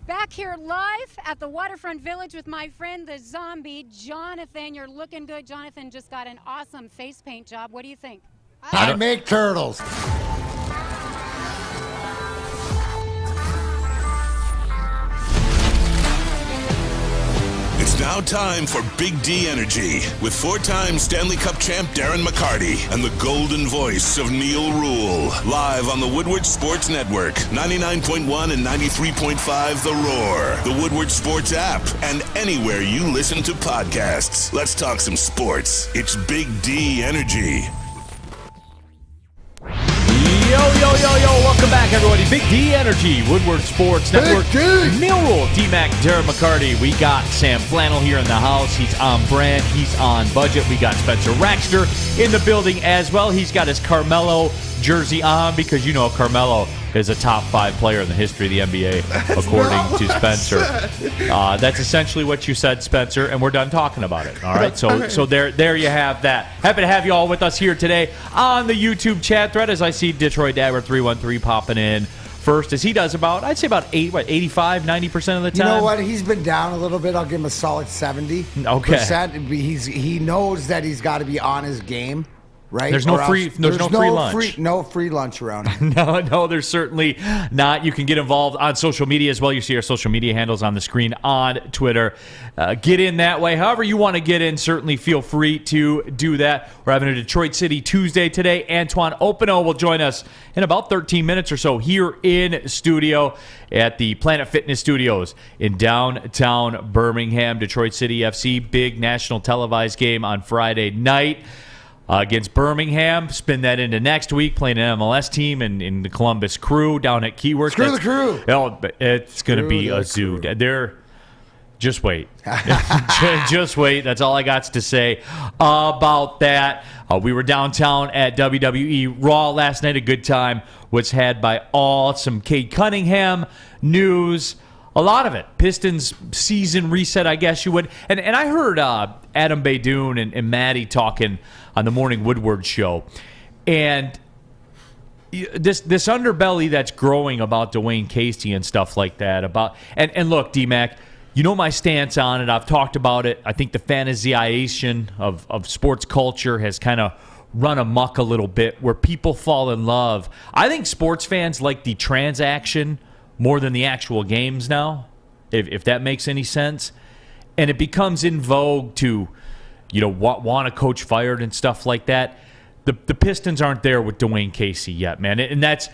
Back here live at the Waterfront Village with my friend, the zombie, Jonathan. You're looking good. Jonathan just got an awesome face paint job. What do you think? I make turtles. It's now time for Big D Energy with four-time Stanley Cup champ Darren McCarty and the golden voice of Neal Ruhl. Live on the Woodward Sports Network, 99.1 and 93.5 The Roar, the Woodward Sports app, and anywhere you listen to podcasts. Let's talk some sports. It's Big D Energy. Welcome back, everybody. Big D Energy, Woodward Sports Network. Neal Ruhl, D-Mac, Darren McCarty. We got Sam Flannel here in the house. He's on brand. He's on budget. We got Spencer Raxter in the building as well. He's got his Carmelo jersey on because, you know, Carmelo is a top 5 player in the history of the NBA, according to Spencer. That's essentially what you said, Spencer, and we're done talking about it. All right, so there you have that. Happy to have you all with us here today on the YouTube chat thread as I see Detroit Dabber 313 popping in first, as he does about, I'd say about 85, 90% of the time. You know what? He's been down a little bit. I'll give him a solid 70%. Okay. He knows that he's got to be on his game. Right? There's no free lunch. No free lunch around here. No, there's certainly not. You can get involved on social media as well. You see our social media handles on the screen on Twitter. Get in that way. However you want to get in, certainly feel free to do that. We're having a Detroit City Tuesday today. Antonie Hoppenot will join us in about 13 minutes or so here in studio at the Planet Fitness Studios in downtown Birmingham. Detroit City FC, big national televised game on Friday night. Against Birmingham, spin that into next week, playing an MLS team in the Columbus Crew down at Keyworth. Screw the Crew. Oh, it's going to be a zoo. Just wait. Just wait. That's all I got to say about that. We were downtown at WWE Raw last night. A good time was had by all. Some Cade Cunningham news. A lot of it. Pistons season reset, I guess you would. And I heard Adam Baydoun and Maddie talking on the Morning Woodward show. And this underbelly that's growing about Dwayne Casey and stuff like that. And look, D-Mac, you know my stance on it. I've talked about it. I think the fantasyization of sports culture has kind of run amok a little bit where people fall in love. I think sports fans like the transaction more than the actual games now, if that makes any sense. And it becomes in vogue to, you know, want a coach fired and stuff like that. The Pistons aren't there with Dwayne Casey yet, man. And that's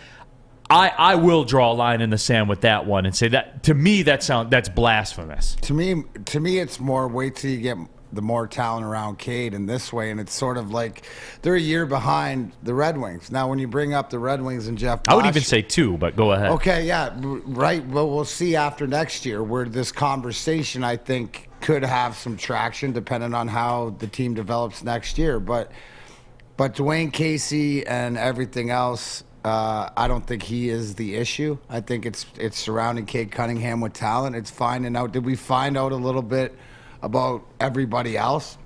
I will draw a line in the sand with that one and say that to me that's blasphemous. To me it's more wait till you get the more talent around Cade in this way, and it's sort of like they're a year behind the Red Wings. Now, when you bring up the Red Wings and Jeff Bosch, I would even say 2, but go ahead. Okay, yeah, right. Well, we'll see after next year where this conversation, I think, could have some traction depending on how the team develops next year. But Dwayne Casey and everything else, I don't think he is the issue. I think it's surrounding Cade Cunningham with talent. It's finding out. Did we find out a little bit about everybody else,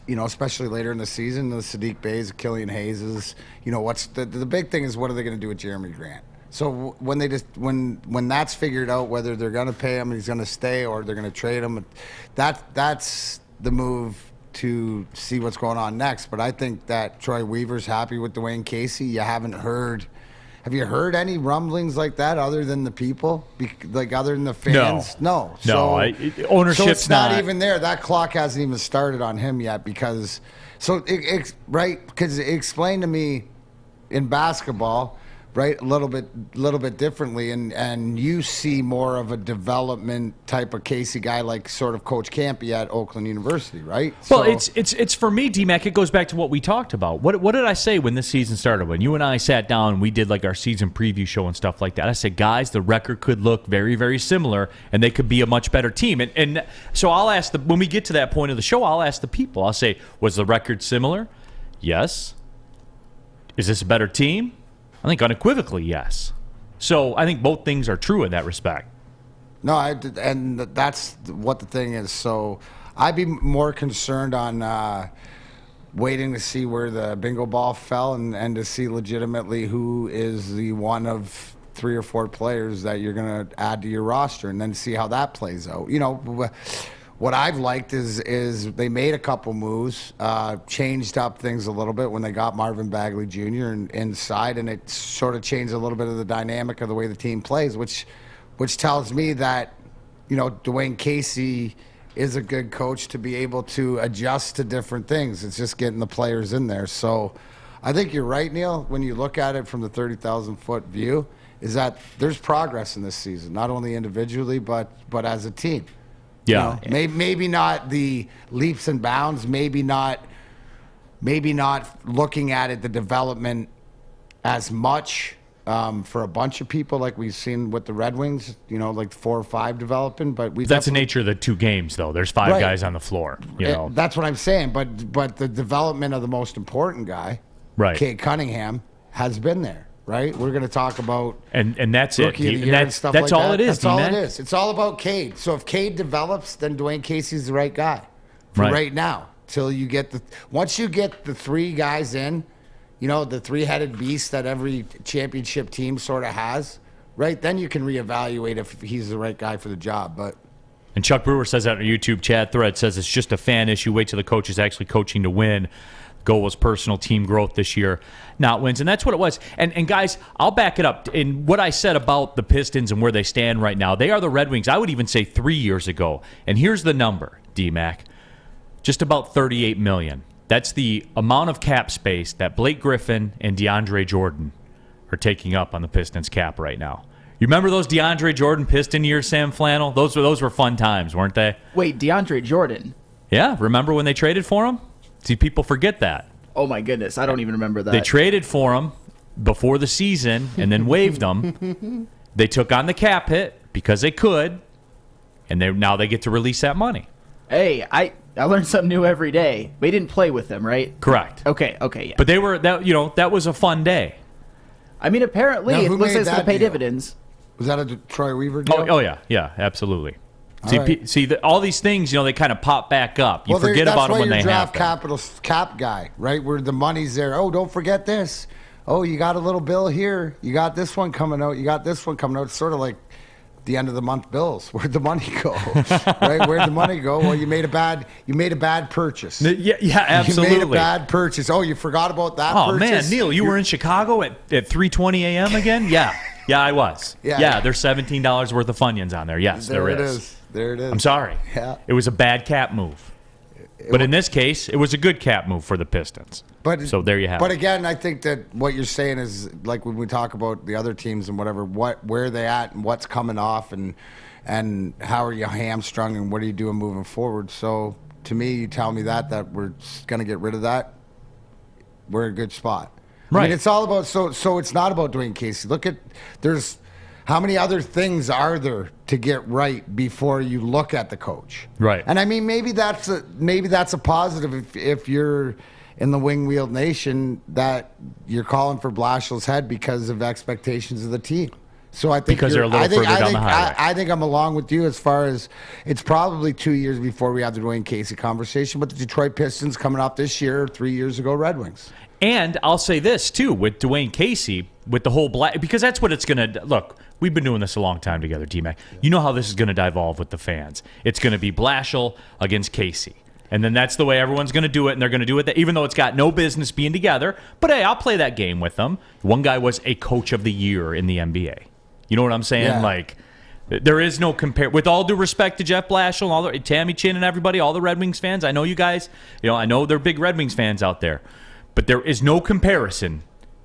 you know, especially later in the season, the Sadiq Bays, Killian Hayes, you know, what's the big thing is what are they going to do with Jeremy Grant? So when that's figured out, whether they're going to pay him and he's going to stay or they're going to trade him, that's the move to see what's going on next. But I think that Troy Weaver's happy with Dwayne Casey. Have you heard any rumblings like that other than the people? Like other than the fans? No. Ownership's so it's not even there. That clock hasn't even started on him yet because explain to me in basketball, right, a little bit differently, and you see more of a development type of Casey guy like sort of Coach Campy at Oakland University, right? Well, it's for me, D-Mac, it goes back to what we talked about. What did I say when this season started? When you and I sat down and we did like our season preview show and stuff like that, I said, guys, the record could look very, very similar and they could be a much better team. And so I'll ask when we get to that point of the show, I'll ask the people. I'll say, was the record similar? Yes. Is this a better team? I think unequivocally, yes. So I think both things are true in that respect. No, and that's what the thing is. So I'd be more concerned on waiting to see where the bingo ball fell and to see legitimately who is the one of 3 or 4 players that you're going to add to your roster and then see how that plays out. You know, what I've liked is they made a couple moves, changed up things a little bit when they got Marvin Bagley Jr. inside, and it sort of changed a little bit of the dynamic of the way the team plays, which tells me that, you know, Dwayne Casey is a good coach to be able to adjust to different things. It's just getting the players in there. So I think you're right, Neal, when you look at it from the 30,000-foot view, is that there's progress in this season, not only individually, but as a team. Yeah. You know, maybe not the leaps and bounds, maybe not looking at it, the development as much for a bunch of people like we've seen with the Red Wings, you know, like 4 or 5 developing. But that's the nature of the 2 games, though. There's 5 guys on the floor. You know, that's what I'm saying. But the development of the most important guy, right, Cade Cunningham, has been there. Right, we're going to talk about and that's it. That's all it is. That's all it is. It's all about Cade. So if Cade develops, then Dwayne Casey's the right guy for right now. Till you get once you get the 3 guys in, you know, the 3-headed beast that every championship team sort of has. Right, then you can reevaluate if he's the right guy for the job. And Chuck Brewer says that on our YouTube chat thread, says it's just a fan issue. Wait till the coach is actually coaching to win. Goal was personal team growth this year, not wins. And that's what it was. And guys, I'll back it up. In what I said about the Pistons and where they stand right now, they are the Red Wings, I would even say 3 years ago. And here's the number, D-Mac. Just about $38 million. That's the amount of cap space that Blake Griffin and DeAndre Jordan are taking up on the Pistons cap right now. You remember those DeAndre Jordan Piston years, Sam Flannel? Those were fun times, weren't they? Wait, DeAndre Jordan? Yeah, remember when they traded for him? See, people forget that. Oh, my goodness. I don't even remember that. They traded for him before the season and then waived him. They took on the cap hit because they could, and now they get to release that money. Hey, I learn something new every day. We didn't play with them, right? Correct. Okay, yeah. But that was a fun day. I mean, apparently it looks like it's going to pay dividends. Was that a Troy Weaver deal? Oh yeah, absolutely. All these things, they kind of pop back up. You forget about them when they happen. That's why you're draft cap guy, right? Where the money's there. Oh, don't forget this. Oh, you got a little bill here. You got this one coming out. You got this one coming out. It's sort of like the end of the month bills. Where'd the money go? Right? Where'd the money go? Well, you made a bad purchase. Yeah, absolutely. You made a bad purchase. Oh, you forgot about that purchase? Oh, man, Neal, you were in Chicago at 3:20 a.m. again? Yeah, I was. Yeah, there's $17 worth of Funyuns on there. Yes, there is. There it is. I'm sorry. Yeah. It was a bad cap move. But in this case, it was a good cap move for the Pistons. So there you have it. But again, I think that what you're saying is, like when we talk about the other teams and whatever, where are they at and what's coming off and how are you hamstrung and what are you doing moving forward. So to me, you tell me that we're going to get rid of that, we're in a good spot. Right. I mean, it's all about, so it's not about Dwayne Casey. There's how many other things are there to get right before you look at the coach? Right. And I mean, maybe that's a positive if you're in the wing wheel nation that you're calling for Blashill's head because of expectations of the team. So I think because they're a little further down the highway. I think I'm along with you as far as it's probably 2 years before we have the Dwayne Casey conversation, but the Detroit Pistons coming off this year, 3 years ago, Red Wings. And I'll say this, too, with Dwayne Casey, with the whole because that's what it's going to – look, we've been doing this a long time together, D-Mac. You know how this is going to devolve with the fans. It's going to be Blashill against Casey. And then that's the way everyone's going to do it, and they're going to do it even though it's got no business being together. But, hey, I'll play that game with them. One guy was a coach of the year in the NBA. You know what I'm saying? Yeah. Like, there is no compare. With all due respect to Jeff Blashill, and Tammy Chin and everybody, all the Red Wings fans, I know you guys, I know they're big Red Wings fans out there. But there is no comparison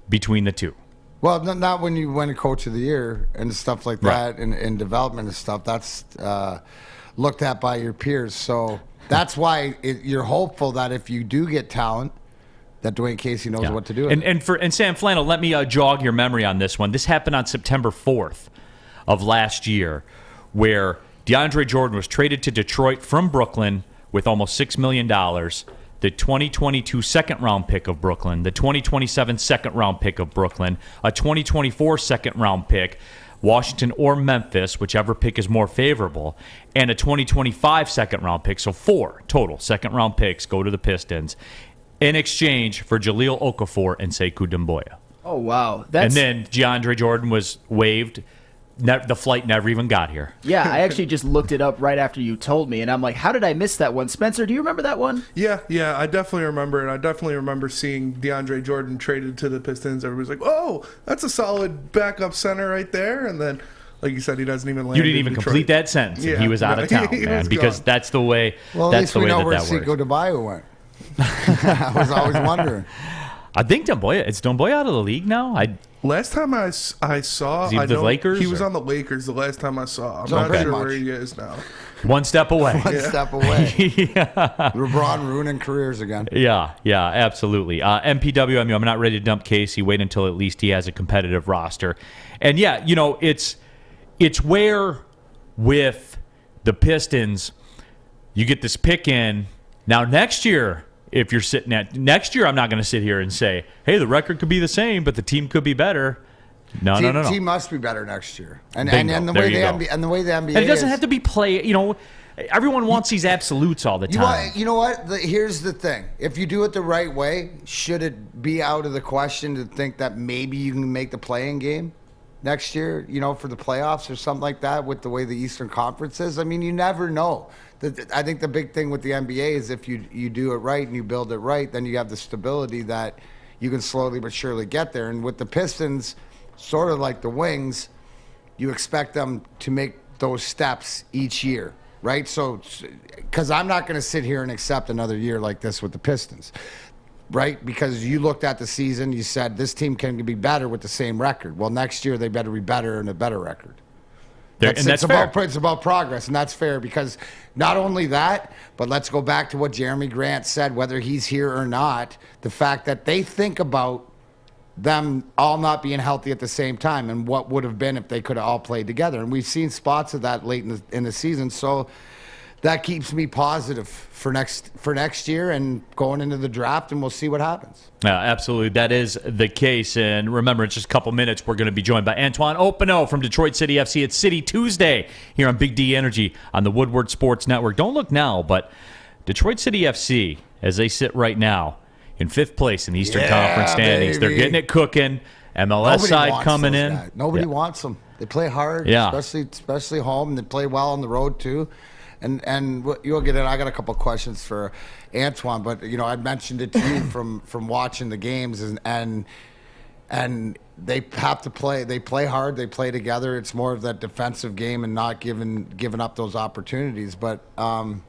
between the two. Well, not when you win a coach of the year and stuff like that, and development and stuff. That's looked at by your peers. So that's why you're hopeful that if you do get talent, that Dwayne Casey knows what to do. And Sam Flannel, let me jog your memory on this one. This happened on September 4th of last year, where DeAndre Jordan was traded to Detroit from Brooklyn with almost $6 million. The 2022 second-round pick of Brooklyn, the 2027 second-round pick of Brooklyn, a 2024 second-round pick, Washington or Memphis, whichever pick is more favorable, and a 2025 second-round pick. So 4 total second-round picks go to the Pistons in exchange for Jahlil Okafor and Sekou Doumbouya. Oh, wow. And then DeAndre Jordan was waived. The flight never even got here. Yeah, I actually just looked it up right after you told me, and I'm like, how did I miss that one? Spencer, do you remember that one? Yeah, I definitely remember it. I definitely remember seeing DeAndre Jordan traded to the Pistons. Everybody's like, oh, that's a solid backup center right there. And then, like you said, he doesn't even land. You didn't even complete that sentence. Yeah, he was out of town, man, because that's the way. Well, that's the way that works. Seiko Debayo went. I was always wondering. I think is Domboya out of the league now? Last time I saw, I know Lakers. He or? was on the Lakers the last time I saw. I'm not sure where he is now. One step away. One step away. LeBron ruining careers again. Yeah, absolutely. MPW, I'm not ready to dump Casey. Wait until at least he has a competitive roster. And yeah, it's where with the Pistons, you get this pick in. Now next year, if you're sitting at next year, I'm not going to sit here and say, hey, the record could be the same, but the team could be better. No. Team must be better next year. And Bingo. and the way the NBA and it doesn't have to be play. Everyone wants these absolutes all the time. You know what? Here's the thing. If you do it the right way, should it be out of the question to think that maybe you can make the play-in game next year, for the playoffs or something like that with the way the Eastern Conference is? I mean, you never know. I think the big thing with the NBA is if you do it right and you build it right, then you have the stability that you can slowly but surely get there. And with the Pistons, sort of like the Wings, you expect them to make those steps each year, right? So, because I'm not going to sit here and accept another year like this with the Pistons, right? Because you looked at the season, you said this team can be better with the same record. Well, next year they better be better and a better record. That's fair. It's about progress, and that's fair because not only that, but let's go back to what Jeremy Grant said, whether he's here or not, the fact that they think about them all not being healthy at the same time and what would have been if they could have all played together. And we've seen spots of that late in the season, so that keeps me positive for next year and going into the draft, and we'll see what happens. Absolutely. That is the case. And remember, in just a couple minutes, we're going to be joined by Antonie Hoppenot from Detroit City FC. It's City Tuesday here on Big D Energy on the Woodward Sports Network. Don't look now, but Detroit City FC, as they sit right now, in 5th place in the Eastern Conference standings. Baby. They're getting it cooking. MLS side coming in. Guys. Nobody wants them. They play hard, especially home, and they play well on the road, too. And you'll get it. I got a couple questions for Antoine, but I mentioned it to you from watching the games, and they have to play. They play hard. They play together. It's more of that defensive game and not giving up those opportunities. But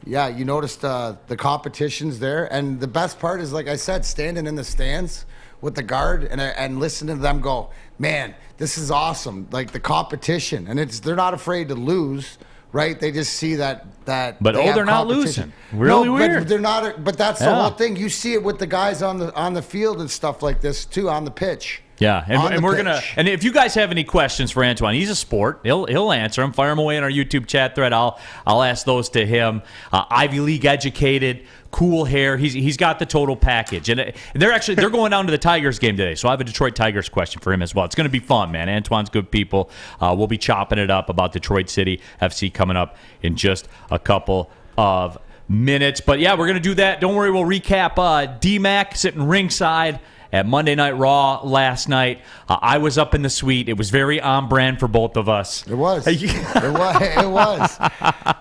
you noticed the competition's there, and the best part is, like I said, standing in the stands with the guard and listening to them go, man, this is awesome. Like the competition, and they're not afraid to lose. Right, they just see that. But they're not losing. Really weird. But they're not. But that's the whole thing. You see it with the guys on the field and stuff like this too, on the pitch. Yeah, and we're gonna. And if you guys have any questions for Antoine, he's a sport. He'll answer them. Fire them away in our YouTube chat thread. I'll ask those to him. Ivy League educated, cool hair. He's got the total package. And they're going down to the Tigers game today. So I have a Detroit Tigers question for him as well. It's going to be fun, man. Antoine's good people. We'll be chopping it up about Detroit City FC coming up in just a couple of minutes. But yeah, we're going to do that. Don't worry, we'll recap D-Mac sitting ringside at Monday Night Raw last night. I was up in the suite. It was very on brand for both of us. It was. It was.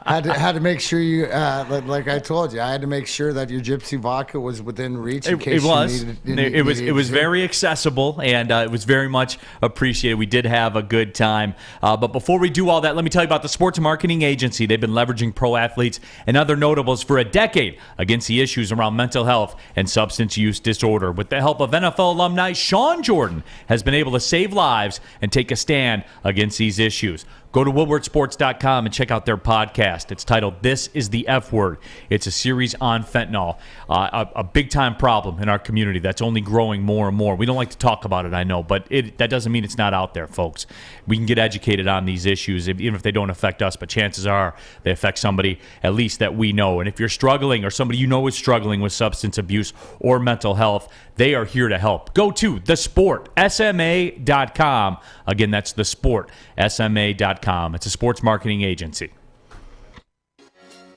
Had to make sure you, like I told you, I had to make sure that your Gypsy vodka was within reach. It was very accessible, and it was very much appreciated. We did have a good time. But before we do all that, let me tell you about the Sports Marketing Agency. They've been leveraging pro athletes and other notables for a decade against the issues around mental health and substance use disorder. With the help of NFL alumni Sean Jordan has been able to save lives and take a stand against these issues. Go to woodwardsports.com and check out their podcast. It's titled This is the F Word. It's a series on fentanyl, a big-time problem in our community that's only growing more and more. We don't like to talk about it, I know, but that doesn't mean it's not out there, folks. We can get educated on these issues, even if they don't affect us, but chances are they affect somebody at least that we know. And if you're struggling or somebody you know is struggling with substance abuse or mental health, they are here to help. Go to thesportsma.com. Again, that's thesportsma.com. It's a sports marketing agency.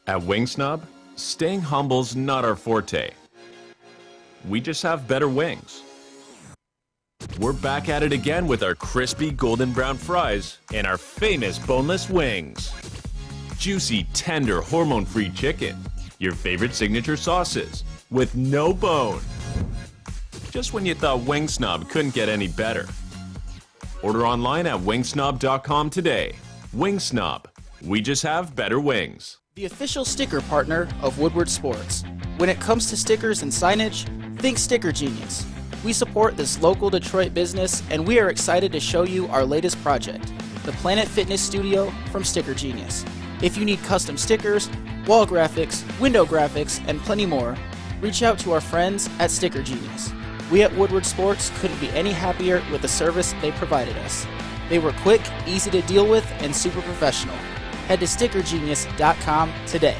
At Wing Snub, staying humble's not our forte. We just have better wings. We're back at it again with our crispy golden brown fries and our famous boneless wings. Juicy, tender, hormone-free chicken. Your favorite signature sauces with no bone. Just when you thought Wing Snob couldn't get any better. Order online at wingsnob.com today. Wing Snob. We just have better wings. The official sticker partner of Woodward Sports. When it comes to stickers and signage, think Sticker Genius. We support this local Detroit business, and we are excited to show you our latest project, the Planet Fitness Studio from Sticker Genius. If you need custom stickers, wall graphics, window graphics, and plenty more, reach out to our friends at Sticker Genius. We at Woodward Sports couldn't be any happier with the service they provided us. They were quick, easy to deal with, and super professional. Head to stickergenius.com today.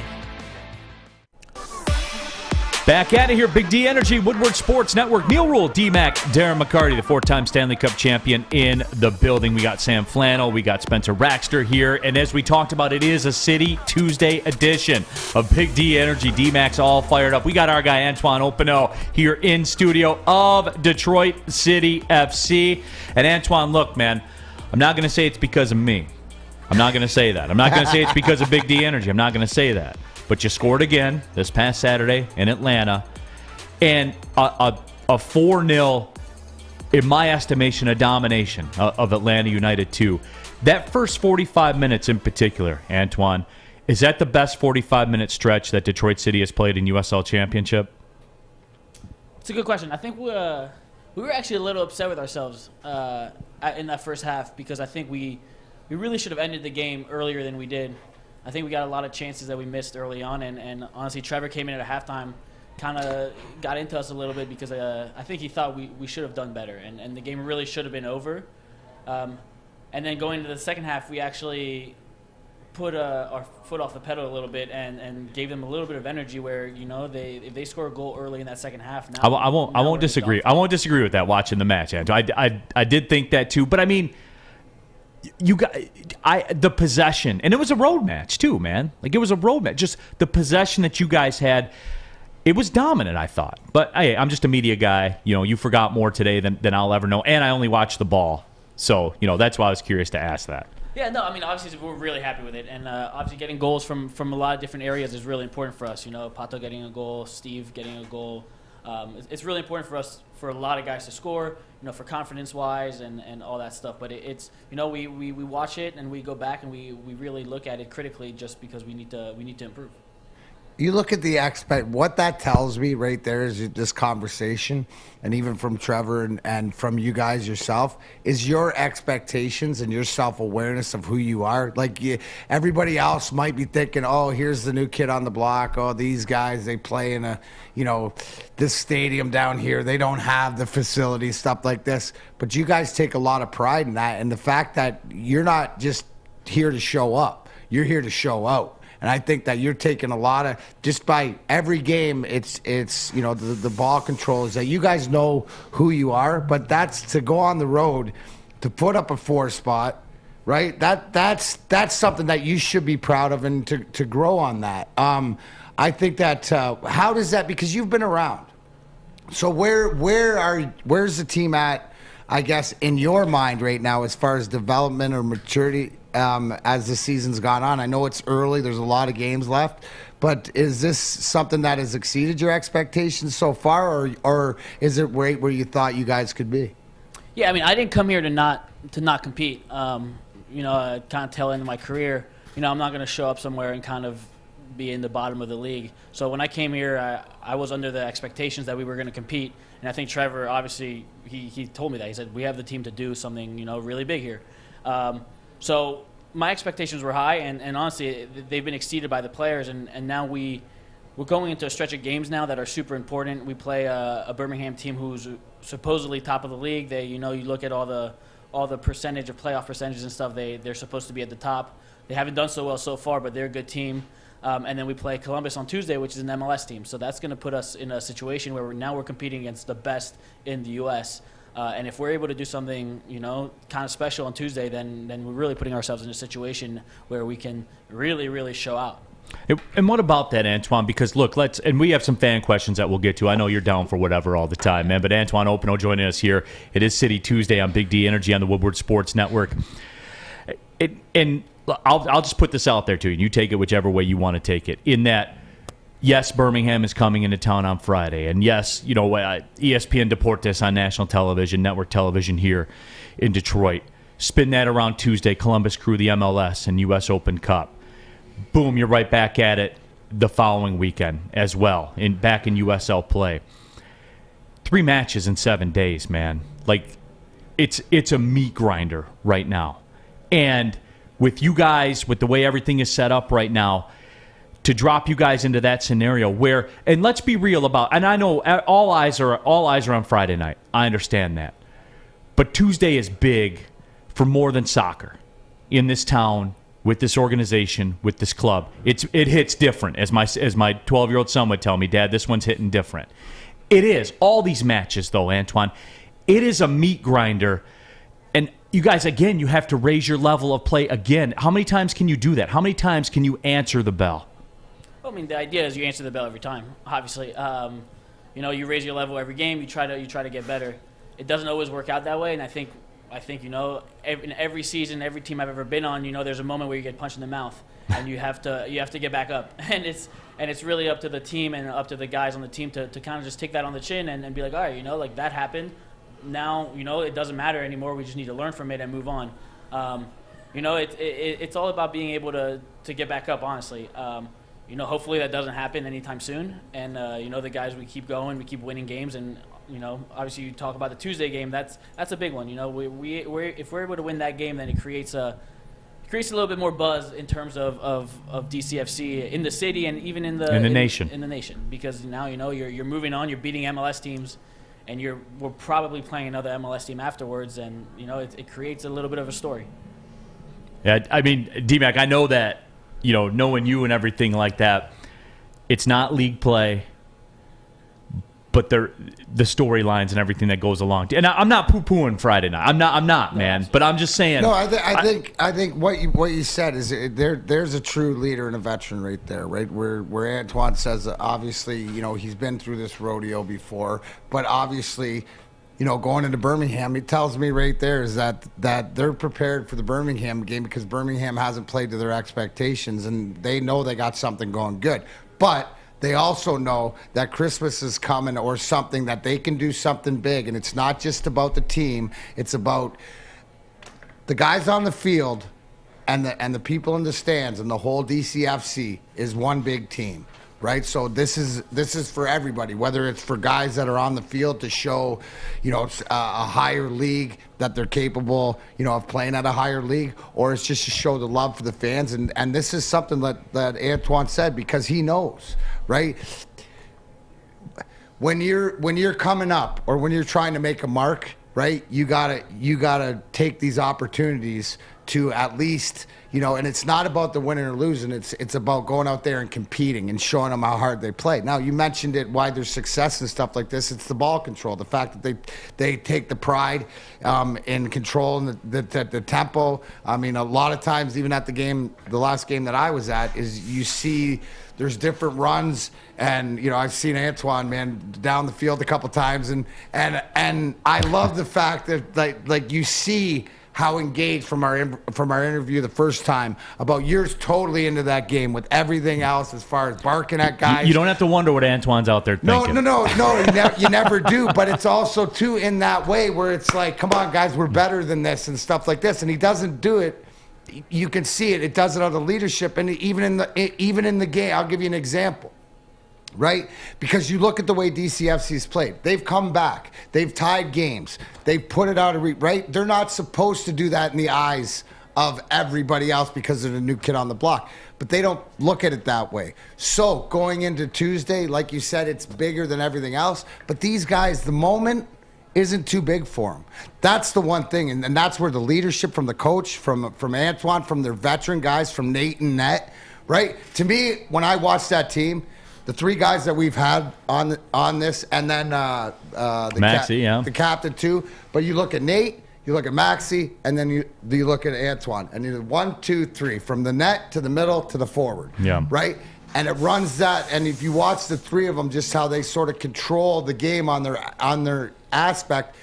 Back at it here, Big D Energy, Woodward Sports Network. Neal Ruhl, D-Mac, Darren McCarty, the 4-time Stanley Cup champion in the building. We got Sam Flannel, we got Spencer Raxter here. And as we talked about, it is a City Tuesday edition of Big D Energy. D-Mac's all fired up. We got our guy Antonie Hoppenot here in studio of Detroit City FC. And Antoine, look, man, I'm not going to say it's because of me. I'm not going to say that. I'm not going to say it's because of Big D Energy. I'm not going to say that. But you scored again this past Saturday in Atlanta. And a 4-0, in my estimation, a domination of Atlanta United 2. That first 45 minutes in particular, Antoine, is that the best 45-minute stretch that Detroit City has played in USL Championship? It's a good question. I think we were actually a little upset with ourselves in that first half because I think we really should have ended the game earlier than we did. I think we got a lot of chances that we missed early on, and honestly, Trevor came in at halftime, kind of got into us a little bit because I think he thought we should have done better, and the game really should have been over. And then going into the second half, we actually put our foot off the pedal a little bit and gave them a little bit of energy where, you know, if they score a goal early in that second half. Now I won't disagree. I won't disagree with that watching the match, Antoine. I did think that too, but I mean, the possession, and it was a road match too, man. Like, it was a road match. Just the possession that you guys had, it was dominant, I thought. But hey, I'm just a media guy. You know, you forgot more today than I'll ever know, and I only watched the ball. So, you know, that's why I was curious to ask that. Yeah, no, I mean, obviously we're really happy with it, and obviously getting goals from a lot of different areas is really important for us. You know, Pato getting a goal, Steve getting a goal. It's really important for us, for a lot of guys to score, you know, for confidence-wise and all that stuff. But it's, you know, we watch it and we go back and we really look at it critically just because we need to improve. You look at what that tells me right there is this conversation, and even from Trevor and from you guys yourself, is your expectations and your self-awareness of who you are. Like, everybody else might be thinking, oh, here's the new kid on the block. Oh, these guys, they play in this stadium down here. They don't have the facilities, stuff like this. But you guys take a lot of pride in that, and the fact that you're not just here to show up. You're here to show out. And I think that you're taking a lot of, just by every game, it's you know, the ball control is that you guys know who you are, but that's to go on the road, to put up a 4 spot, right? That's something that you should be proud of, and to grow on that. I think that, how does that, because you've been around. So where's the team at, I guess, in your mind right now as far as development or maturity as the season's gone on? I know it's early. There's a lot of games left. But is this something that has exceeded your expectations so far, or is it right where you thought you guys could be? Yeah, I mean, I didn't come here to not compete. You know, kind of tail end of my career, you know, I'm not going to show up somewhere and kind of be in the bottom of the league. So when I came here, I was under the expectations that we were going to compete. And I think Trevor, obviously, he told me that. He said, we have the team to do something, you know, really big here. So my expectations were high, and honestly, they've been exceeded by the players. And now we're going into a stretch of games now that are super important. We play a Birmingham team who's supposedly top of the league. They, you know, you look at all the percentage of playoff percentages and stuff. They're supposed to be at the top. They haven't done so well so far, but they're a good team. And then we play Columbus on Tuesday, which is an MLS team. So that's going to put us in a situation where we're competing against the best in the U.S. And if we're able to do something, you know, kind of special on Tuesday, then we're really putting ourselves in a situation where we can really, really show out. And what about that, Antoine? Because look, and we have some fan questions that we'll get to. I know you're down for whatever all the time, man. But Antoine Hoppenot joining us here. It is City Tuesday on Big D Energy on the Woodward Sports Network. And I'll just put this out there to you. You take it whichever way you want to take it. In that, yes, Birmingham is coming into town on Friday, and yes, ESPN Deportes on national television, network television here in Detroit. Spin that around Tuesday. Columbus Crew, the MLS, and U.S. Open Cup. Boom, you're right back at it the following weekend as well, back in USL play. 3 matches in 7 days, man. Like, it's a meat grinder right now. And with you guys, with the way everything is set up right now, to drop you guys into that scenario where, and let's be real about, and I know all eyes are on Friday night. I understand that. But Tuesday is big for more than soccer in this town, with this organization, with this club. It hits different. As my 12-year-old son would tell me, Dad, this one's hitting different. It is. All these matches, though, Antoine, it is a meat grinder. And you guys, again, you have to raise your level of play again. How many times can you do that? How many times can you answer the bell? Well, I mean, the idea is you answer the bell every time, obviously. You raise your level every game. You try to get better. It doesn't always work out that way, and I think in every season, every team I've ever been on, there's a moment where you get punched in the mouth, and you have to get back up, and it's really up to the team and up to the guys on the team to kind of just take that on the chin and be like, all right, like that happened. Now, it doesn't matter anymore. We just need to learn from it and move on. It's all about being able to get back up, honestly. Hopefully that doesn't happen anytime soon, and the guys, we keep going, we keep winning games, and obviously you talk about the Tuesday game. That's a big one. If we're able to win that game, then it creates a little bit more buzz in terms of DCFC in the city and even in the nation. In the nation, because now you're moving on. You're beating MLS teams, and we're probably playing another MLS team afterwards, and it creates a little bit of a story. Yeah, I mean, D-Mac, I know that knowing you and everything like that, it's not league play. But the storylines and everything that goes along. And I'm not poo-pooing Friday night. I'm not, man. But I'm just saying. No, I think what you said is there's a true leader and a veteran right there, right? Where Antoine says, obviously, he's been through this rodeo before, but obviously, going into Birmingham, it tells me right there is that they're prepared for the Birmingham game because Birmingham hasn't played to their expectations, and they know they got something going good. But they also know that Christmas is coming or something, that they can do something big. And it's not just about the team. It's about the guys on the field and the people in the stands, and the whole DCFC is one big team, right? So this is for everybody, whether it's for guys that are on the field to show, a higher league, that they're capable, of playing at a higher league, or it's just to show the love for the fans. And this is something that Antoine said, because he knows, right? When you're coming up or when you're trying to make a mark, right? You gotta take these opportunities to at least, and it's not about the winning or losing. It's about going out there and competing and showing them how hard they play. Now, you mentioned it, why there's success and stuff like this. It's the ball control, the fact that they take the pride in control and the tempo. I mean, a lot of times, even at the last game that I was at, is you see there's different runs, and I've seen Antoine, man, down the field a couple times, and I love the fact that like you see how engaged from our interview the first time about you're totally into that game with everything else as far as barking at guys. You don't have to wonder what Antoine's out there thinking. No, you never do. But it's also too in that way where it's like, come on, guys, we're better than this and stuff like this, and he doesn't do it. You can see it. It does it out of leadership, and even in the game, I'll give you an example. Right? Because you look at the way DCFC's played. They've come back. They've tied games. They've put it out of reach, right? They're not supposed to do that in the eyes of everybody else because they're the new kid on the block. But they don't look at it that way. So going into Tuesday, like you said, it's bigger than everything else. But these guys, the moment isn't too big for them. That's the one thing. And that's where the leadership from the coach, from Antoine, from their veteran guys, from Nate and Net, right? To me, when I watch that team, the 3 guys that we've had on this, and then the Maxie, the captain too. But you look at Nate, you look at Maxey, and then you look at Antoine, and you 1, 2, 3 from the net to the middle to the forward. Yeah. Right. And it runs that. And if you watch the three of them, just how they sort of control the game on their aspect,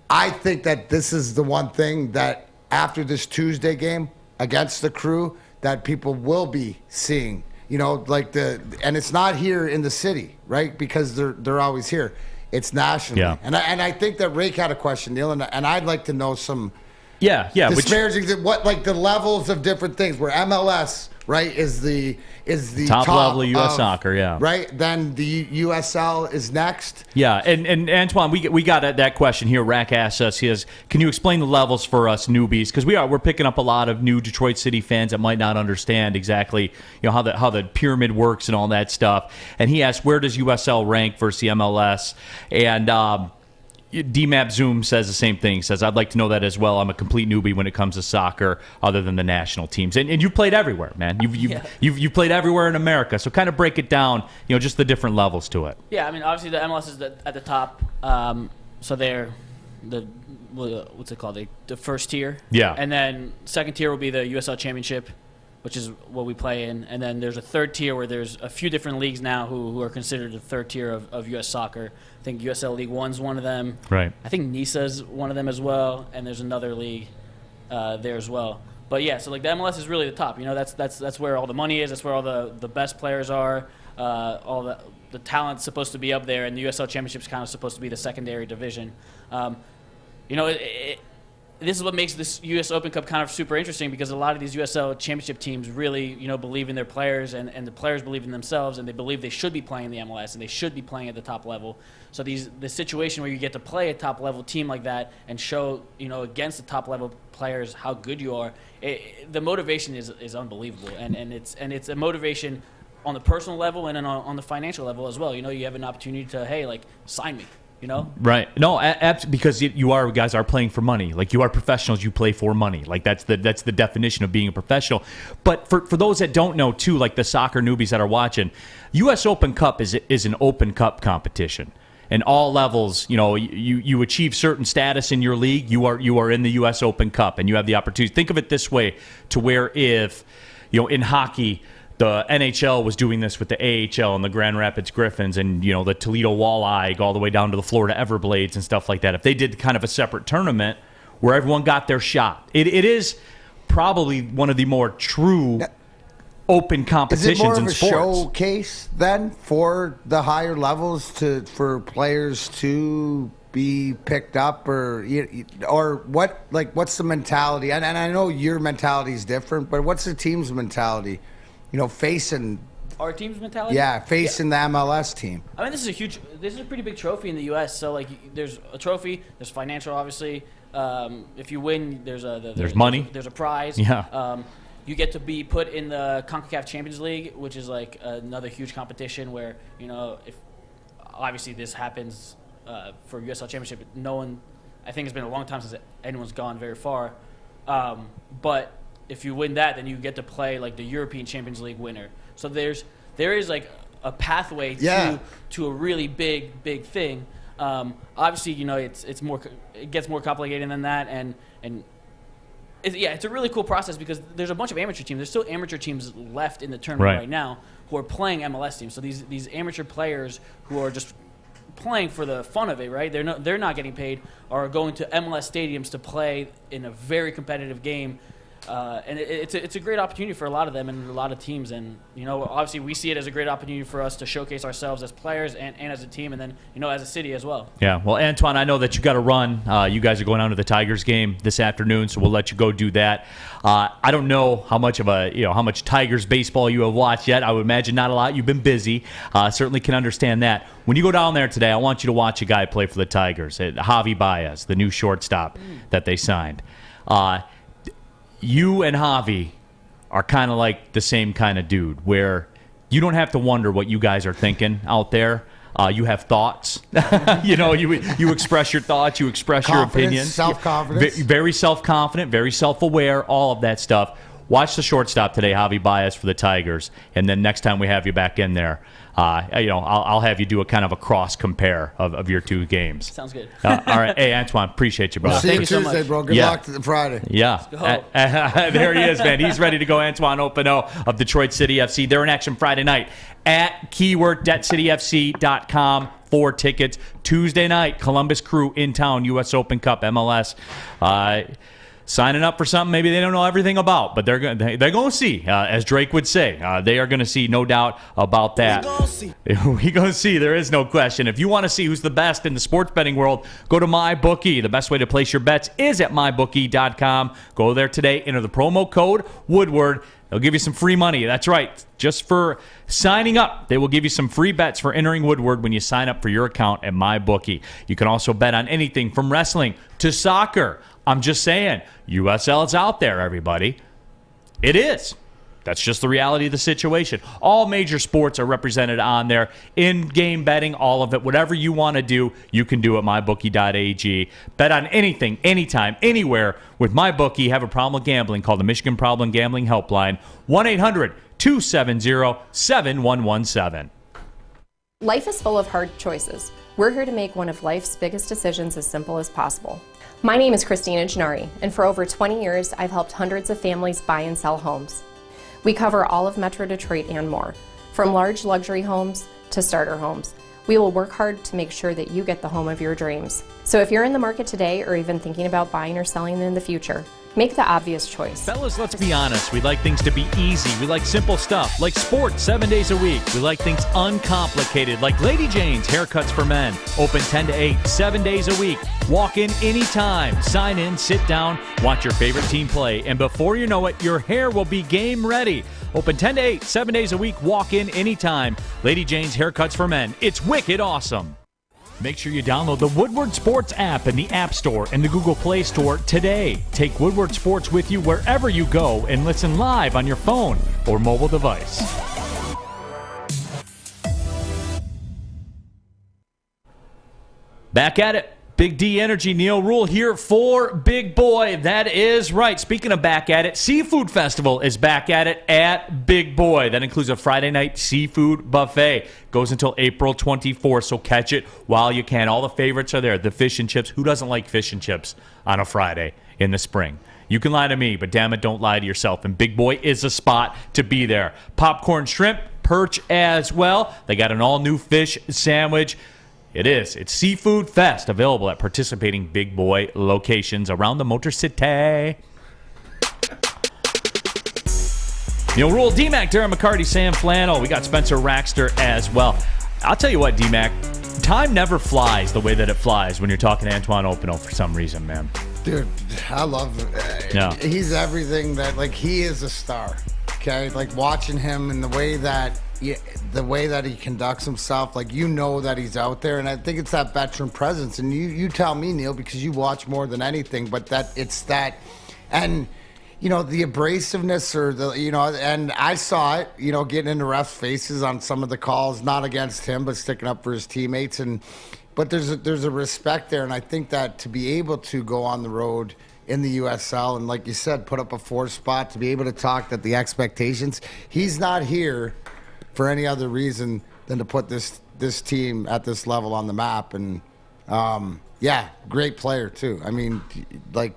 I think that this is the one thing that after this Tuesday game against the Crew that people will be seeing. And it's not here in the city, right? Because they're always here. It's nationally. Yeah. And I think that Rake had a question, Neal, and I'd like to know some disparaging what like the levels of different things where MLS, right, is the top level of U.S. soccer, yeah. Right? Then the USL is next. Yeah, and Antoine, we got that question here. Rack asks us, can you explain the levels for us newbies? Because we're picking up a lot of new Detroit City fans that might not understand exactly how the pyramid works and all that stuff. And he asked, where does USL rank versus the MLS? And DMAP Zoom says the same thing. Says, I'd like to know that as well. I'm a complete newbie when it comes to soccer, other than the national teams. And you played everywhere, man. You've played everywhere in America. So kind of break it down, just the different levels to it. Yeah, I mean, obviously the MLS is at the top. So they're what's it called? The first tier. Yeah. And then second tier will be the USL Championship, which is what we play in. And then there's a third tier where there's a few different leagues now who are considered the third tier of U.S. soccer. I think USL League One's one of them. Right. I think NISA's one of them as well, and there's another league there as well. But yeah, so like the MLS is really the top. That's where all the money is. That's where all the best players are. All the talent's supposed to be up there, and the USL Championship's kind of supposed to be the secondary division. This is what makes this U.S. Open Cup kind of super interesting, because a lot of these USL Championship teams really, believe in their players, and the players believe in themselves, and they believe they should be playing the MLS, and they should be playing at the top level. So the situation where you get to play a top level team like that and show, against the top level players how good you are, the motivation is unbelievable, and it's a motivation on the personal level and then on the financial level as well. You have an opportunity to, sign me. Right. No, because you guys are playing for money. Like, you are professionals, you play for money. Like, that's the definition of being a professional. But for those that don't know, too, like the soccer newbies that are watching, U.S. Open Cup is an Open Cup competition. And all levels, you achieve certain status in your league, you are in the U.S. Open Cup, and you have the opportunity. Think of it this way, to where if, in hockey, the NHL was doing this with the AHL and the Grand Rapids Griffins and, the Toledo Walleye all the way down to the Florida Everblades and stuff like that. If they did kind of a separate tournament where everyone got their shot, it is probably one of the more true open competitions in sports. Is it more of a showcase then for the higher levels for players to be picked up, or what? Like, what's the mentality? And I know your mentality is different, but what's the team's mentality? Facing our team's mentality. Yeah, facing the MLS team. I mean, this is a pretty big trophy in the U.S. So there's a trophy, there's financial, obviously. If you win, there's money, there's a prize. Yeah. You get to be put in the CONCACAF Champions League, which is like another huge competition where if obviously this happens for USL Championship, no one, I think it's been a long time since anyone's gone very far, but if you win that, then you get to play like the European Champions League winner. So there is like a pathway to a really big thing. Obviously, it gets more complicated than that, and it's a really cool process because there's a bunch of amateur teams. There's still amateur teams left in the tournament right now who are playing MLS teams. So these amateur players who are just playing for the fun of it, right? They're not getting paid, are going to MLS stadiums to play in a very competitive game. And it's a great opportunity for a lot of them and a lot of teams. And, obviously we see it as a great opportunity for us to showcase ourselves as players and as a team, and then, as a city as well. Yeah. Well, Antoine, I know that you got to run. You guys are going on to the Tigers game this afternoon, so we'll let you go do that. I don't know how much Tigers baseball you have watched yet. I would imagine not a lot. You've been busy. Certainly can understand that. When you go down there today, I want you to watch a guy play for the Tigers, Javi Baez, the new shortstop that they signed. You and Javi are kind of like the same kind of dude, where you don't have to wonder what you guys are thinking out there. You have thoughts. You express your thoughts. You express your opinions. Self-confidence. Very self-confident, very self-aware, all of that stuff. watch the shortstop today, Javi Baez for the Tigers, and then next time we have you back in there, I'll have you do a kind of a cross compare of your two games. Sounds good. All right. Hey, Antoine, appreciate you, bro. See Thank you you so Tuesday, much. bro. Good Yeah. luck to Friday. Yeah. There he is, man. He's ready to go. Antoine Hoppenot of Detroit City FC. They're in action Friday night at keyword.cityfc.com for tickets. Tuesday night, Columbus Crew in town, U.S. Open Cup, MLS. Signing up for something maybe they don't know everything about, but they're going to see, as Drake would say. They are going to see, no doubt about that. We're going to see. There is no question. If you want to see who's the best in the sports betting world, go to MyBookie. The best way to place your bets is at mybookie.com. Go there today. Enter the promo code Woodward. They'll give you some free money. That's right. Just for signing up, they will give you some free bets for entering Woodward when you sign up for your account at MyBookie. You can also bet on anything from wrestling to soccer. I'm just saying, USL is out there, everybody. It is. That's just the reality of the situation. All major sports are represented on there. In-game betting, all of it. Whatever you want to do, you can do at mybookie.ag. Bet on anything, anytime, anywhere with MyBookie. Have a problem with gambling? Call the Michigan Problem Gambling Helpline, 1-800-270-7117. Life is full of hard choices. We're here to make one of life's biggest decisions as simple as possible. My name is Christina Gennari, and for over 20 years, I've helped hundreds of families buy and sell homes. We cover all of Metro Detroit and more, from large luxury homes to starter homes. We will work hard to make sure that you get the home of your dreams. So if you're in the market today or even thinking about buying or selling in the future, make the obvious choice. Fellas, let's be honest. We like things to be easy. We like simple stuff, like sports 7 days a week. We like things uncomplicated, like Lady Jane's Haircuts for Men. Open 10 to 8, 7 days a week. Walk in anytime. Sign in, sit down, watch your favorite team play, and before you know it, your hair will be game ready. Open 10 to 8, 7 days a week. Walk in anytime. Lady Jane's Haircuts for Men. It's wicked awesome. Make sure you download the Woodward Sports app in the App Store and the Google Play Store today. Take Woodward Sports with you wherever you go and listen live on your phone or mobile device. Back at it. Big D Energy, Neal Ruhl here for Big Boy. That is right. Speaking of back at it, Seafood Festival is back at it at Big Boy. That includes a Friday night seafood buffet. Goes until April 24th, so catch it while you can. All the favorites are there. The fish and chips. Who doesn't like fish and chips on a Friday in the spring? You can lie to me, but damn it, don't lie to yourself. And Big Boy is a spot to be there. Popcorn shrimp, perch as well. They got an all-new fish sandwich. It's Seafood Fest, available at participating Big Boy locations around the Motor City. Neal Ruhl, D-Mac, Darren McCarty, Sam Flannel. We got Spencer Raxter as well. I'll tell you what, D-Mac, time never flies the way that it flies when you're talking to Antoine Hoppenot for some reason, man. Dude, I love it. Yeah. He's everything that, like, he is a star. Okay, like watching him and the way that he conducts himself, like, you know that he's out there, and I think it's that veteran presence. And you tell me, Neal, because you watch more than anything, but that it's that, and you know, the abrasiveness or the, you know, and I saw it, you know, getting into refs' faces on some of the calls, not against him, but sticking up for his teammates, but there's a respect there, and I think that to be able to go on the road in the USL and, like you said, put up a 4 spot, to be able to talk that the expectations, he's not here for any other reason than to put this team at this level on the map. And yeah, great player too. I mean, like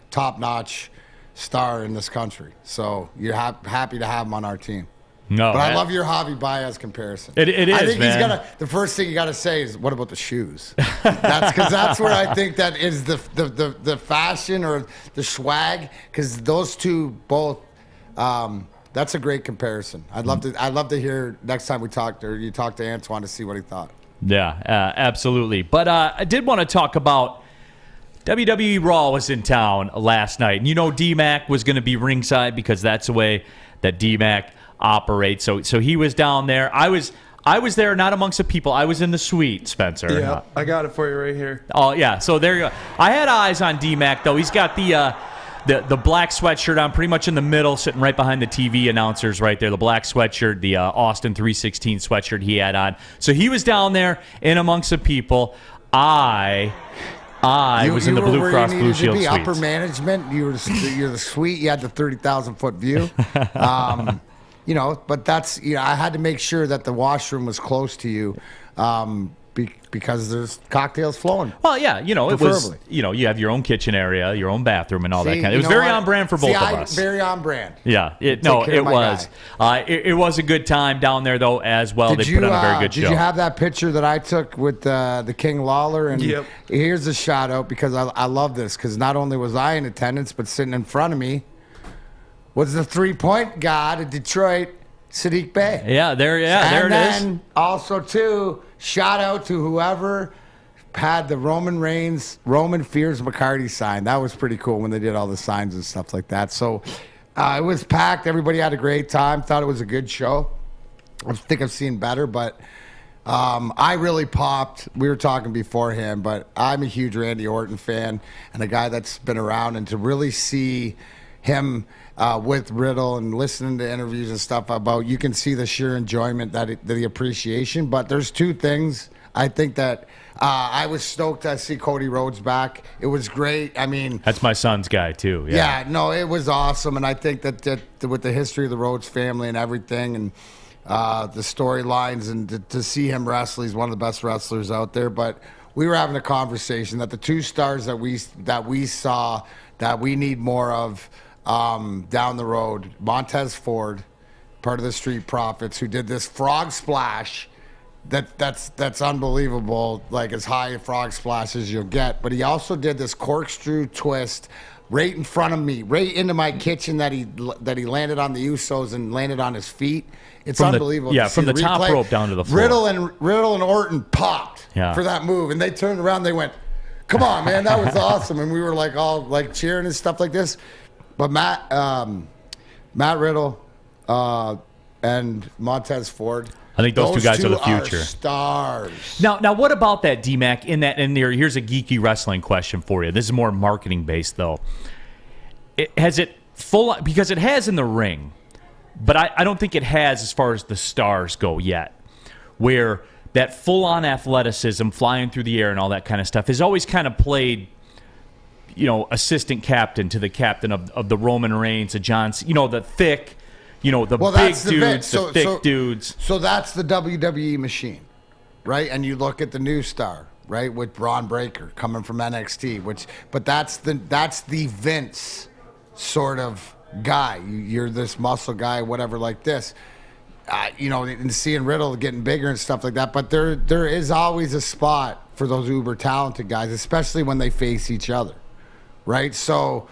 top-notch star in this country. So you're happy to have him on our team. No, but I love your Javi Baez comparison. It is, I think man. the first thing you got to say is, what about the shoes? That's where I think that is the fashion or the swag, because those two both. That's a great comparison. I'd love to hear next time we talked, or you talk to Antoine, to see what he thought. Yeah, absolutely. But I did want to talk about WWE Raw was in town last night, and you know D-Mac was going to be ringside because that's the way that D-Mac operates. So he was down there. I was there, not amongst the people. I was in the suite, Spencer. Yeah, I got it for you right here. Oh yeah. So there you go. I had eyes on D-Mac though. He's got the black sweatshirt on, pretty much in the middle, sitting right behind the TV announcers right there. The black sweatshirt, the Austin 316 sweatshirt he had on. So he was down there in amongst the people. I I was in the Blue Cross Blue Shield suites. Upper management. You're the suite. You had the 30,000-foot view. But that's I had to make sure that the washroom was close to you. Because there's cocktails flowing. Well, yeah, it was, you have your own kitchen area, your own bathroom, and all that kind of. It was very on brand for both of us. Very on brand. Yeah, it was. It was a good time down there though as well. They put on a very good show. Did you have that picture that I took with the King Lawler? And here's a shout out because I love this because not only was I in attendance, but sitting in front of me was the 3-point god of Detroit, Sadiq Bey. Yeah, there it is. And then also too. Shout out to whoever had the Roman Fears McCarty sign. That was pretty cool when they did all the signs and stuff like that. So it was packed. Everybody had a great time. Thought it was a good show. I think I've seen better, but I really popped. We were talking beforehand, but I'm a huge Randy Orton fan and a guy that's been around. And to really see him with Riddle and listening to interviews and stuff about, you can see the sheer enjoyment, the appreciation. But there's two things I think that I was stoked to see Cody Rhodes back. It was great. I mean, that's my son's guy too. Yeah, no, it was awesome. And I think that with the history of the Rhodes family and everything and the storylines and to see him wrestle, he's one of the best wrestlers out there. But we were having a conversation that the two stars that we saw that we need more of down the road, Montez Ford, part of the Street Profits, who did this frog splash that's unbelievable, like as high a frog splash as you'll get. But he also did this corkscrew twist right in front of me, right into my kitchen that he landed on the Usos and landed on his feet. It's unbelievable. From the top rope down to the floor. Riddle and Orton popped for that move, and they turned around. They went, "Come on, man, that was awesome!" And we were like all like cheering and stuff like this. But Matt Riddle and Montez Ford, I think those two guys are the future. Stars. Now, what about that, D-Mac? Here's a geeky wrestling question for you. This is more marketing based, though. Has it because it has in the ring, but I don't think it has as far as the stars go yet, where that full-on athleticism, flying through the air and all that kind of stuff, has always kind of played, assistant captain to the captain of the Roman Reigns, the John, the thick, the thick dudes. So that's the WWE machine, right? And you look at the new star, right, with Braun Breaker coming from NXT, but that's the Vince sort of guy. You're this muscle guy, whatever, like this. And seeing Riddle getting bigger and stuff like that. But there is always a spot for those uber talented guys, especially when they face each other. Right, so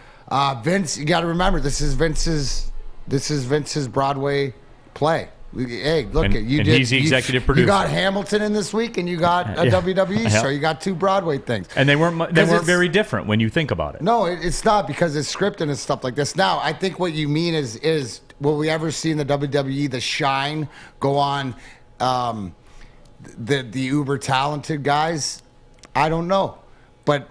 Vince, you got to remember this is Vince's Broadway play. Hey, look, he's the executive producer. You got Hamilton in this week, and you got a WWE show. You got two Broadway things, and they weren't very different when you think about it. No, it's not because it's scripted and stuff like this. Now, I think what you mean is will we ever see in the WWE the shine go on the uber talented guys? I don't know, but.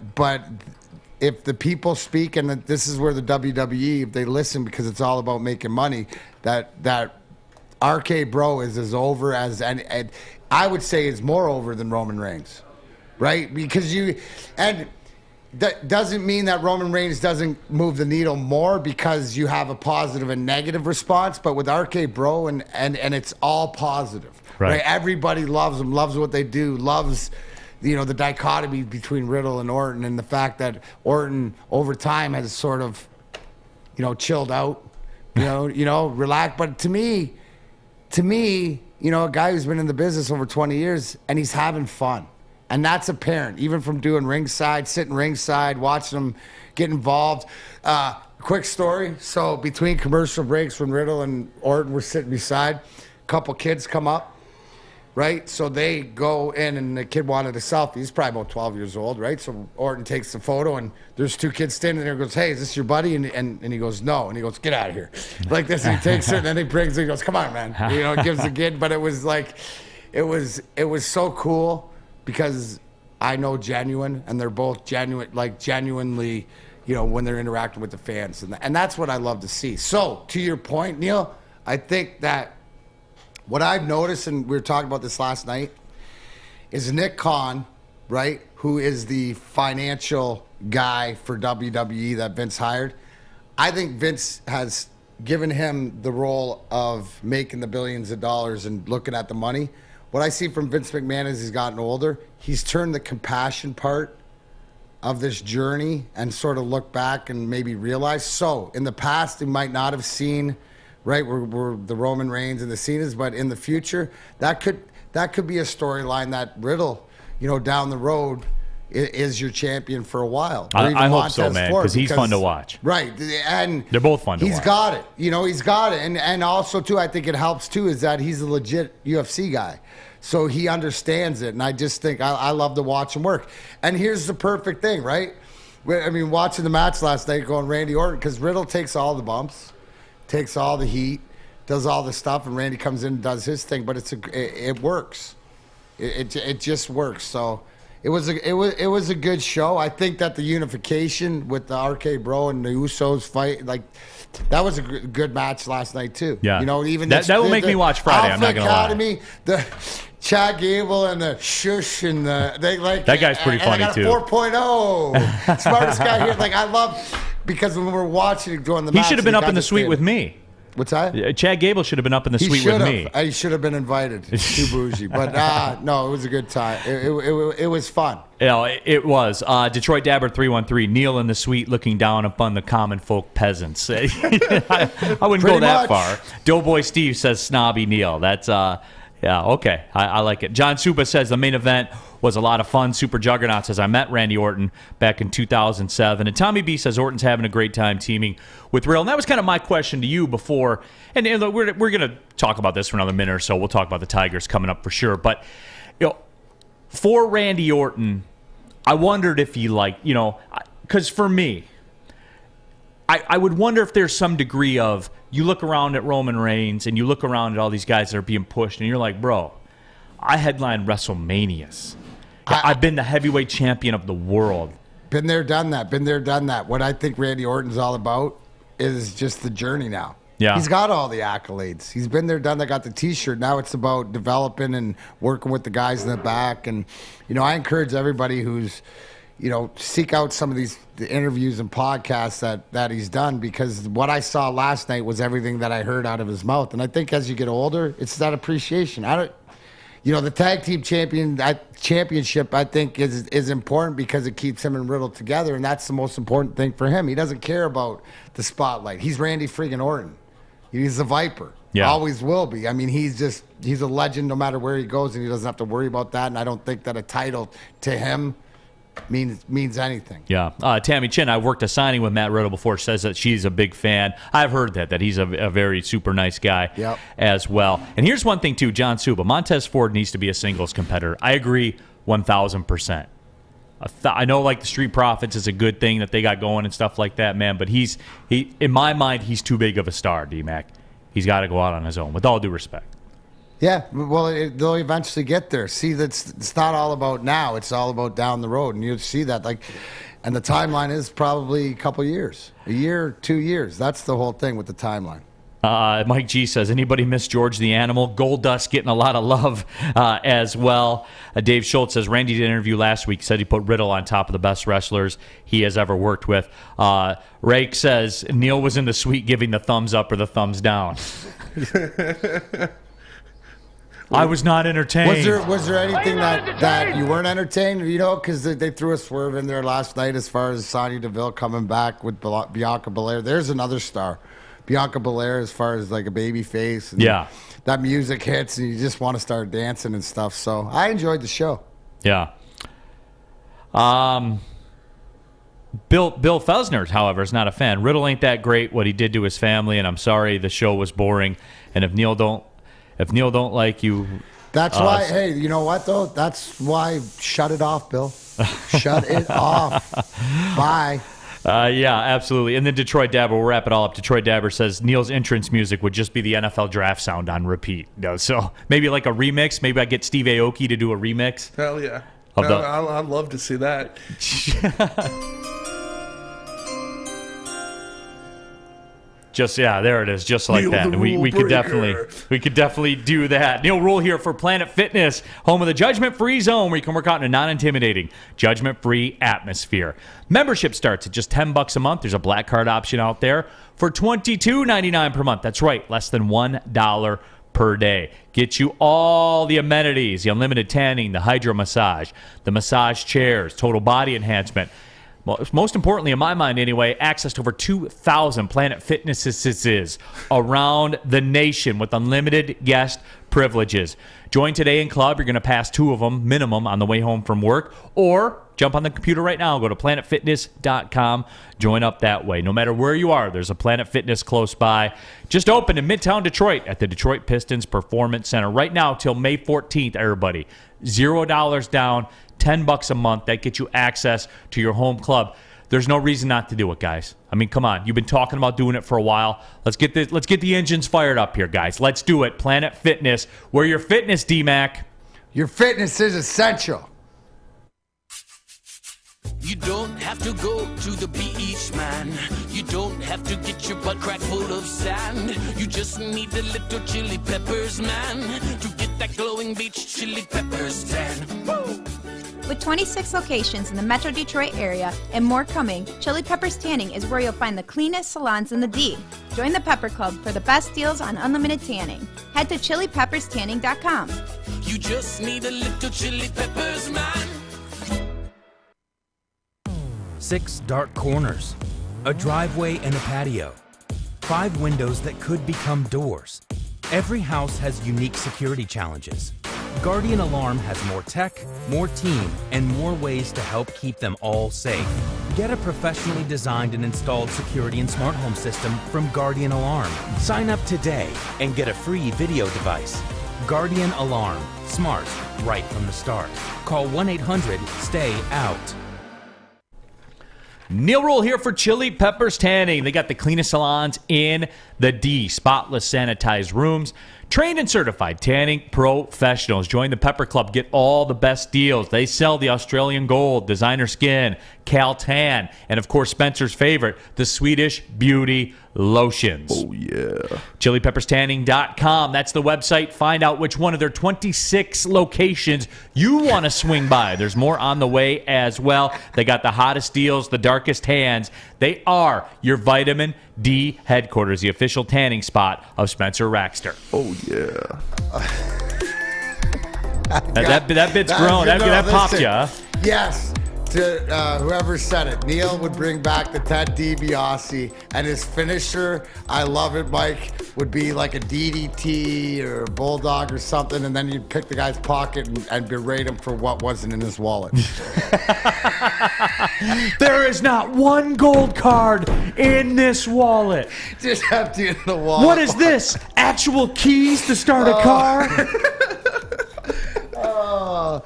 If the people speak, and this is where the WWE, if they listen, because it's all about making money, that RK Bro is as over as, and I would say is more over than Roman Reigns, right? Because that doesn't mean that Roman Reigns doesn't move the needle more because you have a positive and negative response, but with RK Bro and it's all positive, right? Everybody loves them, loves what they do, loves the dichotomy between Riddle and Orton, and the fact that Orton over time has sort of, chilled out, relaxed. But to me, a guy who's been in the business over 20 years and he's having fun, and that's apparent even from doing ringside, sitting ringside, watching him get involved. Quick story. So between commercial breaks, when Riddle and Orton were sitting beside, a couple kids come up. Right, so they go in, and the kid wanted a selfie. He's probably about 12 years old, right? So Orton takes the photo, and there's two kids standing there. And goes, "Hey, is this your buddy?" And he goes, "No." And he goes, "Get out of here!" Like this. And he takes it, and then he brings it. He goes, "Come on, man!" Gives the kid. But it was like, it was so cool because I know genuine, and they're both genuine, like genuinely, when they're interacting with the fans, and that's what I love to see. So to your point, Neal, I think that. What I've noticed, and we were talking about this last night, is Nick Khan right, who is the financial guy for WWE that Vince hired, I think Vince has given him the role of making the billions of dollars and looking at the money. What I see from Vince McMahon as he's gotten older, he's turned the compassion part of this journey and sort of look back and maybe realize. So in the past, he might not have seen, right, where the Roman Reigns and the Cenas, but in the future, that could be a storyline that Riddle, down the road, is your champion for a while. I hope so, man, because he's fun to watch. Right, and they're both fun to watch. He's got it. He's got it. And also, too, I think it helps, too, is that he's a legit UFC guy. So he understands it, and I just think I love to watch him work. And here's the perfect thing, right? I mean, watching the match last night, going Randy Orton, because Riddle takes all the bumps, takes all the heat, does all the stuff, and Randy comes in and does his thing. But it works. It just works. So it was a good show. I think that the unification with the RK Bro and the Usos fight, like, that was a good match last night too. Yeah, even that will make me watch Friday. I'm not gonna lie. The Chad Gable and the Shush and they like that guy's pretty funny too. 4.0, smartest guy here. Like, I love, because when we're watching it during the match, he should have been up in the suite with me. What's that? Chad Gable should have been up in the suite with me. He should have been invited. Too bougie. But no, it was a good time. It was fun. It was. Detroit Dabber 313, Neal in the suite looking down upon the common folk peasants. I wouldn't go that far. Doughboy Steve says snobby Neal. That's, okay. I like it. John Supa says the main event was a lot of fun. Super Juggernaut says, I met Randy Orton back in 2007. And Tommy B says Orton's having a great time teaming with Riddle. And that was kind of my question to you before. And we're going to talk about this for another minute or so. We'll talk about the Tigers coming up for sure. But, for Randy Orton, I wondered if he because for me, I would wonder if there's some degree of, you look around at Roman Reigns and you look around at all these guys that are being pushed and you're like, bro, I headlined WrestleManias. I've been the heavyweight champion of the world. Been there, done that. What I think Randy Orton's all about is just the journey now. Yeah. He's got all the accolades. He's been there, done that, got the T-shirt. Now it's about developing and working with the guys in the back. And, I encourage everybody who's, seek out some of the interviews and podcasts that he's done, because what I saw last night was everything that I heard out of his mouth. And I think as you get older, it's that appreciation. The tag team championship, I think, is important because it keeps him and Riddle together, and that's the most important thing for him. He doesn't care about the spotlight. He's Randy friggin' Orton. He's the Viper. Yeah. Always will be. I mean, he's a legend no matter where he goes, and he doesn't have to worry about that. And I don't think that a title to him means anything. Yeah. Tammy Chin, I've worked a signing with Matt Riddle before, says that she's a big fan. I've heard that he's a very super nice guy as well. And here's one thing, too, John Suba. Montez Ford needs to be a singles competitor. I agree 1,000%. I know, like, the Street Profits is a good thing that they got going and stuff like that, man, but he in my mind, he's too big of a star, D-Mac. He's got to go out on his own, with all due respect. Yeah, well, they'll eventually get there. See, it's not all about now. It's all about down the road, and you'll see that. And the timeline is probably a couple years, a year, 2 years. That's the whole thing with the timeline. Mike G says, anybody miss George the Animal? Goldust getting a lot of love as well. Dave Schultz says, Randy did an interview last week, said he put Riddle on top of the best wrestlers he has ever worked with. Rake says, Neal was in the suite giving the thumbs up or the thumbs down. I was not entertained. Was there anything that you weren't entertained? Because they threw a swerve in there last night as far as Sonya Deville coming back with Bianca Belair. There's another star. Bianca Belair, as far as like a baby face. And that music hits and you just want to start dancing and stuff. So I enjoyed the show. Yeah. Bill Felsner, however, is not a fan. Riddle ain't that great what he did to his family, and I'm sorry the show was boring. And if Neal don't like you, that's why. Hey, you know what though? That's why. Shut it off, Bill. Shut it off. Bye. Yeah, absolutely. And then Detroit Dabber, we'll wrap it all up. Detroit Dabber says Neal's entrance music would just be the NFL draft sound on repeat. So maybe like a remix. Maybe I get Steve Aoki to do a remix. Hell yeah. I'd love to see that. There it is, just like Neal that. the We Rule could Breaker. definitely do that. Neal Ruhl here for Planet Fitness, home of the judgment-free zone, where you can work out in a non-intimidating, judgment-free atmosphere. Membership starts at just $10 a month. There's a black card option out there for $22.99 per month. That's right, less than $1 per day. Get you all the amenities, the unlimited tanning, the hydro massage, the massage chairs, total body enhancement. Most importantly, in my mind anyway, access to over 2,000 Planet Fitnesses around the nation with unlimited guest privileges. Join today in club. You're going to pass 2 of them minimum on the way home from work, or jump on the computer right now. Go to planetfitness.com. Join up that way. No matter where you are, there's a Planet Fitness close by. Just opened in Midtown Detroit at the Detroit Pistons Performance Center. Right now till May 14th, everybody. $0 down. $10 a month. That gets you access to your home club. There's no reason not to do it, guys. I mean, come on. You've been talking about doing it for a while. Let's get the engines fired up here, guys. Let's do it. Planet Fitness. Where your fitness, D-Mac. Your fitness is essential. You don't have to go to the beach, man. You don't have to get your butt crack full of sand. You just need a little chili peppers, man, to get that glowing beach chili peppers tan. Woo! With 26 locations in the Metro Detroit area and more coming, Chili Peppers Tanning is where you'll find the cleanest salons in the D. Join the Pepper Club for the best deals on unlimited tanning. Head to chilipepperstanning.com. You just need a little chili peppers, man. 6 dark corners, a driveway and a patio, 5 windows that could become doors. Every house has unique security challenges. Guardian Alarm has more tech, more team, and more ways to help keep them all safe. Get a professionally designed and installed security and smart home system from Guardian Alarm. Sign up today and get a free video device. Guardian Alarm. Smart, right from the start. Call 1-800-STAY-OUT. Neal Ruhl here for Chili Peppers Tanning. They got the cleanest salons in the D. Spotless, sanitized rooms. Trained and certified tanning professionals. Join the Pepper Club. Get all the best deals. They sell the Australian Gold, Designer Skin, Cal Tan, and of course Spencer's favorite, the Swedish Beauty Lotions. Oh, yeah. ChiliPeppersTanning.com. That's the website. Find out which one of their 26 locations you want to swing by. There's more on the way as well. They got the hottest deals, the darkest hands. They are your vitamin D headquarters, the official tanning spot of Spencer Raxter. Oh, yeah. That bit's grown. That popped you, huh? Yes. To whoever said it, Neal would bring back the Ted DiBiase, and his finisher, I love it, Mike, would be like a DDT or a bulldog or something, and then you'd pick the guy's pocket and berate him for what wasn't in his wallet. There is not one gold card in this wallet. Just empty in the wallet. What is this? Actual keys to start a car? Oh,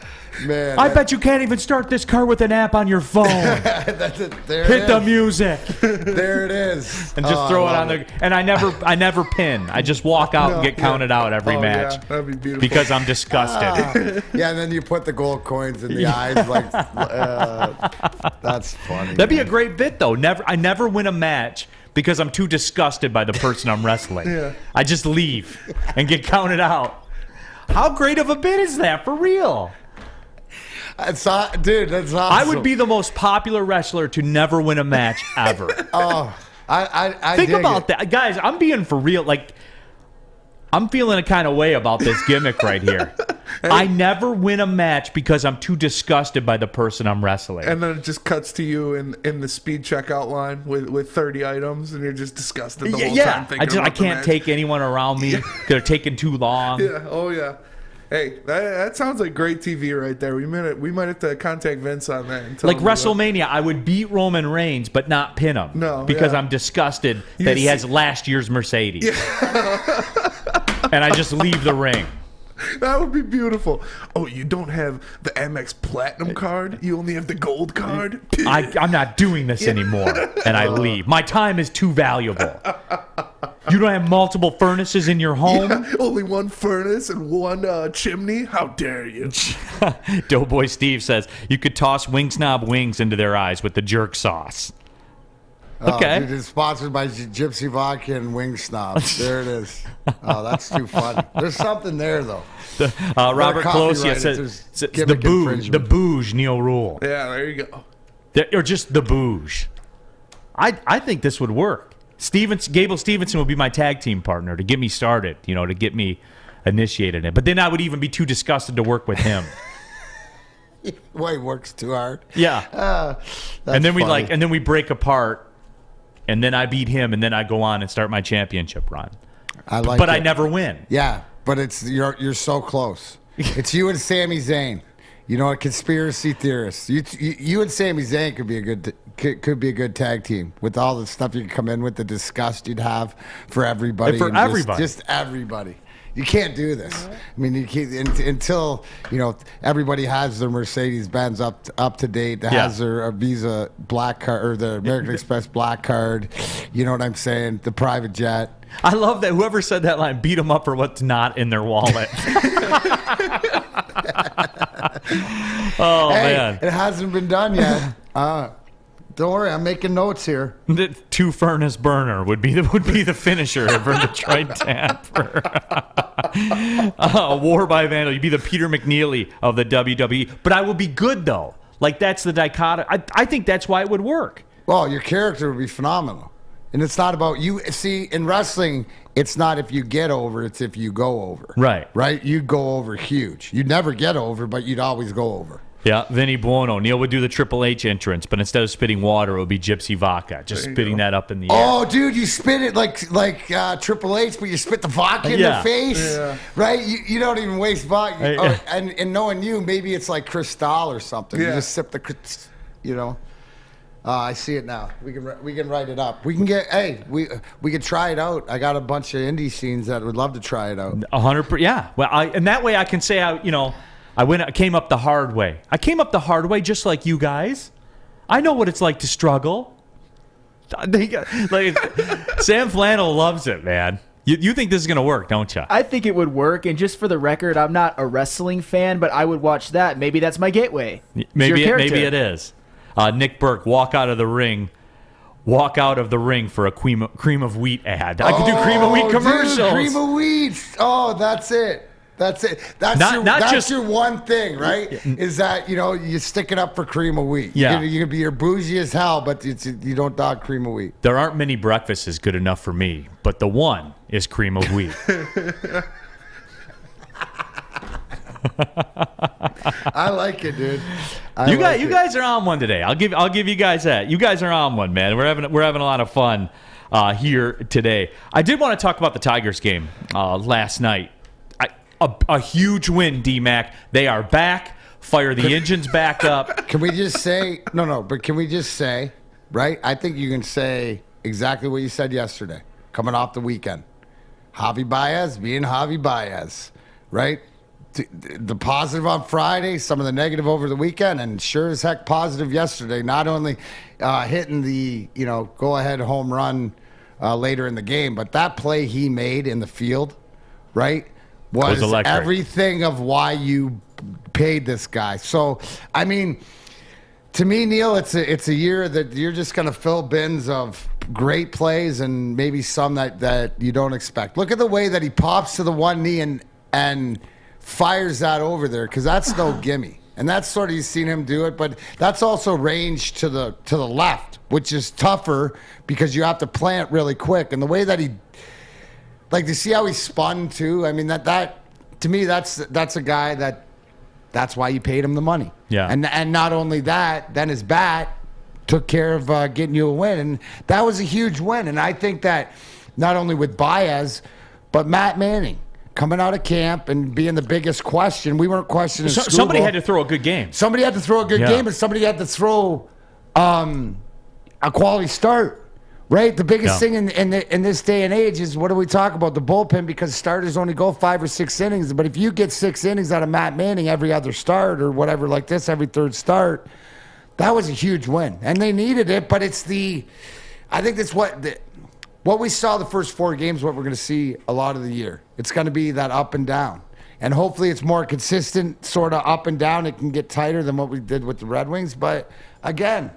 man. I bet you can't even start this car with an app on your phone. Hit the music. There it is. And just throw it on the. And I never pin. I just walk out and get counted out every match. Yeah, that'd be beautiful. Because I'm disgusted. Yeah, and then you put the gold coins in the eyes. Like, that's funny. That'd be a great bit, though. I never win a match because I'm too disgusted by the person I'm wrestling. Yeah. I just leave and get counted out. How great of a bit is that, for real? Dude, that's awesome. I would be the most popular wrestler to never win a match ever. I think dig about it. that, guys. I'm being for real. Like, I'm feeling a kind of way about this gimmick right here. I never win a match because I'm too disgusted by the person I'm wrestling. And then it just cuts to you in the speed checkout line with 30 items, and you're just disgusted the whole time thinking about I can't take anyone around me. They're taking too long. Yeah. Oh yeah. Hey, that sounds like great TV right there. We might have to contact Vince on that. And tell like him WrestleMania, I would beat Roman Reigns, but not pin him. No, because yeah. I'm disgusted that he has last year's Mercedes. Yeah. And I just leave the ring. That would be beautiful. Oh, you don't have the Amex Platinum card? You only have the gold card? I'm not doing this anymore, and I leave. My time is too valuable. You don't have multiple furnaces in your home? Yeah, only one furnace and one chimney? How dare you? Doughboy Steve says, you could toss Wing Snob wings into their eyes with the jerk sauce. Okay. Dude, it's sponsored by Gypsy Vodka and Wing Snob. There it is. Oh, that's too funny. There's something there, though. Robert Colosia says the bouge Neal Ruhl. Yeah, there you go. Or just the bouge. I think this would work. Gable Stevenson would be my tag team partner to get me started, to get me initiated in it. But then I would even be too disgusted to work with him. Well, he works too hard. Yeah. And then we break apart, and then I beat him, and then I go on and start my championship run. But I never win. Yeah, but you're so close. It's you and Sami Zayn. A conspiracy theorist. You and Sami Zayn could be a good tag team with all the stuff you can come in with, the disgust you'd have for everybody. And for everybody. Just everybody. You can't do this. I mean, you can't until everybody has their Mercedes-Benz up to date, that has their Visa black card or the American Express black card. You know what I'm saying? The private jet. I love that whoever said that line beat them up for what's not in their wallet. Man, it hasn't been done yet. Don't worry, I'm making notes here. The two furnace burner would be the finisher for Detroit Tamper. War by Vandal. You'd be the Peter McNeely of the WWE. But I would be good though. Like that's the dichotomy. I think that's why it would work. Well, your character would be phenomenal. And it's not about you. See, in wrestling, it's not if you get over, it's if you go over. Right. Right? You'd go over huge. You'd never get over, but you'd always go over. Yeah, Vinny Buono. Neal would do the Triple H entrance, but instead of spitting water, it would be Gypsy Vodka. Just spitting that up in the air. Oh, dude, you spit it like Triple H, but you spit the vodka in their face. Yeah. Right? You don't even waste vodka. And knowing you, maybe it's like Cristal or something. Yeah. You just sip the, I see it now. We can write it up. We can we can try it out. I got a bunch of indie scenes that would love to try it out. 100%. Yeah. Well, and that way I can say I came up the hard way. I came up the hard way just like you guys. I know what it's like to struggle. Sam Flannel loves it, man. You think this is going to work, don't you? I think it would work, and just for the record, I'm not a wrestling fan, but I would watch that. Maybe that's my gateway. Maybe it is. Nick Burke, walk out of the ring for a cream of wheat ad. I could do cream of wheat commercials. Dude, cream of wheat. Oh, that's it. That's it. That's your one thing, right? Is that, you stick it up for cream of wheat. Yeah. You can be your bougie as hell, but you don't dog cream of wheat. There aren't many breakfasts good enough for me, but the one is cream of wheat. I like it, dude. You guys are on one today. I'll give you guys that. You guys are on one, man. We're having a lot of fun here today. I did want to talk about the Tigers game last night. A huge win, D-Mac. They are back. Fire the engines back up. Can we just say but can we just say, right? I think you can say exactly what you said yesterday, coming off the weekend. Javi Baez being Javi Baez, right? The positive on Friday, some of the negative over the weekend, and sure as heck positive yesterday. Not only hitting the go-ahead home run later in the game, but that play he made in the field, right, was everything of why you paid this guy. So, I mean, to me, Neal, it's a year that you're just going to fill bins of great plays and maybe some that you don't expect. Look at the way that he pops to the one knee and fires that over there, because that's no gimme. And that's sort of, you've seen him do it, but that's also range to the left, which is tougher because you have to plant really quick. And the way that he, to see how he spun too, I mean, that to me, that's a guy that's why you paid him the money. Yeah. And not only that, then his bat took care of getting you a win. And that was a huge win. And I think that not only with Baez, but Matt Manning coming out of camp and being the biggest question. We weren't questioning somebody had to throw a good game. Somebody had to throw a good game, and somebody had to throw a quality start. Right? The biggest thing in this day and age is, what do we talk about? The bullpen, because starters only go 5 or 6 innings. But if you get 6 innings out of Matt Manning every other start or whatever like this, every third start, that was a huge win. And they needed it, but I think that's what we saw the first 4 games, what we're going to see a lot of the year. It's going to be that up and down. And hopefully it's more consistent, sort of up and down. It can get tighter than what we did with the Red Wings. But again,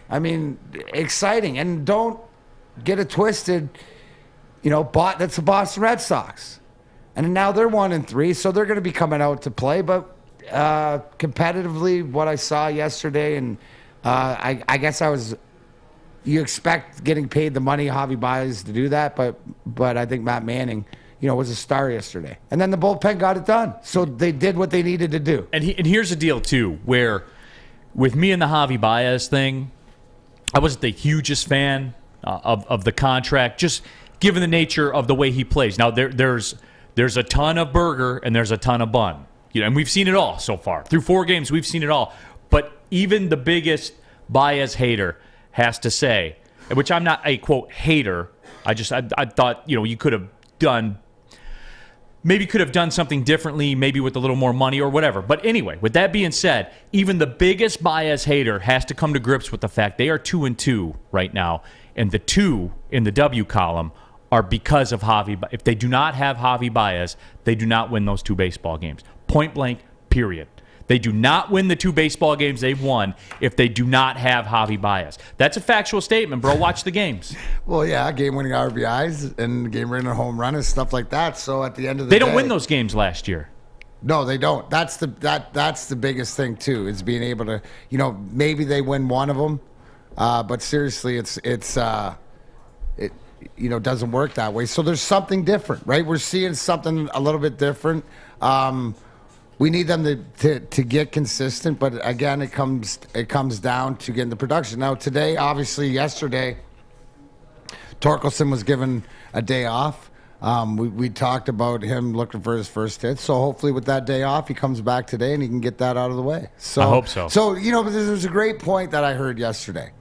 I mean, exciting. And don't get it twisted. That's the Boston Red Sox. And now they're 1-3, so they're going to be coming out to play. But competitively, what I saw yesterday, and I guess you expect getting paid the money Javi Baez to do that, but I think Matt Manning, was a star yesterday. And then the bullpen got it done. So they did what they needed to do. And here's the deal, too, where with me and the Javi Baez thing, I wasn't the hugest fan of the contract, just given the nature of the way he plays. Now, there's a ton of burger and there's a ton of bun. And we've seen it all so far. Through 4 games, we've seen it all. But even the biggest Baez hater has to say, which I'm not a, quote, hater. I thought, you could have done something differently, maybe with a little more money or whatever. But anyway, with that being said, even the biggest Baez hater has to come to grips with the fact they are 2-2 right now. And the 2 in the W column are because of Javi. If they do not have Javi Baez, they do not win those 2 baseball games. Point blank, period. They do not win the 2 baseball games they've won if they do not have Javi Baez. That's a factual statement, bro. Watch the games. Well, yeah, game-winning RBIs and game-winning home run and stuff like that. So at the end of the day, they don't win those games last year. No, they don't. That's the biggest thing too, is being able to, maybe they win one of them, but seriously, it doesn't work that way. So there's something different, right? We're seeing something a little bit different. We need them to get consistent, but again, it comes down to getting the production. Now yesterday, Torkelson was given a day off. We talked about him looking for his first hit, so hopefully with that day off, he comes back today and he can get that out of the way. So I hope so. So there's a great point that I heard yesterday,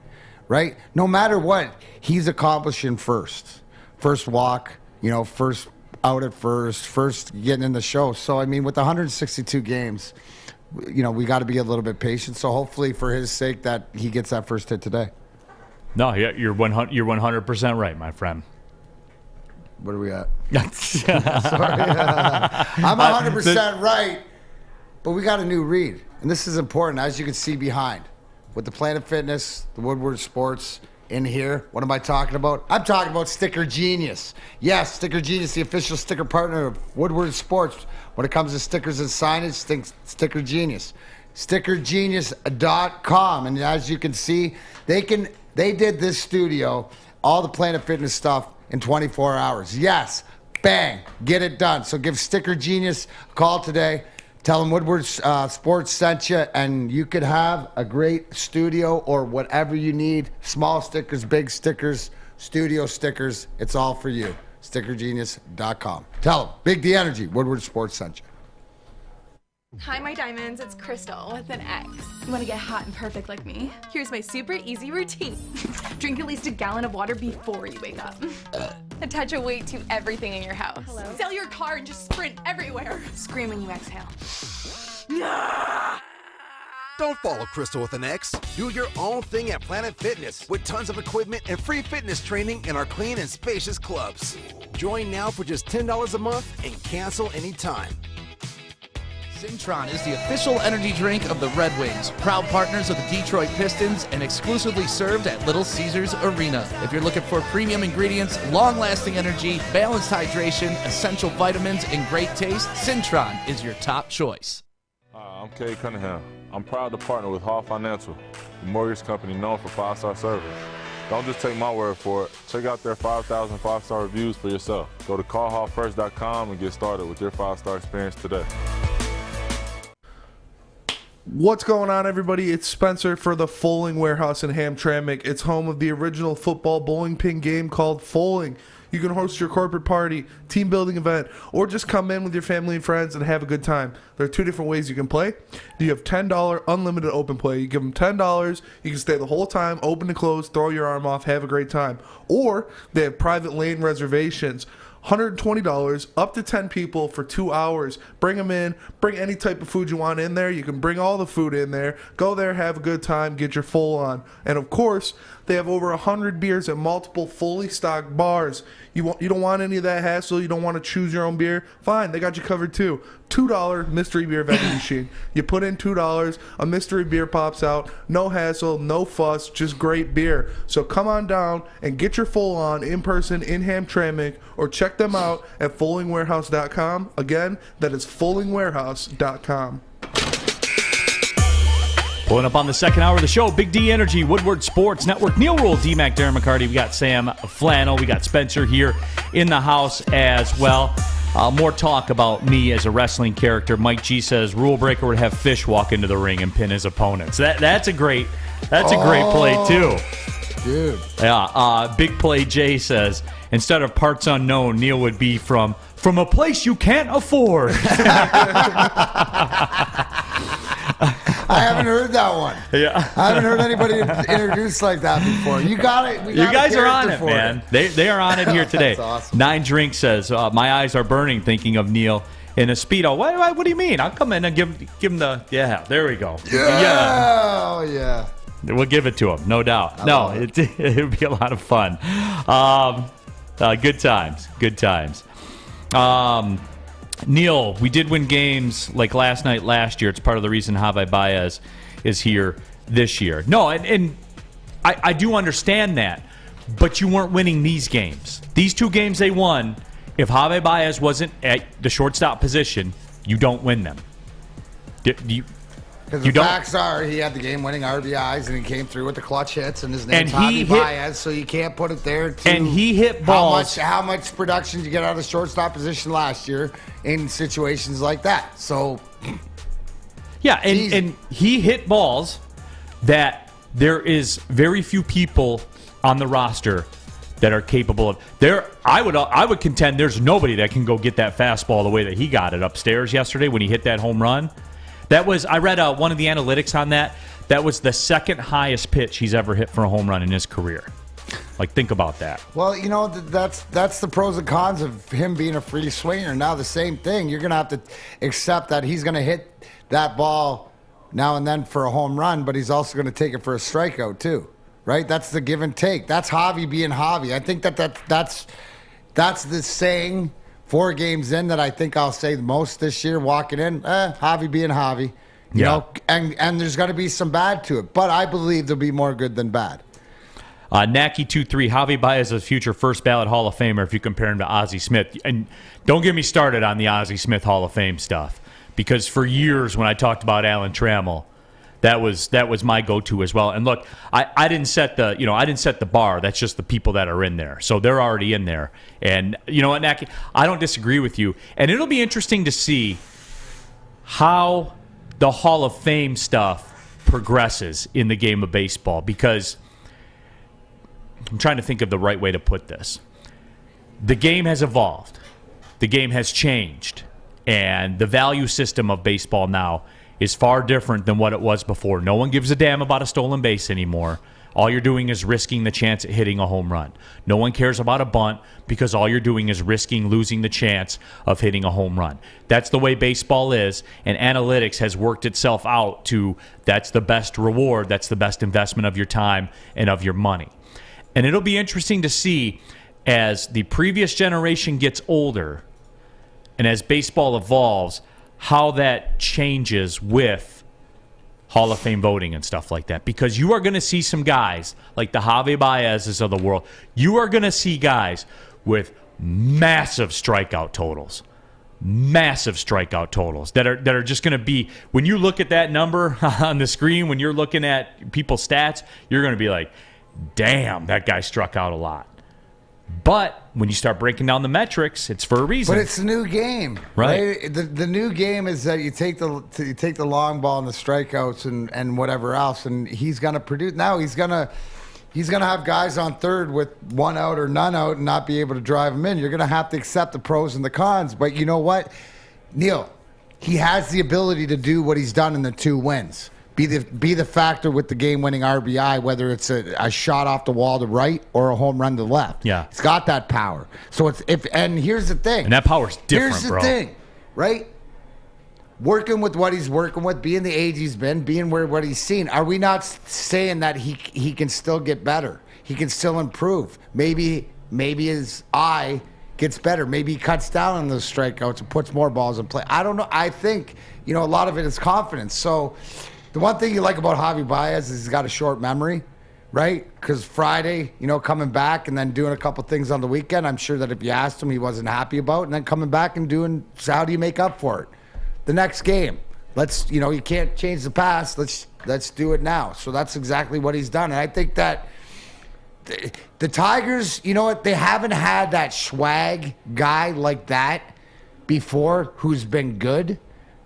right? No matter what, he's accomplishing first walk, first out at first getting in the show. So, I mean, with 162 games, we got to be a little bit patient. So hopefully for his sake that he gets that first hit today. No, you're 100% right, my friend. What are we at? Sorry. I'm 100% right, but we got a new read. And this is important, as you can see behind. With the Planet Fitness, the Woodward Sports, in here. What am I talking about? I'm talking about Sticker Genius. Yes, Sticker Genius, the official sticker partner of Woodward Sports. When it comes to stickers and signage, think Sticker Genius. StickerGenius.com. And as you can see, they did this studio, all the Planet Fitness stuff, in 24 hours. Yes, bang, get it done. So give Sticker Genius a call today. Tell them Woodward Sports sent you, and you could have a great studio or whatever you need. Small stickers, big stickers, studio stickers. It's all for you. StickerGenius.com. Tell them Big D Energy, Woodward Sports sent you. Hi, my diamonds. It's Crystal with an X. You want to get hot and perfect like me? Here's my super easy routine. Drink at least a gallon of water before you wake up. Attach a weight to everything in your house. Hello? Sell your car and just sprint everywhere. Scream when you exhale. Don't follow Crystal with an X. Do your own thing at Planet Fitness with tons of equipment and free fitness training in our clean and spacious clubs. Join now for just $10 a month and cancel anytime. Cintron is the official energy drink of the Red Wings, proud partners of the Detroit Pistons, and exclusively served at Little Caesars Arena. If you're looking for premium ingredients, long-lasting energy, balanced hydration, essential vitamins, and great taste, Cintron is your top choice. I'm Cade Cunningham. I'm proud to partner with Hall Financial, the mortgage company known for 5-star service. Don't just take my word for it. Check out their 5,000 5-star reviews for yourself. Go to callhallfirst.com and get started with your 5-star experience today. What's going on, everybody? It's Spencer for the Foaling Warehouse in Hamtramck. It's home of the original football bowling pin game called Foaling. You can host your corporate party, team building event, or just come in with your family and friends and have a good time. There are 2 different ways you can play. You have $10 unlimited open play. You give them $10, you can stay the whole time, open to close, throw your arm off, have a great time. Or they have private lane reservations. $120, up to 10 people for 2 hours. Bring them in. Bring any type of food you want in there. You can bring all the food in there. Go there, have a good time, get your full on. And of course, they have over 100 beers at multiple fully stocked bars. You don't want any of that hassle. You don't want to choose your own beer. Fine, they got you covered too. $2 mystery beer vending machine. You put in $2, a mystery beer pops out. No hassle, no fuss, just great beer. So come on down and get your full on in person in Hamtramck, or check them out at FullingWarehouse.com. Again, that is FullingWarehouse.com. Pulling up on the second hour of the show, Big D Energy, Woodward Sports Network, Neal Ruhl, D-Mac, Darren McCarty. We got Sam Flannel. We got Spencer here in the house as well. More talk about me as a wrestling character. Mike G says Rule Breaker would have Fish walk into the ring and pin his opponents. That's a great play too. Dude. Yeah. Big Play Jay says instead of parts unknown, Neal would be from a place you can't afford. I haven't heard that one. Yeah. I haven't heard anybody introduced like that before. You got it. You guys are on it, man. They are on it here today. That's awesome. 9 Drink says, my eyes are burning thinking of Neal in a Speedo. What do you mean? I'll come in and give him the, yeah, there we go. Yeah. Oh, yeah. We'll give it to him, no doubt. It would be a lot of fun. Good times. Good times. Neal, we did win games like last night last year. It's part of the reason Javi Baez is here this year. No, and I do understand that, but you weren't winning these games. These 2 games they won, if Javi Baez wasn't at the shortstop position, you don't win them. Because the facts are he had the game-winning RBIs, and he came through with the clutch hits, and his name's Javi Baez, so you can't put it there, too. And he hit balls. How much production did you get out of the shortstop position last year in situations like that? So, yeah, and he hit balls that there is very few people on the roster that are capable of. I would contend there's nobody that can go get that fastball the way that he got it upstairs yesterday when he hit that home run. I read one of the analytics on that. That was the second highest pitch he's ever hit for a home run in his career. Like, think about that. Well, you know, that's the pros and cons of him being a free swinger. Now the same thing. You're going to have to accept that he's going to hit that ball now and then for a home run, but he's also going to take it for a strikeout too, right? That's the give and take. That's Javi being Javi. I think that's the saying 4 games in that I think I'll say the most this year walking in. Javi being Javi. You know, and there's going to be some bad to it, but I believe there'll be more good than bad. Naki23, Javi Baez is a future first ballot Hall of Famer if you compare him to Ozzie Smith. And don't get me started on the Ozzie Smith Hall of Fame stuff, because for years when I talked about Alan Trammell, that was my go-to as well. And look, I didn't set the bar. That's just the people that are in there. So they're already in there. And you know what, Naki, I don't disagree with you. And it'll be interesting to see how the Hall of Fame stuff progresses in the game of baseball, because I'm trying to think of the right way to put this. The game has evolved. The game has changed. And the value system of baseball now is far different than what it was before. No one gives a damn about a stolen base anymore. All you're doing is risking the chance at hitting a home run. No one cares about a bunt, because all you're doing is risking losing the chance of hitting a home run. That's the way baseball is, and analytics has worked itself out to that's the best reward, that's the best investment of your time and of your money. And it'll be interesting to see as the previous generation gets older and as baseball evolves, how that changes with Hall of Fame voting and stuff like that. Because you are going to see some guys like the Javi Baez's of the world. You are going to see guys with massive strikeout totals. Massive strikeout totals that are just going to be, when you look at that number on the screen, when you're looking at people's stats, you're going to be like, damn, that guy struck out a lot. But when you start breaking down the metrics, it's for a reason. But it's a new game, right? The new game is that you take the long ball and the strikeouts and whatever else, and he's gonna produce. Now he's gonna have guys on third with 1 out or none out and not be able to drive them in. You're gonna have to accept the pros and the cons. But you know what, Neal, he has the ability to do what he's done in the 2 wins. be the factor with the game-winning RBI, whether it's a shot off the wall to right or a home run to left. Yeah. He's got that power. So and here's the thing. And that power's different, Here's the bro. thing, right? Working with what he's working with, being the age he's been, being what he's seen, are we not saying that he can still get better? He can still improve. Maybe his eye gets better. Maybe he cuts down on those strikeouts and puts more balls in play. I don't know. I think, a lot of it is confidence. So the one thing you like about Javi Baez is he's got a short memory, right? Because Friday, coming back and then doing a couple things on the weekend, I'm sure that if you asked him, he wasn't happy about, and then coming back and doing, so how do you make up for it? The next game. Let's, you can't change the past. Let's do it now. So that's exactly what he's done. And I think that the Tigers, they haven't had that swag guy like that before who's been good,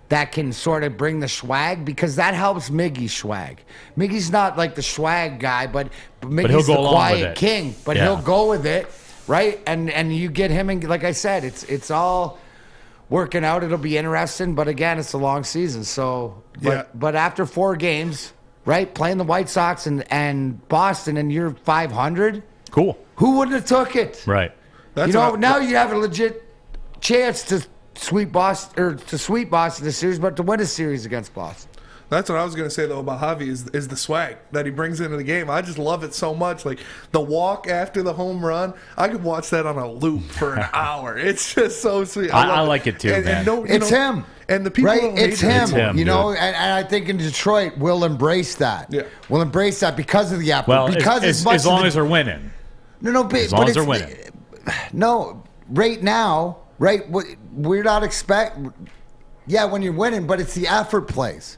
that can sort of bring the swag, because that helps Miggy's swag. Miggy's not like the swag guy, but Miggy's the quiet king. But he'll go with it, right? And you get him, and like I said, it's all working out. It'll be interesting, but again, it's a long season. So, but after 4 games, right, playing the White Sox and Boston, and you're 500. Cool. Who wouldn't have took it? Right. Now you have a legit chance to sweep Boston this series, but to win a series against Boston. That's what I was going to say, though, about Javi is the swag that he brings into the game. I just love it so much. Like, the walk after the home run, I could watch that on a loop for an hour. It's just so sweet. I like it, too, man. It's him. And the people right? don't It's hate him, it. and I think in Detroit, we'll embrace that. Yeah. We'll embrace that because of the apple. Well, because as long as they're winning. As long as they're winning. No, right now, right, we're not when you're winning, but it's the effort plays.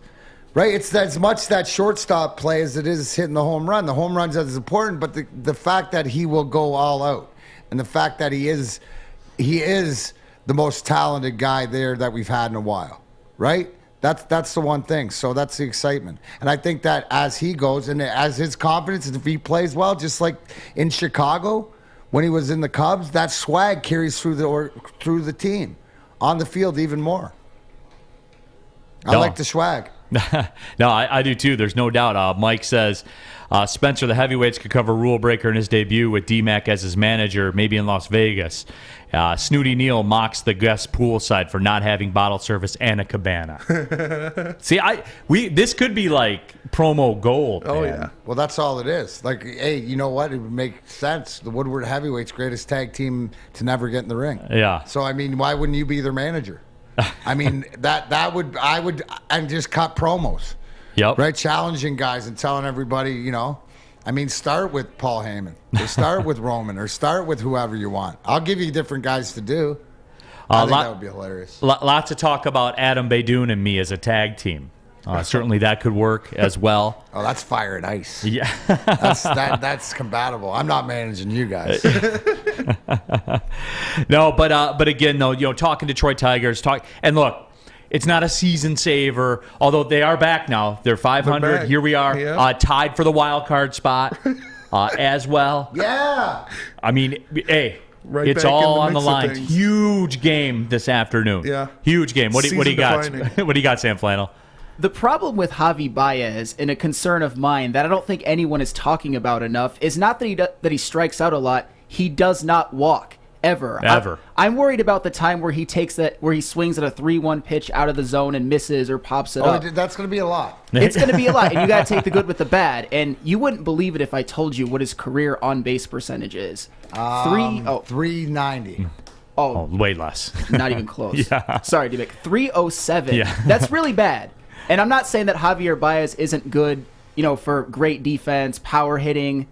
Right, it's as much that shortstop play as it is hitting the home run. The home run's as important, but the fact that he will go all out, and the fact that he is the most talented guy there that we've had in a while, right? That's the one thing. So that's the excitement, and I think that as he goes and as his confidence, if he plays well, just like in Chicago when he was in the Cubs, that swag carries through the team on the field even more. I like the swag. No, I do too. There's no doubt. Mike says Spencer, the heavyweights, could cover Rule Breaker in his debut with D-Mac as his manager, maybe in Las Vegas. Snooty Neal mocks the guest poolside for not having bottle service and a cabana. See, this could be like promo gold. Oh, man. yeah. Well, that's all it is. Like, hey, you know what? It would make sense. The Woodward Heavyweights, greatest tag team to never get in the ring. Yeah. So, I mean, why wouldn't you be their manager? I mean, I would and just cut promos. Yep. Right? Challenging guys and telling everybody, I mean, start with Paul Heyman, or start with Roman, or start with whoever you want. I'll give you different guys to do. I think that would be hilarious. Lots of talk about Adam Baydoun and me as a tag team. Certainly that could work as well. Oh, that's fire and ice. Yeah. that's compatible. I'm not managing you guys. No, but again, though, talking Detroit Tigers, and look, it's not a season saver, although they are back now. They're 500. Here we are, tied for the wild card spot as well. Yeah. I mean, hey. Right, it's all on the line. Huge game this afternoon. Yeah. Huge game. What do you got? Season-defining. What do you got, Sam Flannel? The problem with Javi Baez, and a concern of mine that I don't think anyone is talking about enough, is not that he strikes out a lot. He does not walk ever. I'm worried about the time where he swings at a 3-1 pitch out of the zone and misses or pops it up. That's going to be a lot. It's going to be a lot, and you got to take the good with the bad. And you wouldn't believe it if I told you what his career on base percentage is. 390. Oh, way less. Not even close. Yeah. Sorry, D-Mick. 307. Yeah. That's really bad. And I'm not saying that Javier Baez isn't good, for great defense, power hitting,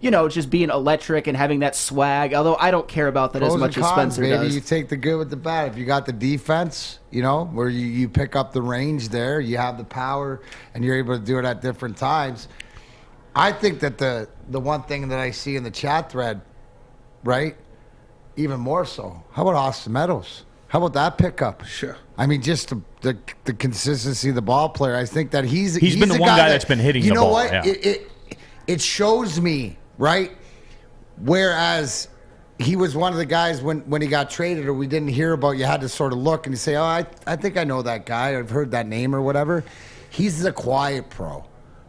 just being electric and having that swag. Although I don't care about that as much as Spencer does. You take the good with the bad. If you got the defense, where you pick up the range there, you have the power, and you're able to do it at different times. I think that the one thing that I see in the chat thread, right, even more so, how about Austin Meadows? How about that pickup? Sure. I mean, just the consistency of the ball player. I think that he's been the one guy that's been hitting the ball. You know what? Yeah. It shows me, right? Whereas he was one of the guys when he got traded or we didn't hear about, you had to sort of look and you say, oh, I think I know that guy. I've heard that name or whatever. he's the quiet pro,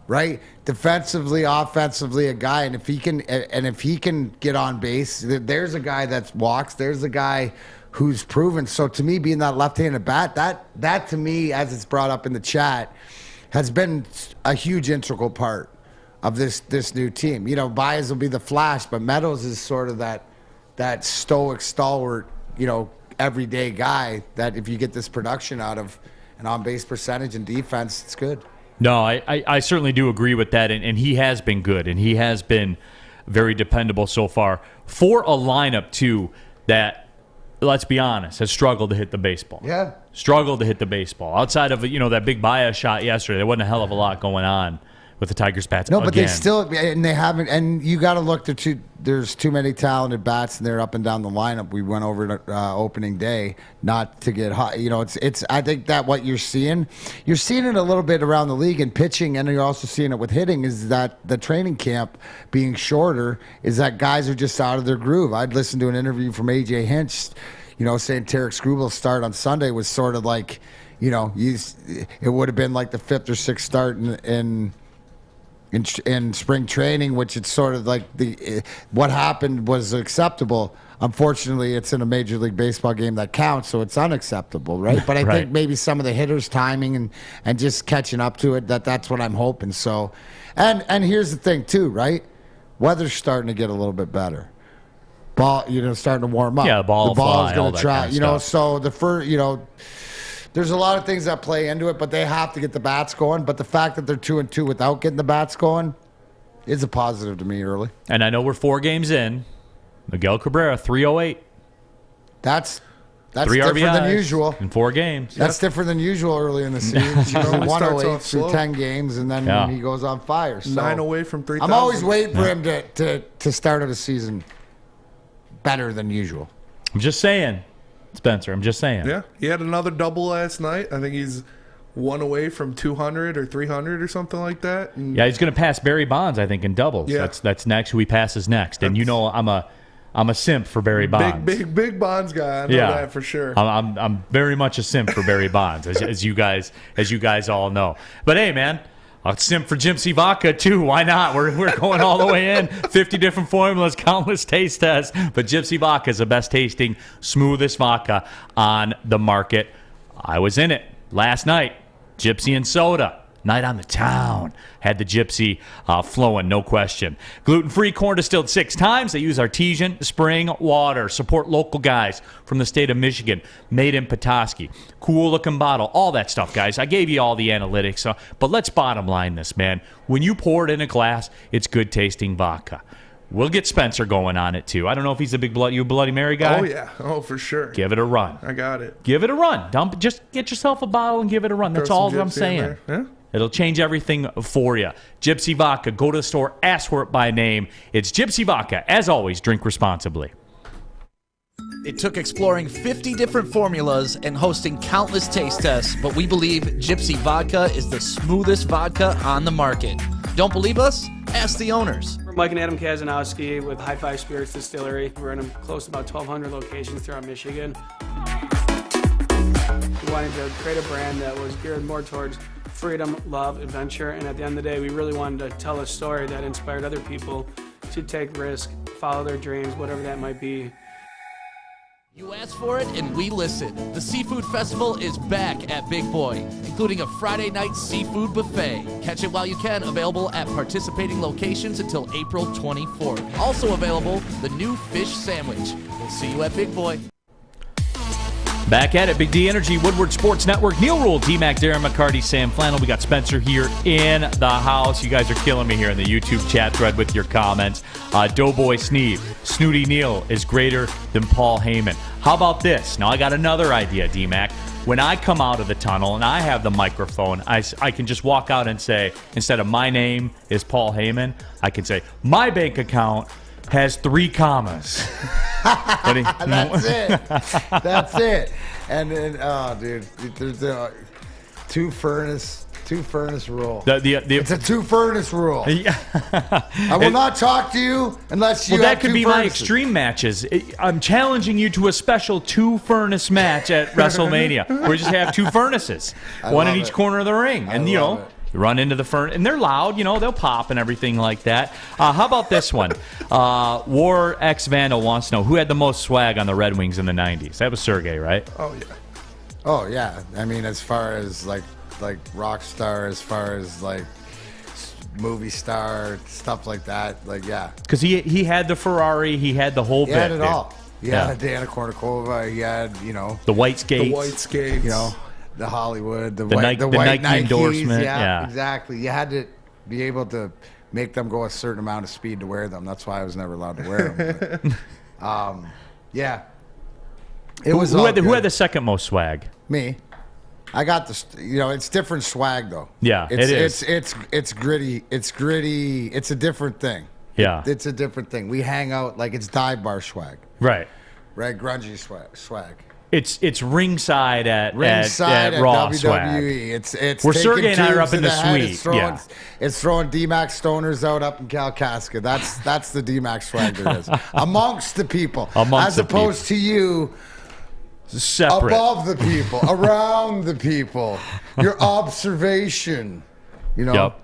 right? Defensively, offensively, a guy, and if he can get on base, there's a guy that walks. There's a guy who's proven. So to me, being that left-handed bat, that to me, as it's brought up in the chat, has been a huge integral part of this new team. You know, Baez will be the flash, but Meadows is sort of that stoic, stalwart, you know, everyday guy that if you get this production out of an on-base percentage and defense, it's good. No, I certainly do agree with that, and he has been good, and he has been very dependable so far for a lineup, too, that, let's be honest, has struggled to hit the baseball. Yeah. Struggled to hit the baseball. Outside of, you know, that big Baez shot yesterday, there wasn't a hell of a lot going on with the Tigers' bats. No, but again. they still, and they haven't, and you got to look, there's too many talented bats, and they're up and down the lineup. We went over it opening day, not to get hot. You know, it's. I think that what you're seeing it a little bit around the league in pitching, and you're also seeing it with hitting, is that the training camp being shorter, is that guys are just out of their groove. I'd listened to an interview from A.J. Hinch, you know, saying Tarek Skrubal's start on Sunday was sort of like, you know, it would have been like the 5th or 6th start in spring training, which it's sort of like what happened was acceptable. Unfortunately, it's in a Major League Baseball game that counts, so it's unacceptable, right? But I think maybe some of the hitters' timing and just catching up to it, that's what I'm hoping. So, and here's the thing too, right? Weather's starting to get a little bit better. Ball, you know, starting to warm up. Yeah, the ball's going to try, you know. So the first, you know. There's a lot of things that play into it, but they have to get the bats going. But the fact that they're 2-2 without getting the bats going is a positive to me early. And I know we're 4 games in. Miguel Cabrera, 308. That's 3 different RBIs than usual. in 4 games. That's different than usual early in the season. You know, 108 through 10 games, and then he goes on fire. So 9 away from 3,000. I'm always waiting for him to start out a season better than usual. I'm just saying. Spencer, I'm just saying. Yeah, he had another double last night. I think he's 1 away from 200 or 300 or something like that. And yeah, he's going to pass Barry Bonds, I think, in doubles. Yeah. That's next. Who he passes next, and you know I'm a simp for Barry Bonds. Big Bonds guy. I know that for sure. I'm very much a simp for Barry Bonds, as you guys all know. But hey, man. I'll simp for Gypsy Vodka, too. Why not? We're going all the way in. 50 different formulas, countless taste tests. But Gypsy Vodka is the best tasting, smoothest vodka on the market. I was in it last night. Gypsy and soda. Night on the town. Had the Gypsy flowing, no question. Gluten-free, corn distilled 6 times. They use artesian spring water. Support local guys from the state of Michigan. Made in Petoskey. Cool-looking bottle. All that stuff, guys. I gave you all the analytics. But let's bottom line this, man. When you pour it in a glass, it's good-tasting vodka. We'll get Spencer going on it, too. I don't know if he's a big Bloody Mary guy. Oh, yeah. Oh, for sure. Give it a run. I got it. Give it a run. Just get yourself a bottle and give it a run. That's all I'm saying. Yeah. It'll change everything for you. Gypsy Vodka. Go to the store. Ask for it by name. It's Gypsy Vodka. As always, drink responsibly. It took exploring 50 different formulas and hosting countless taste tests, but we believe Gypsy Vodka is the smoothest vodka on the market. Don't believe us? Ask the owners. We're Mike and Adam Kazanowski with High Five Spirits Distillery. We're in close to about 1,200 locations throughout Michigan. We wanted to create a brand that was geared more towards freedom, love, adventure, and at the end of the day, we really wanted to tell a story that inspired other people to take risk, follow their dreams, whatever that might be. You asked for it and we listened. The Seafood Festival is back at Big Boy, including a Friday night seafood buffet. Catch it while you can, available at participating locations until April 24th. Also available, the new fish sandwich. We'll see you at Big Boy. Back at it, Big D Energy, Woodward Sports Network, Neal Ruhl, D-Mac, Darren, McCarty, Sam Flannel. We got Spencer here in the house. You guys are killing me here in the YouTube chat thread with your comments. Doughboy Sneeve, Snooty Neal is greater than Paul Heyman. How about this? Now I got another idea, D-Mac. When I come out of the tunnel and I have the microphone, I can just walk out and say, instead of my name is Paul Heyman, I can say, my bank account has 3 commas. That's it. That's it. And then, oh, dude, there's 2 furnace Two-furnace rule. It's a two-furnace rule. I will not talk to you unless you Well, that have could two be my furnaces. extreme matches. I'm challenging you to a special two-furnace match at WrestleMania. Where we just have two furnaces, one in each corner of the ring. And, you run into the furnace. And they're loud, they'll pop and everything like that. How about this one? War X Vandal wants to know, who had the most swag on the Red Wings in the 90s? That was Sergei, right? Oh, yeah. I mean, as far as, like rock star, as far as, like, movie star, stuff like that. Like, yeah. Because he had the Ferrari. He had the whole bit. He had it dude. all. He had Dana Kournikova. He had, the white skates. The white skates. The Hollywood, the Nike white Nikes, endorsement. Yeah, exactly. You had to be able to make them go a certain amount of speed to wear them. That's why I was never allowed to wear them. But, yeah. It was who had the second most swag? Me. I got the, it's different swag though. Yeah, it is. It's gritty. It's gritty. It's a different thing. Yeah. It's a different thing. We hang out like it's dive bar swag. Right. Right, grungy swag. It's ringside at at Raw WWE. swag. It's where taking Sergey and I are up tubes in the to head. suite. It's throwing D-Max stoners out up in Kalkaska. That's the D-Max swag there is. Amongst the people. As opposed to you separate. Above the people. Around the people. Your observation. Yep.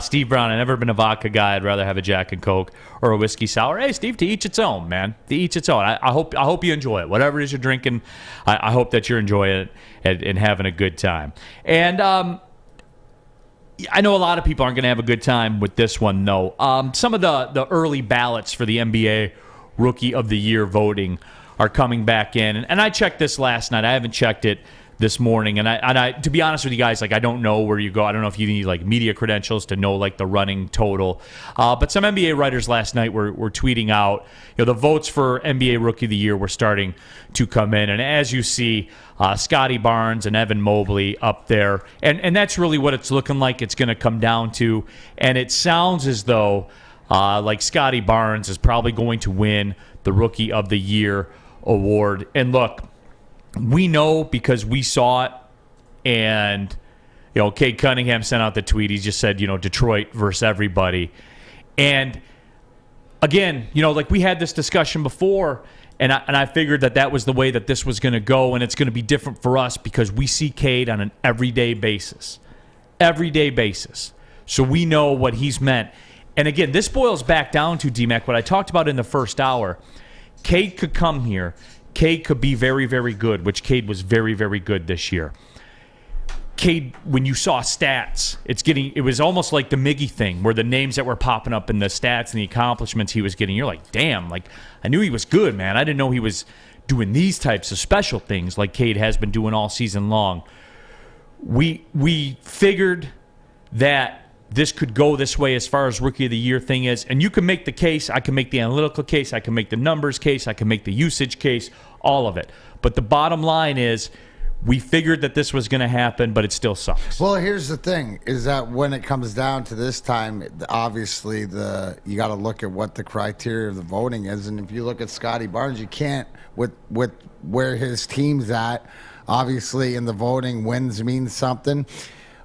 Steve Brown, I've never been a vodka guy. I'd rather have a Jack and Coke or a whiskey sour. Hey, Steve, to each its own, man. To each its own. I hope you enjoy it. Whatever it is you're drinking, I hope that you're enjoying it and having a good time. And I know a lot of people aren't going to have a good time with this one, though. Some of the early ballots for the NBA Rookie of the Year voting are coming back in. And I checked this last night. I haven't checked it this morning, and I to be honest with you guys, like, I don't know where you go. I don't know if you need like media credentials to know like the running total. But some NBA writers last night were tweeting out, the votes for NBA Rookie of the Year were starting to come in, and as you see, Scotty Barnes and Evan Mobley up there, and that's really what it's looking like. It's going to come down to, and it sounds as though like Scotty Barnes is probably going to win the Rookie of the Year award. And look, we know because we saw it, and Cade Cunningham sent out the tweet. He just said, Detroit versus everybody. And again, like we had this discussion before, and I figured that was the way that this was going to go, and it's going to be different for us because we see Cade on an everyday basis. So we know what he's meant. And again, this boils back down to, D-Mac, what I talked about in the first hour. Cade could come here. Cade could be very, very good, which Cade was very, very good this year. Cade, when you saw stats, it was almost like the Miggy thing, where the names that were popping up in the stats and the accomplishments he was getting, you're like, damn, like, I knew he was good, man. I didn't know he was doing these types of special things like Cade has been doing all season long. We figured that this could go this way as far as Rookie of the Year thing is. And you can make the case. I can make the analytical case. I can make the numbers case. I can make the usage case, all of it. But the bottom line is we figured that this was going to happen, but it still sucks. Well, here's the thing, is that when it comes down to this time, obviously you got to look at what the criteria of the voting is. And if you look at Scotty Barnes, you can't, with where his team's at, obviously in the voting, wins means something.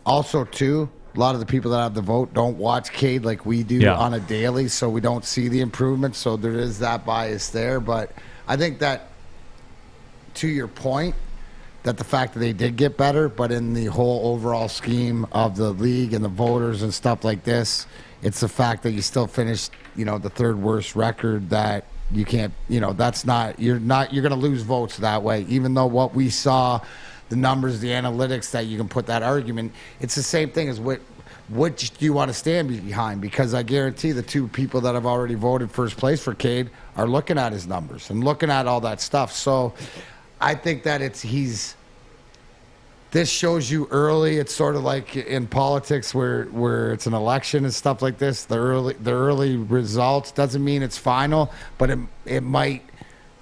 Also, too, a lot of the people that have the vote don't watch Cade like we do on a daily, so we don't see the improvement. So there is that bias there. But I think that, to your point, that the fact that they did get better, but in the whole overall scheme of the league and the voters and stuff like this, it's the fact that you still finished, the third worst record, that you can't, you're going to lose votes that way. Even though what we saw, the numbers, the analytics, that you can put that argument, it's the same thing as what do you want to stand behind? Because I guarantee the two people that have already voted first place for Cade are looking at his numbers and looking at all that stuff. So I think that this shows you early. It's sort of like in politics where it's an election and stuff like this. The early results doesn't mean it's final, but it might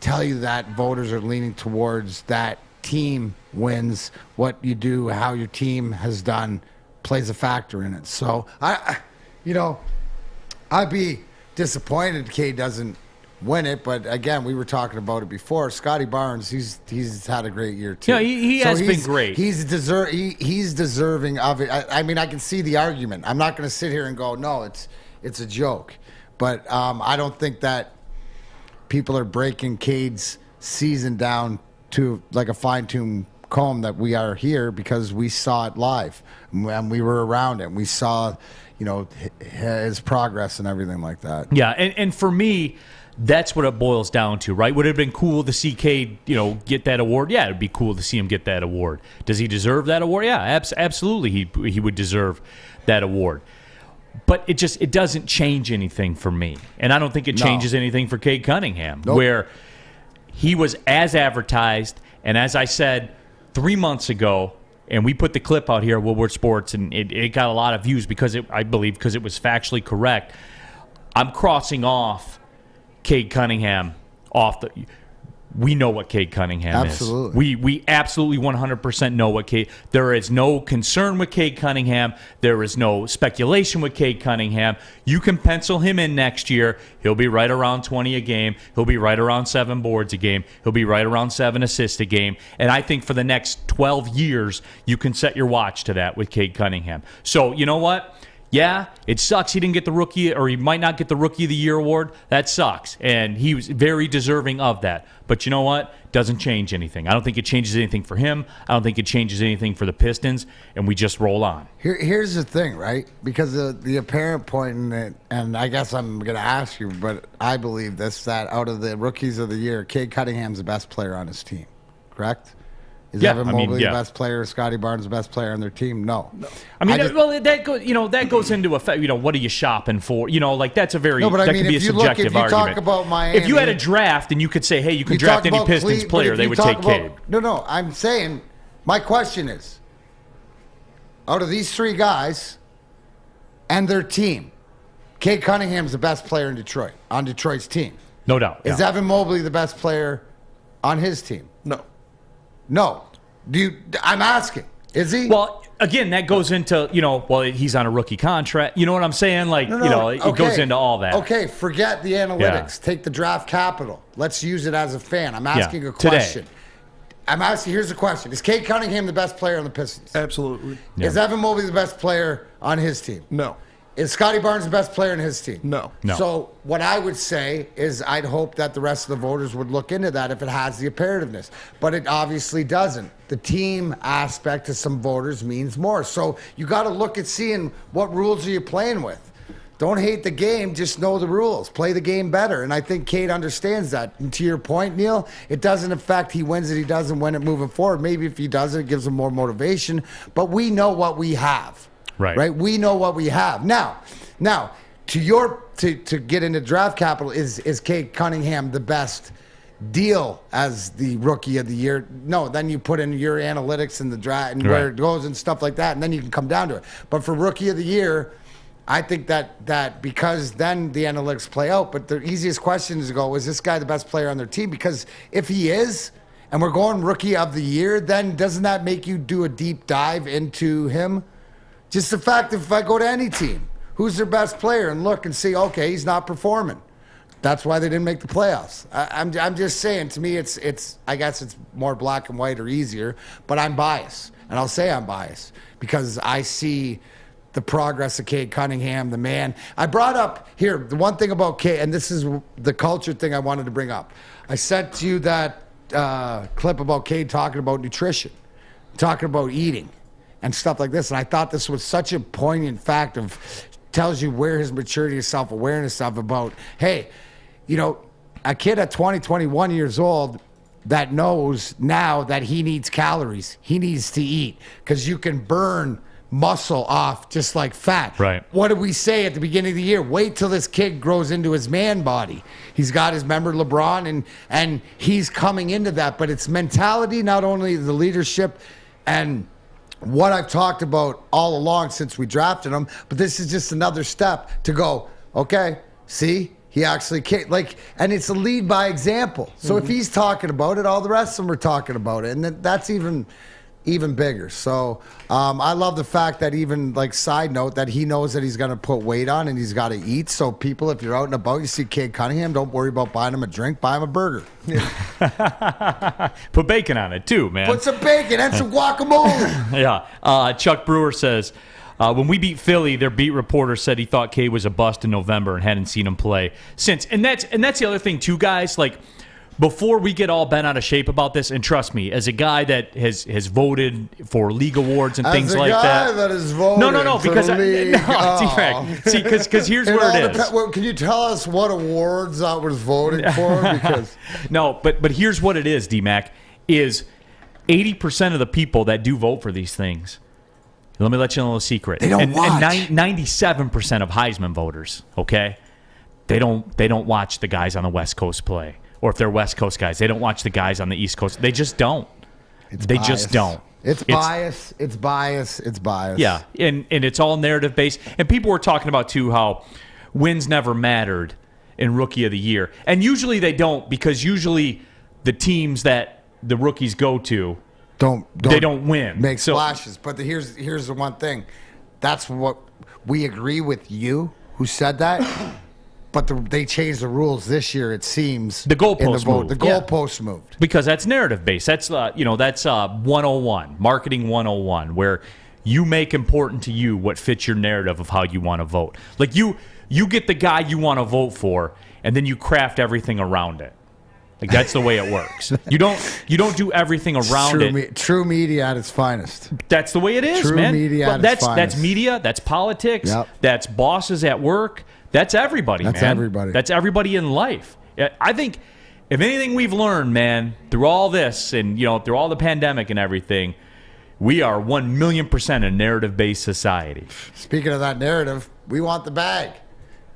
tell you that voters are leaning towards that team wins. What you do, how your team has done, plays a factor in it. So I'd be disappointed Cade doesn't win it. But again, we were talking about it before. Scotty Barnes, he's had a great year too. Yeah, he has been great. He's deserving of it. I mean, I can see the argument. I'm not going to sit here and go, no, it's a joke. But I don't think that people are breaking Cade's season down to like a fine-tuned comb that we are here because we saw it live and we were around it. We saw, his progress and everything like that. Yeah, and for me, that's what it boils down to, right? Would it have been cool to see Cade, get that award? Yeah, it'd be cool to see him get that award. Does he deserve that award? Yeah, absolutely. He would deserve that award. But it doesn't change anything for me, and I don't think it changes anything for Cade Cunningham, where he was as advertised, and as I said 3 months ago, and we put the clip out here at Woodward Sports, and it got a lot of views because it was factually correct. I'm crossing off Cade Cunningham off the. We know what Cade Cunningham is. We absolutely 100% know what Cade. There is no concern with Cade Cunningham. There is no speculation with Cade Cunningham. You can pencil him in next year. He'll be right around 20 a game. He'll be right around 7 boards a game. He'll be right around 7 assists a game. And I think for the next 12 years, you can set your watch to that with Cade Cunningham. So you know what? Yeah, it sucks he didn't get the rookie, or he might not get the Rookie of the Year award. That sucks, and he was very deserving of that. But you know what? Doesn't change anything. I don't think it changes anything for him. I don't think it changes anything for the Pistons, and we just roll on. Here's the thing, right? Because the apparent point in it, and I guess I'm going to ask you, but I believe this, that out of the Rookies of the Year, Cade Cunningham's the best player on his team, correct? Is Evan Mobley the best player? Scotty Barnes the best player on their team? No. I mean, that goes into effect. What are you shopping for? That's a very that can be a subjective argument. Talk about Miami, if you had a draft and you could say, hey, you can draft any Pistons player, they would take Cade. No. I'm saying my question is, out of these 3 guys and their team, Cade Cunningham's the best player in Detroit on Detroit's team. No doubt. Is Evan Mobley the best player on his team? No. I'm asking. Is he? Well, again, that goes into, he's on a rookie contract. You know what I'm saying? It goes into all that. Okay, forget the analytics. Take the draft capital. Let's use it as a fan. I'm asking a question. Here's the question. Is Cade Cunningham the best player on the Pistons? Absolutely. Yeah. Is Evan Mobley the best player on his team? No. Is Scotty Barnes the best player on his team? No. So what I would say is I'd hope that the rest of the voters would look into that if it has the imperativeness. But it obviously doesn't. The team aspect to some voters means more. So you got to look at seeing what rules are you playing with. Don't hate the game, just know the rules. Play the game better. And I think Cade understands that. And to your point, Neal, it doesn't affect he wins it, he doesn't win it moving forward. Maybe if he does it gives him more motivation. But we know what we have. Right. We know what we have. Now, to get into draft capital, is Cade Cunningham the best deal as the Rookie of the Year? No, then you put in your analytics and the draft and where it goes and stuff like that, and then you can come down to it. But for Rookie of the Year, I think that because then the analytics play out. But the easiest question is to go, is this guy the best player on their team? Because if he is, and we're going Rookie of the Year, then doesn't that make you do a deep dive into him? Just the fact that if I go to any team, who's their best player, and look and see, okay, he's not performing. That's why they didn't make the playoffs. I'm just saying, to me, it's I guess it's more black and white or easier, but I'm biased. And I'll say I'm biased because I see the progress of Cade Cunningham, the man. I brought up here, the one thing about Cade, and this is the culture thing I wanted to bring up. I sent you that clip about Cade talking about nutrition, talking about eating and stuff like this. And I thought this was such a poignant fact of, tells you where his maturity and self-awareness of about, hey, a kid at 20, 21 years old that knows now that he needs calories, he needs to eat, because you can burn muscle off just like fat. Right. What did we say at the beginning of the year? Wait till this kid grows into his man body. He's got his member LeBron, and he's coming into that. But it's mentality, not only the leadership and what I've talked about all along since we drafted him, but this is just another step to go, okay, see, he actually can't, and it's a lead by example. So if he's talking about it, all the rest of them are talking about it. And that's even even bigger. So I love the fact that even, like, side note, that he knows that he's going to put weight on and he's got to eat. So people, if you're out and about, you see Cade Cunningham, don't worry about buying him a drink, buy him a burger. Put bacon on it too, man. Put some bacon and some guacamole. Yeah. Chuck Brewer says, when we beat Philly, their beat reporter said he thought Cade was a bust in November and hadn't seen him play since. And that's the other thing too, guys. Like, before we get all bent out of shape about this, and trust me, as a guy that has voted for league awards and things like that. As a guy that has voted no, because See, because here's where it is. Can you tell us what awards I was voting for? Because no, but here's what it is, D-Mac, is 80% of the people that do vote for these things. Let me let you know a little secret. They don't watch. And 97% of Heisman voters, okay, they don't watch the guys on the West Coast play. Or if they're West Coast guys, they don't watch the guys on the East Coast. They just don't. Just don't. It's bias. It's bias. It's bias. Yeah, and it's all narrative based. And people were talking about too how wins never mattered in Rookie of the Year, and usually they don't, because usually the teams that the rookies go to don't win. Make splashes. But here's the one thing. That's what we agree with you who said that. But they changed the rules this year, it seems. The goalpost moved. The goalpost moved. Because that's narrative based. That's that's 101, marketing 101, where you make important to you what fits your narrative of how you want to vote. Like you get the guy you want to vote for, and then you craft everything around it. Like, that's the way it works. You don't do everything around it. True media at its finest. That's the way it is, True man. media at its finest. That's media. That's politics. Yep. That's bosses at work. That's everybody, That's man. everybody. That's everybody in life. I think if anything we've learned, man, through all this and, through all the pandemic and everything, we are 1,000,000% a narrative-based society. Speaking of that narrative, we want the bag.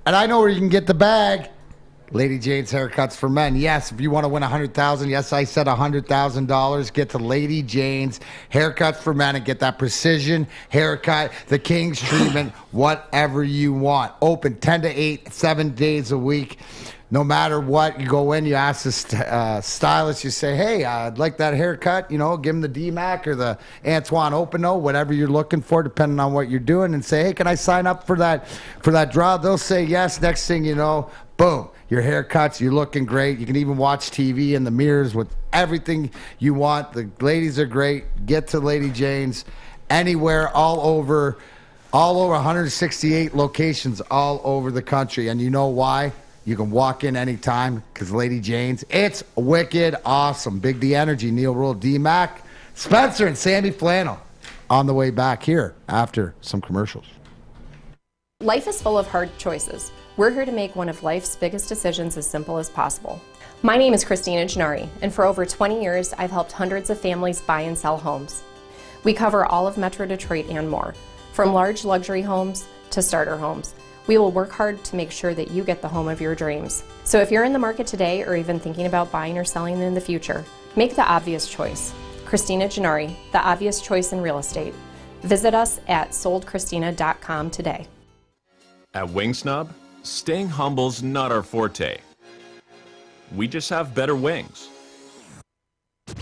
And I know where you can get the bag. Lady Jane's Haircuts for Men. Yes, if you want to win $100,000, yes, I said $100,000. Get to Lady Jane's Haircuts for Men and get that precision haircut, the King's treatment, whatever you want. Open 10 to 8, 7 days a week. No matter what, you go in, you ask the stylist, you say, hey, I'd like that haircut. Give them the D-Mac or the Antonie Hoppenot, whatever you're looking for, depending on what you're doing, and say, hey, can I sign up for that draw? They'll say yes. Next thing you know, boom, your haircuts, you're looking great. You can even watch TV in the mirrors with everything you want. The ladies are great. Get to Lady Jane's anywhere, all over 168 locations all over the country. And you know why? You can walk in anytime, because Lady Jane's, it's wicked awesome. Big D Energy, Neal, Ruhl, D-Mac, Spencer, and Sandy Flannel on the way back here after some commercials. Life is full of hard choices. We're here to make one of life's biggest decisions as simple as possible. My name is Christina Gennari, and for over 20 years, I've helped hundreds of families buy and sell homes. We cover all of Metro Detroit and more, from large luxury homes to starter homes. We will work hard to make sure that you get the home of your dreams. So if you're in the market today or even thinking about buying or selling in the future, make the obvious choice. Christina Gennari, the obvious choice in real estate. Visit us at soldchristina.com today. At Wing Snob, staying humble's not our forte. We just have better wings.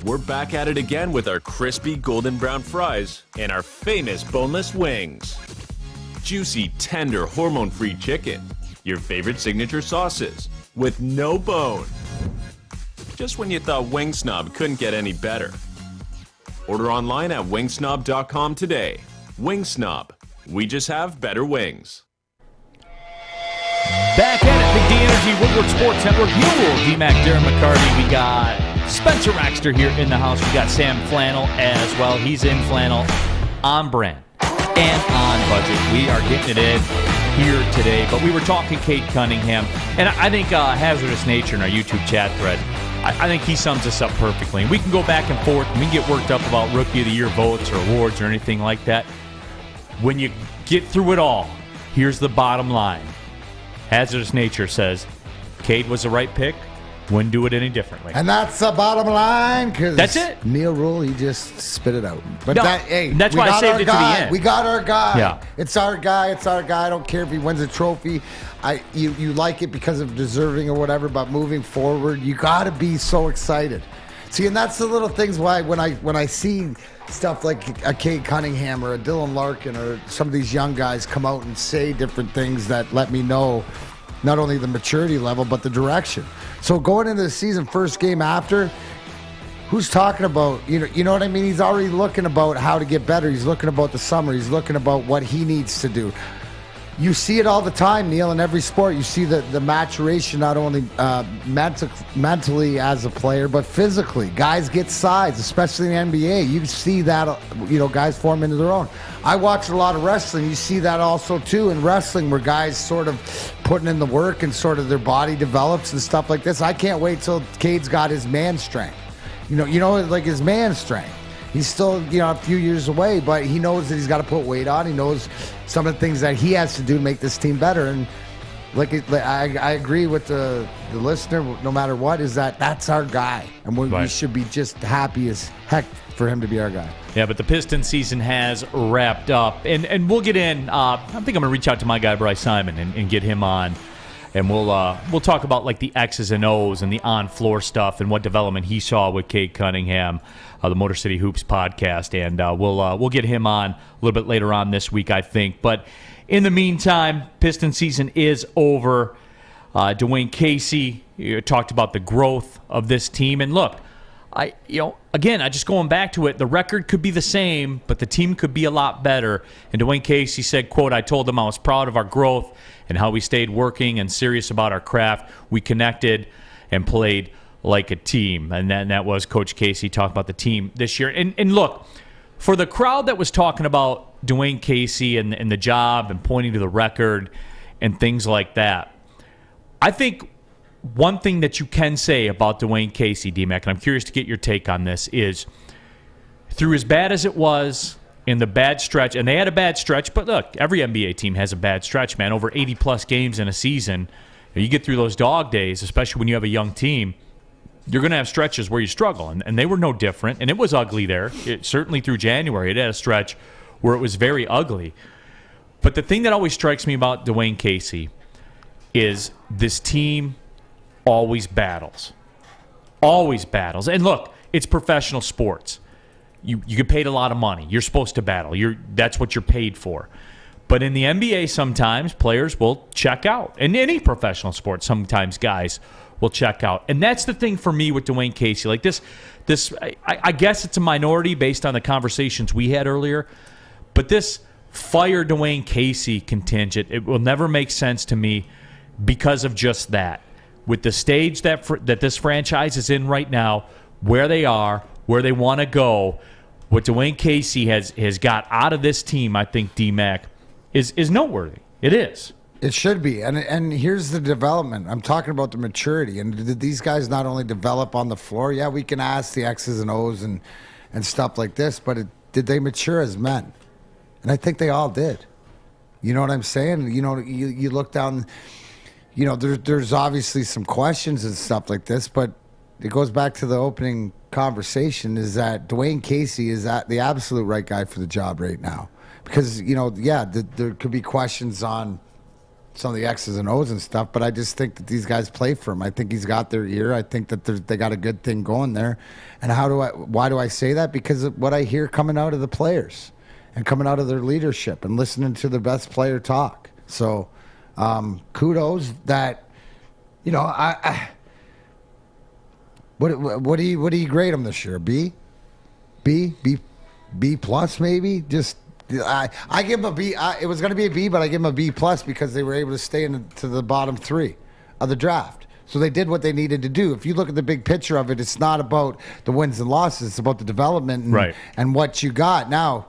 We're back at it again with our crispy golden brown fries and our famous boneless wings. Juicy, tender, hormone-free chicken. Your favorite signature sauces with no bone. Just when you thought Wing Snob couldn't get any better. Order online at wingsnob.com today. Wing Snob. We just have better wings. Back at it, Big D Energy, Woodward Sports Network, Ruhl, D-Mac, Darren, McCarty. We got Spencer Raxter here in the house. We got Sam Flannel as well. He's in flannel, on brand and on budget. We are getting it in here today. But we were talking Cade Cunningham, and I think Hazardous Nature in our YouTube chat thread, I think he sums this up perfectly. And we can go back and forth, and we can get worked up about Rookie of the Year votes or awards or anything like that. When you get through it all, here's the bottom line. Hazardous Nature says Cade was the right pick. Wouldn't do it any differently. And that's the bottom line, because that's it. Neal Ruhl, he just spit it out. But no, that's why I saved it to the end. We got our guy. Yeah. It's our guy. It's our guy. I don't care if he wins a trophy. You like it because of deserving or whatever, but moving forward, you got to be so excited. See, and that's the little things why when I see stuff like a Cade Cunningham or a Dylan Larkin or some of these young guys come out and say different things that let me know not only the maturity level but the direction. So going into the season, first game after, who's talking about, you know what I mean? He's already looking about how to get better. He's looking about the summer. He's looking about what he needs to do. You see it all the time, Neal, in every sport. You see the maturation not only mentally as a player, but physically. Guys get size, especially in the NBA. You see that, guys form into their own. I watch a lot of wrestling. You see that also, too, in wrestling, where guys sort of putting in the work and sort of their body develops and stuff like this. I can't wait till Cade's got his man strength. Like his man strength. He's still, a few years away, but he knows that he's got to put weight on. He knows some of the things that he has to do to make this team better. And I agree with the listener, no matter what, is that's our guy. And we should be just happy as heck for him to be our guy. Yeah, but the Pistons season has wrapped up. And we'll get in. I think I'm going to reach out to my guy, Bryce Simon, and get him on. And we'll talk about like the X's and O's and the on-floor stuff and what development he saw with Cade Cunningham, the Motor City Hoops podcast, and we'll get him on a little bit later on this week, I think. But in the meantime, Piston season is over. Dwayne Casey talked about the growth of this team, and look, I just going back to it, the record could be the same, but the team could be a lot better. And Dwayne Casey said, quote, "I told them I was proud of our growth and how we stayed working and serious about our craft. We connected and played like a team." And then that was Coach Casey talking about the team this year. And look, for the crowd that was talking about Dwayne Casey and the job and pointing to the record and things like that, I think one thing that you can say about Dwayne Casey, D-Mac, and I'm curious to get your take on this, is through as bad as it was in the bad stretch, and they had a bad stretch, but look, every NBA team has a bad stretch, man. Over 80-plus games in a season, you get through those dog days, especially when you have a young team, you're going to have stretches where you struggle, and they were no different, and it was ugly there. Certainly through January, it had a stretch where it was very ugly. But the thing that always strikes me about Dwayne Casey is this team always battles. Always battles. And look, it's professional sports. You get paid a lot of money. You're supposed to battle. That's what you're paid for. But in the NBA, sometimes players will check out. In any professional sport, sometimes guys will check out. And that's the thing for me with Dwayne Casey. Like this, I guess it's a minority based on the conversations we had earlier. But this fire Dwayne Casey contingent, it will never make sense to me because of just that. With the stage that this franchise is in right now, where they are, where they want to go, what Dwayne Casey has got out of this team, I think, D-Mac, is noteworthy. It is. It should be. And here's the development. I'm talking about the maturity. And did these guys not only develop on the floor? Yeah, we can ask the X's and O's and stuff like this, but did they mature as men? And I think they all did. You know what I'm saying? You look down... there's obviously some questions and stuff like this, but it goes back to the opening conversation, is that Dwayne Casey is the absolute right guy for the job right now. Because, there could be questions on some of the X's and O's and stuff, but I just think that these guys play for him. I think he's got their ear. I think that they got a good thing going there. And why do I say that? Because of what I hear coming out of the players and coming out of their leadership and listening to the best player talk. So... kudos that, what do you grade them this year? B plus maybe? Just I give them a B. It was going to be a B, but I give them a B plus because they were able to stay into the bottom three of the draft. So they did what they needed to do. If you look at the big picture of it, it's not about the wins and losses. It's about the development and what you got now.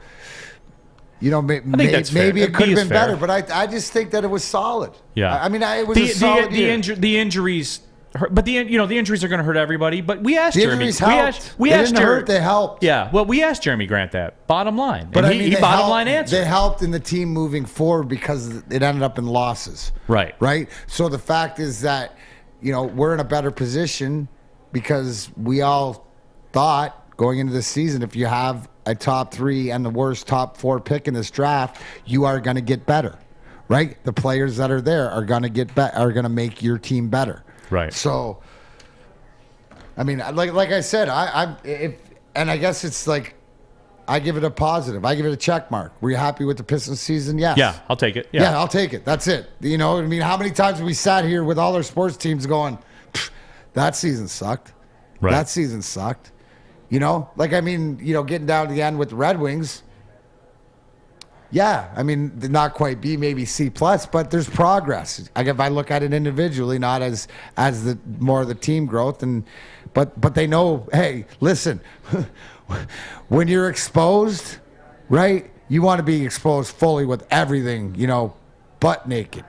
Maybe it could have been better, but I just think that it was solid. Yeah, I mean, it was a solid year. The injuries, but the injuries are going to hurt everybody. But we asked the Jeremy. Injuries helped. We they asked didn't Jeremy, hurt. They helped. Yeah, well, we asked Jeremy Grant that bottom line, but and he bottom line answered. They helped in the team moving forward because it ended up in losses. Right. So the fact is that we're in a better position because we all thought going into the season, if you have a top 3 and the worst top 4 pick in this draft, you are going to get better, right? The players that are there are going to get are going to make your team better, right? So I mean, like I said, and I guess it's like I give it a positive. I give it a check mark. Were you happy with the Pistons season? Yes. Yeah, I'll take it. Yeah, I'll take it. That's it. You know, I mean, how many times have we sat here with all our sports teams going, that season sucked. Right. That season sucked. You know, like, I mean, you know, getting down to the end with the Red Wings. Yeah, I mean, not quite B, maybe C+, but there's progress. If I look at it individually, not as the more of the team growth, but they know, hey, listen, when you're exposed, right, you want to be exposed fully with everything, you know, butt naked.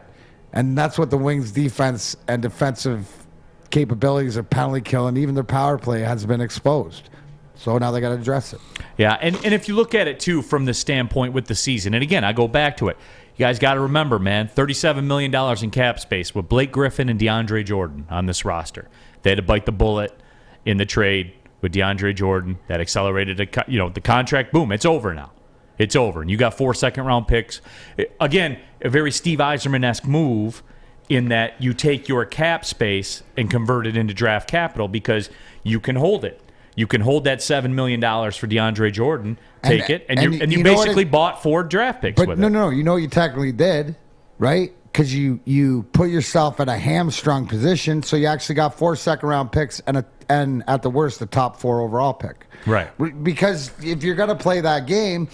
And that's what the Wings defense and defensive capabilities of penalty kill and even their power play has been exposed. So now they got to address it. Yeah, and if you look at it, too, from the standpoint with the season, and again, I go back to it. You guys got to remember, man, $37 million in cap space with Blake Griffin and DeAndre Jordan on this roster. They had to bite the bullet in the trade with DeAndre Jordan. That accelerated, the contract. Boom, it's over now. It's over. And you got 4 second-round picks. Again, a very Steve Yzerman-esque move in that you take your cap space and convert it into draft capital because you can hold it. You can hold that $7 million for DeAndre Jordan, take it, and you basically bought 4 draft picks with it. No. You know what you technically did, right? Because you put yourself in a hamstrung position, so you actually got 4 second-round picks and at the worst, the top 4 overall pick. Right. Because if you're going to play that game,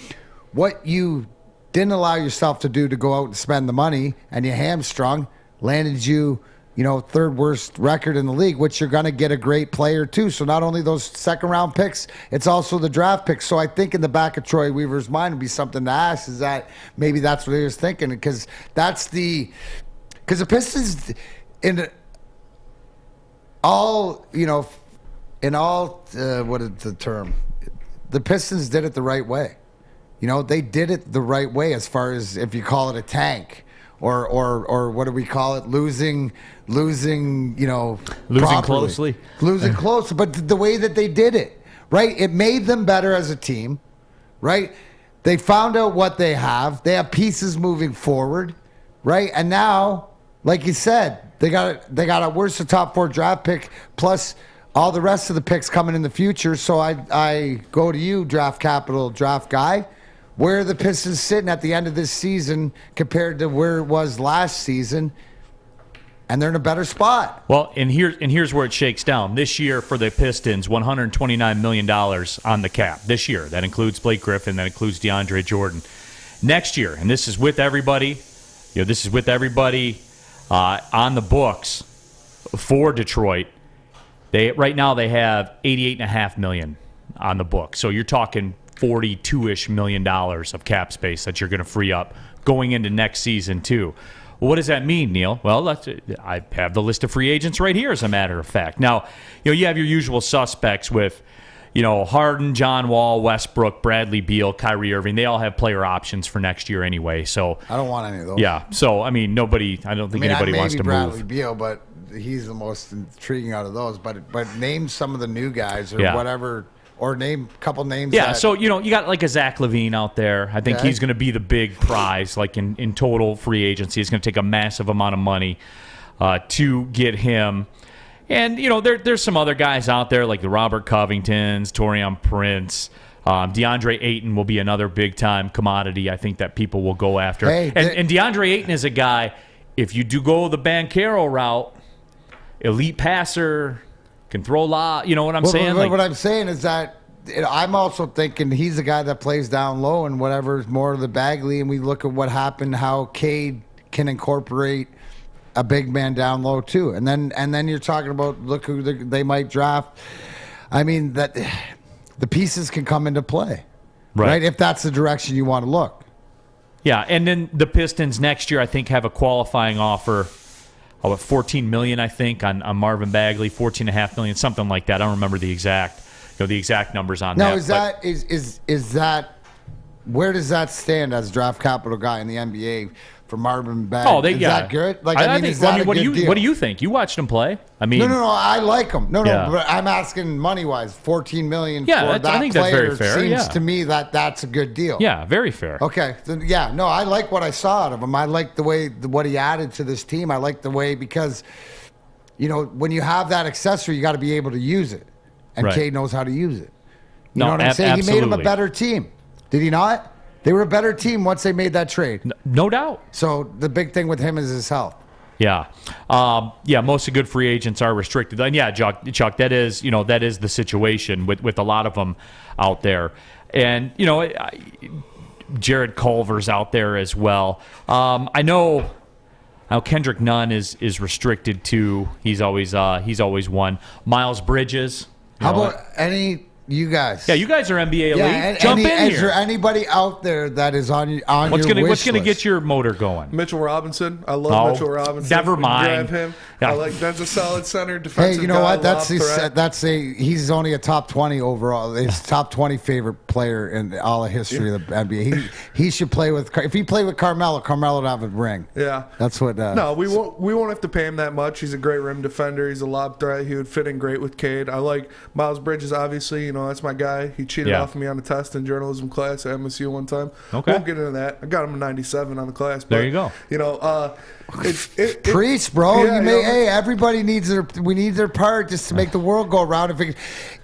what you didn't allow yourself to do to go out and spend the money and you hamstrung landed you, third worst record in the league, which you're going to get a great player too. So not only those second round picks, it's also the draft picks. So I think in the back of Troy Weaver's mind would be something to ask, is that maybe that's what he was thinking, because the Pistons what is the term? The Pistons did it the right way. They did it the right way, as far as if you call it a tank. Or what do we call it? Losing closely. Losing close. But the way that they did it, right? It made them better as a team, right? They found out what they have. They have pieces moving forward, right? And now, like you said, they got a worse the top 4 draft pick plus all the rest of the picks coming in the future. So I go to you, draft capital, draft guy. Where are the Pistons sitting at the end of this season compared to where it was last season? And they're in a better spot. Well, and here's where it shakes down. This year for the Pistons, $129 million on the cap. This year. That includes Blake Griffin. That includes DeAndre Jordan. Next year, and this is with everybody, on the books for Detroit. Right now they have $88.5 million on the book. So you're talking $42-ish million of cap space that you're going to free up going into next season too. Well, what does that mean, Neal? Well, I have the list of free agents right here, as a matter of fact. Now, you have your usual suspects with, Harden, John Wall, Westbrook, Bradley Beal, Kyrie Irving. They all have player options for next year anyway. So I don't want any of those. Yeah. So I don't think anybody wants to Bradley move. Beal, but he's the most intriguing out of those. But name some of the new guys or whatever. Or name a couple names. Yeah, so, you got like a Zach LaVine out there. I think he's going to be the big prize, like in total free agency. It's going to take a massive amount of money to get him. And, there's some other guys out there like the Robert Covingtons, Taurean Prince. DeAndre Ayton will be another big-time commodity, I think, that people will go after. And DeAndre Ayton is a guy, if you do go the Banchero route, elite passer, can throw you know what I'm saying? What I'm saying is that I'm also thinking he's a guy that plays down low and whatever is more of the Bagley, and we look at what happened, how Cade can incorporate a big man down low too. And then you're talking about look who they might draft. I mean, that the pieces can come into play, right? If that's the direction you want to look. Yeah, and then the Pistons next year, I think, have a qualifying offer. $14 million, I think, on Marvin Bagley, $14.5 million, something like that. I don't remember the exact numbers on that. Now, is that where does that stand as draft capital guy in the NBA for Marvin Bagley? Is that good? Like, I mean, is that a good deal? What do you think? You watched him play. I mean, no, I like him. No, but I'm asking money-wise, $14 million for that I think player. That's very fair. Seems to me that's a good deal. Yeah, very fair. Okay, I like what I saw out of him. I like the way what he added to this team. I like the way, because when you have that accessory, you got to be able to use it. And Right. Cade knows how to use it. You No, know what I'm saying? He made him a absolutely. better team. Did he not? They were a better team once they made that trade. No doubt. So the big thing with him is his health. Yeah. Most of good free agents are restricted. And yeah, Chuck, that is the situation with a lot of them out there. And, Jared Culver's out there as well. I know Kendrick Nunn is restricted too. He's always one. Miles Bridges. How about you guys? Yeah, you guys are NBA elite. Yeah, Jump in Is here. there anybody out there that is on What's your gonna wish list? get your motor going? Mitchell Robinson. I love Mitchell Robinson. Never mind. Grab him. Yeah. That's a solid center. Defensive Hey, you know guy, what? lob threat. He's only a top 20 overall. He's top 20 favorite player in all of history of the NBA. He should play with. If he played with Carmelo would have a ring. Yeah, that's what. No, we won't have to pay him that much. He's a great rim defender. He's a lob threat. He would fit in great with Cade. I like Miles Bridges. Obviously, that's my guy. He cheated off me on a test in journalism class at MSU one time. Okay. Won't get into that. I got him a 97 on the class. But, There you go. Preach, bro. Yeah, hey, everybody needs their part just to make the world go around.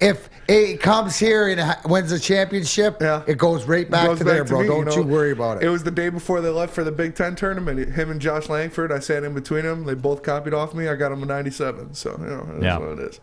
If it comes here and wins a championship, it goes right back to there, bro. Don't you worry about it. It was the day before they left for the Big Ten tournament. Him and Josh Langford, I sat in between them. They both copied off me. I got them a 97. So, that's what it is.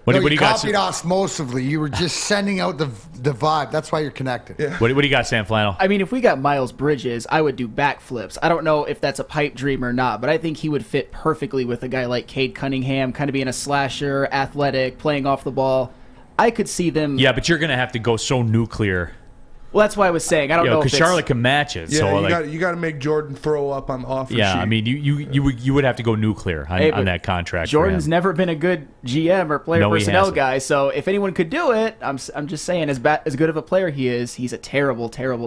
What do you you got? copied osmosively. You were just sending out the vibe. That's why you're connected. Yeah. What do you got, Sam Flannel? I mean, if we got Miles Bridges, I would do backflips. I don't know if that's a pipe dream or not, but I think he would fit perfectly with a guy like Cade Cunningham, kind of being a slasher, athletic, playing off the ball. I could see them. Yeah, but you're going to have to go so nuclear. Well, that's why I was saying I don't know if because Charlotte can match it. Yeah, so you got to make Jordan throw up on the offer sheet. I mean, you would have to go nuclear on that contract. Jordan's never been a good GM or player personnel hasn't. guy, so if anyone could do it, I'm just saying, as good of a player he is, he's a terrible talent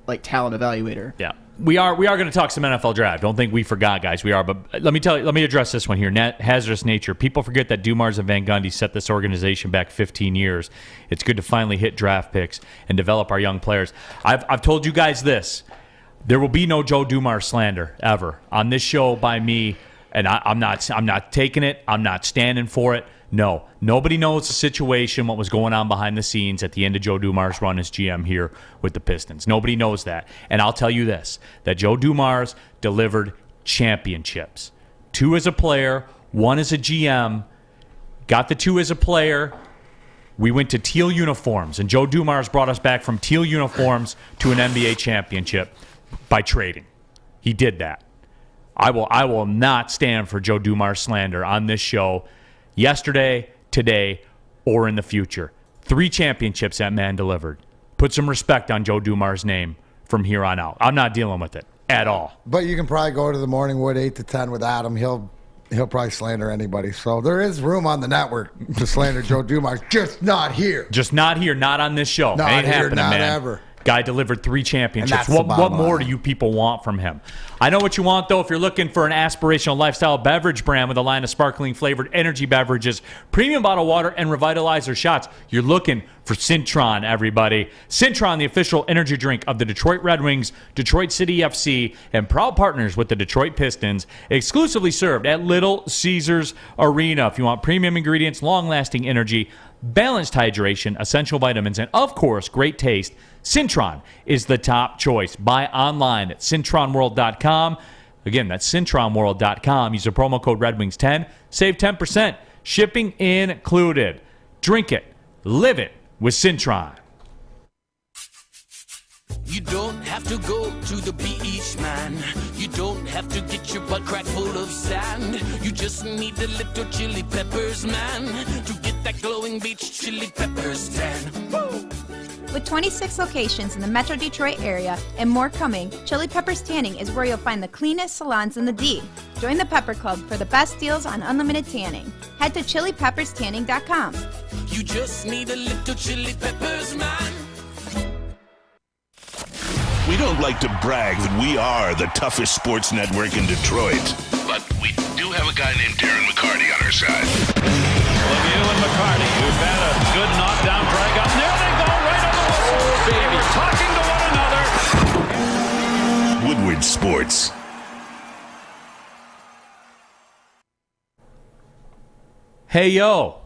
evaluator. Yeah. We are going to talk some NFL draft. Don't think we forgot, guys. We are, but let me address this one here. Hazardous nature. People forget that Dumars and Van Gundy set this organization back 15 years. It's good to finally hit draft picks and develop our young players. I've told you guys this. There will be no Joe Dumars slander ever on this show by me, and I'm not taking it. I'm not standing for it. No, nobody knows the situation, what was going on behind the scenes at the end of Joe Dumars' run as GM here with the Pistons. Nobody knows that. And I'll tell you this, that Joe Dumars delivered championships. 2 as a player, 1 as a GM. Got the 2 as a player. We went to teal uniforms, and Joe Dumars brought us back from teal uniforms to an NBA championship by trading. He did that. I will not stand for Joe Dumars slander on this show. Yesterday, today, or in the future. 3 championships that man delivered. Put some respect on Joe Dumars' name from here on out. I'm not dealing with it at all. But you can probably go to the Morning Wood 8 to 10 with Adam. He'll probably slander anybody. So there is room on the network to slander Joe Dumars. Just not here. Just not here, not on this show. Not Ain't here, happening, not man. ever. Guy delivered 3 championships. And that's the What bottom more line. do you people want from him? I know what you want, though. If you're looking for an aspirational lifestyle beverage brand with a line of sparkling flavored energy beverages, premium bottled water, and revitalizer shots, you're looking for Cintron, everybody. Cintron, the official energy drink of the Detroit Red Wings, Detroit City FC, and proud partners with the Detroit Pistons, exclusively served at Little Caesars Arena. If you want premium ingredients, long-lasting energy, balanced hydration, essential vitamins, and, of course, great taste, Cintron is the top choice. Buy online at CintronWorld.com. Again, that's CintronWorld.com. Use the promo code RedWings10. Save 10%. Shipping included. Drink it. Live it with Cintron. You don't have to go to the beach, man. You don't have to get your butt crack full of sand. You just need a little chili peppers, man, to get that glowing beach chili peppers tan. Woo! With 26 locations in the Metro Detroit area and more coming, Chili Peppers Tanning is where you'll find the cleanest salons in the D. Join the Pepper Club for the best deals on unlimited tanning. Head to chilipepperstanning.com. You just need a little chili peppers, man. We don't like to brag that we are the toughest sports network in Detroit, but we do have a guy named Darren McCarty on our side. Neal and McCarty, who've had a good knockdown drag up. There they go, right on the whistle. They were talking to one another. Woodward Sports. Hey, yo.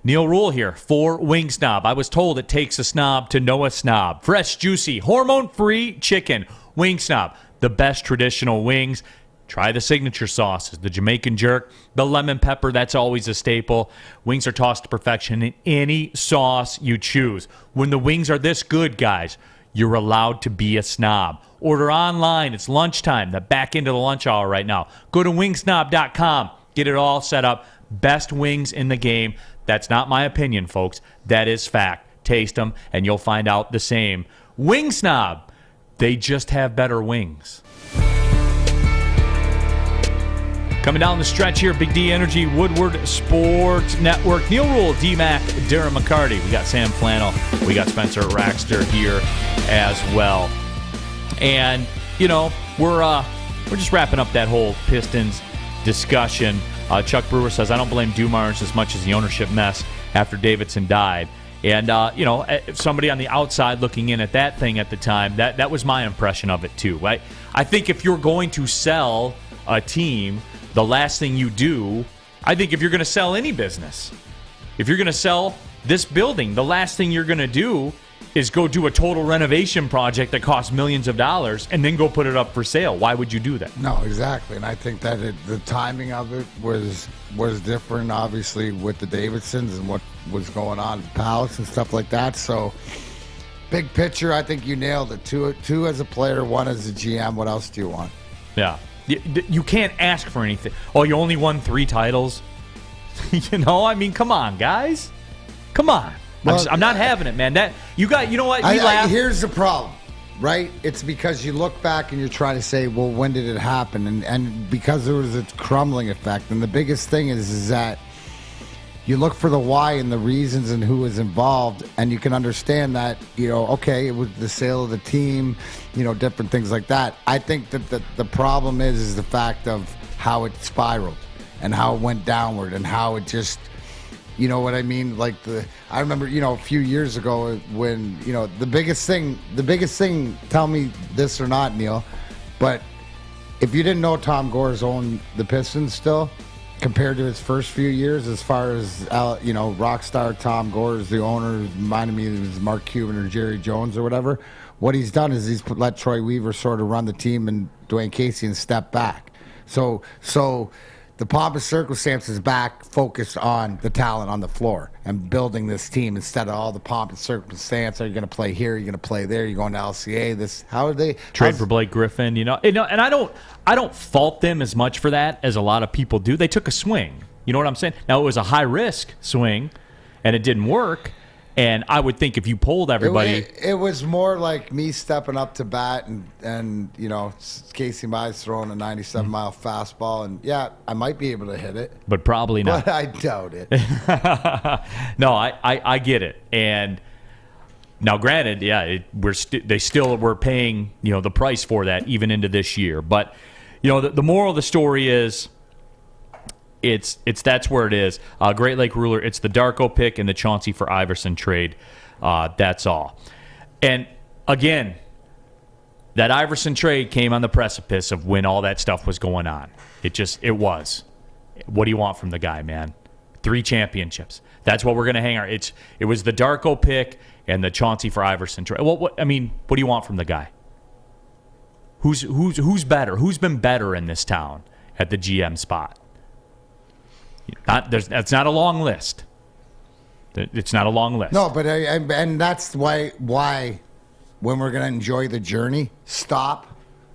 Neal Ruhl here for Wing Snob. I was told it takes a snob to know a snob. Fresh, juicy, hormone-free chicken. Wing Snob, the best traditional wings. Try the signature sauces, the Jamaican jerk, the lemon pepper, that's always a staple. Wings are tossed to perfection in any sauce you choose. When the wings are this good, guys, you're allowed to be a snob. Order online. It's lunchtime, the back end of the lunch hour right now. Go to wingsnob.com. Get it all set up. Best wings in the game. That's not my opinion, folks. That is fact. Taste them, and you'll find out the same. Wing Snob. They just have better wings. Coming down the stretch here, Big D Energy, Woodward Sports Network. Neal Ruhl, D-Mac, Darren McCarty. We got Sam Flannel. We got Spencer Raxter here as well. And, you know, we're just wrapping up that whole Pistons discussion. Chuck Brewer says, I don't blame Dumars as much as the ownership mess after Davidson died. And, you know, somebody on the outside looking in at that thing at the time, that was my impression of it too, right? I think if you're going to sell a team, the last thing you do, I think if you're going to sell any business, if you're going to sell this building, the last thing you're going to do is go do a total renovation project that costs millions of dollars and then go put it up for sale. Why would you do that? No, exactly. And I think that the timing of it was different, obviously, with the Davidsons and what was going on at the Palace and stuff like that. So, big picture, I think you nailed it. Two as a player, one as a GM. What else do you want? Yeah. You can't ask for anything. Oh, you only won 3 titles? You know, I mean, come on, guys. Come on. Well, I'm not having it, man. You know what? Here's the problem, right? It's because you look back and you're trying to say, well, when did it happen? And because there was a crumbling effect. And the biggest thing is that you look for the why and the reasons and who was involved, and you can understand that, you know, okay, it was the sale of the team, you know, different things like that. I think that the problem is the fact of how it spiraled and how it went downward and how it just, you know what I mean? Like I remember, you know, a few years ago when, you know, the biggest thing, tell me this or not, Neal, but if you didn't know Tom Gores owned the Pistons still, compared to his first few years, as far as, you know, rock star Tom Gores, the owner, reminded me it was Mark Cuban or Jerry Jones or whatever. What he's done is he's let Troy Weaver sort of run the team and Dwayne Casey and step back. So the pomp and circumstance is back, focused on the talent on the floor and building this team instead of all the pomp and circumstance. Are you going to play here? Are you going to play there? You're going to LCA. How are they trade for Blake Griffin? You know, and I don't fault them as much for that as a lot of people do. They took a swing. You know what I'm saying? Now it was a high risk swing, and it didn't work. And I would think if you polled everybody, it was more like me stepping up to bat and you know, Casey Mize throwing a 97-mile fastball, and yeah, I might be able to hit it, but probably not. But I doubt it. No, I get it. And now, granted, yeah, they still were paying, you know, the price for that even into this year. But you know, the moral of the story is, It's that's where it is. Great Lake Ruler, it's the Darko pick and the Chauncey for Iverson trade. That's all. And again, that Iverson trade came on the precipice of when all that stuff was going on. It was. What do you want from the guy, man? 3 championships. That's what we're gonna hang our. It was the Darko pick and the Chauncey for Iverson trade. What do you want from the guy? Who's better? Who's been better in this town at the GM spot? That's not a long list. It's not a long list. No, but and that's why when we're gonna enjoy the journey, stop.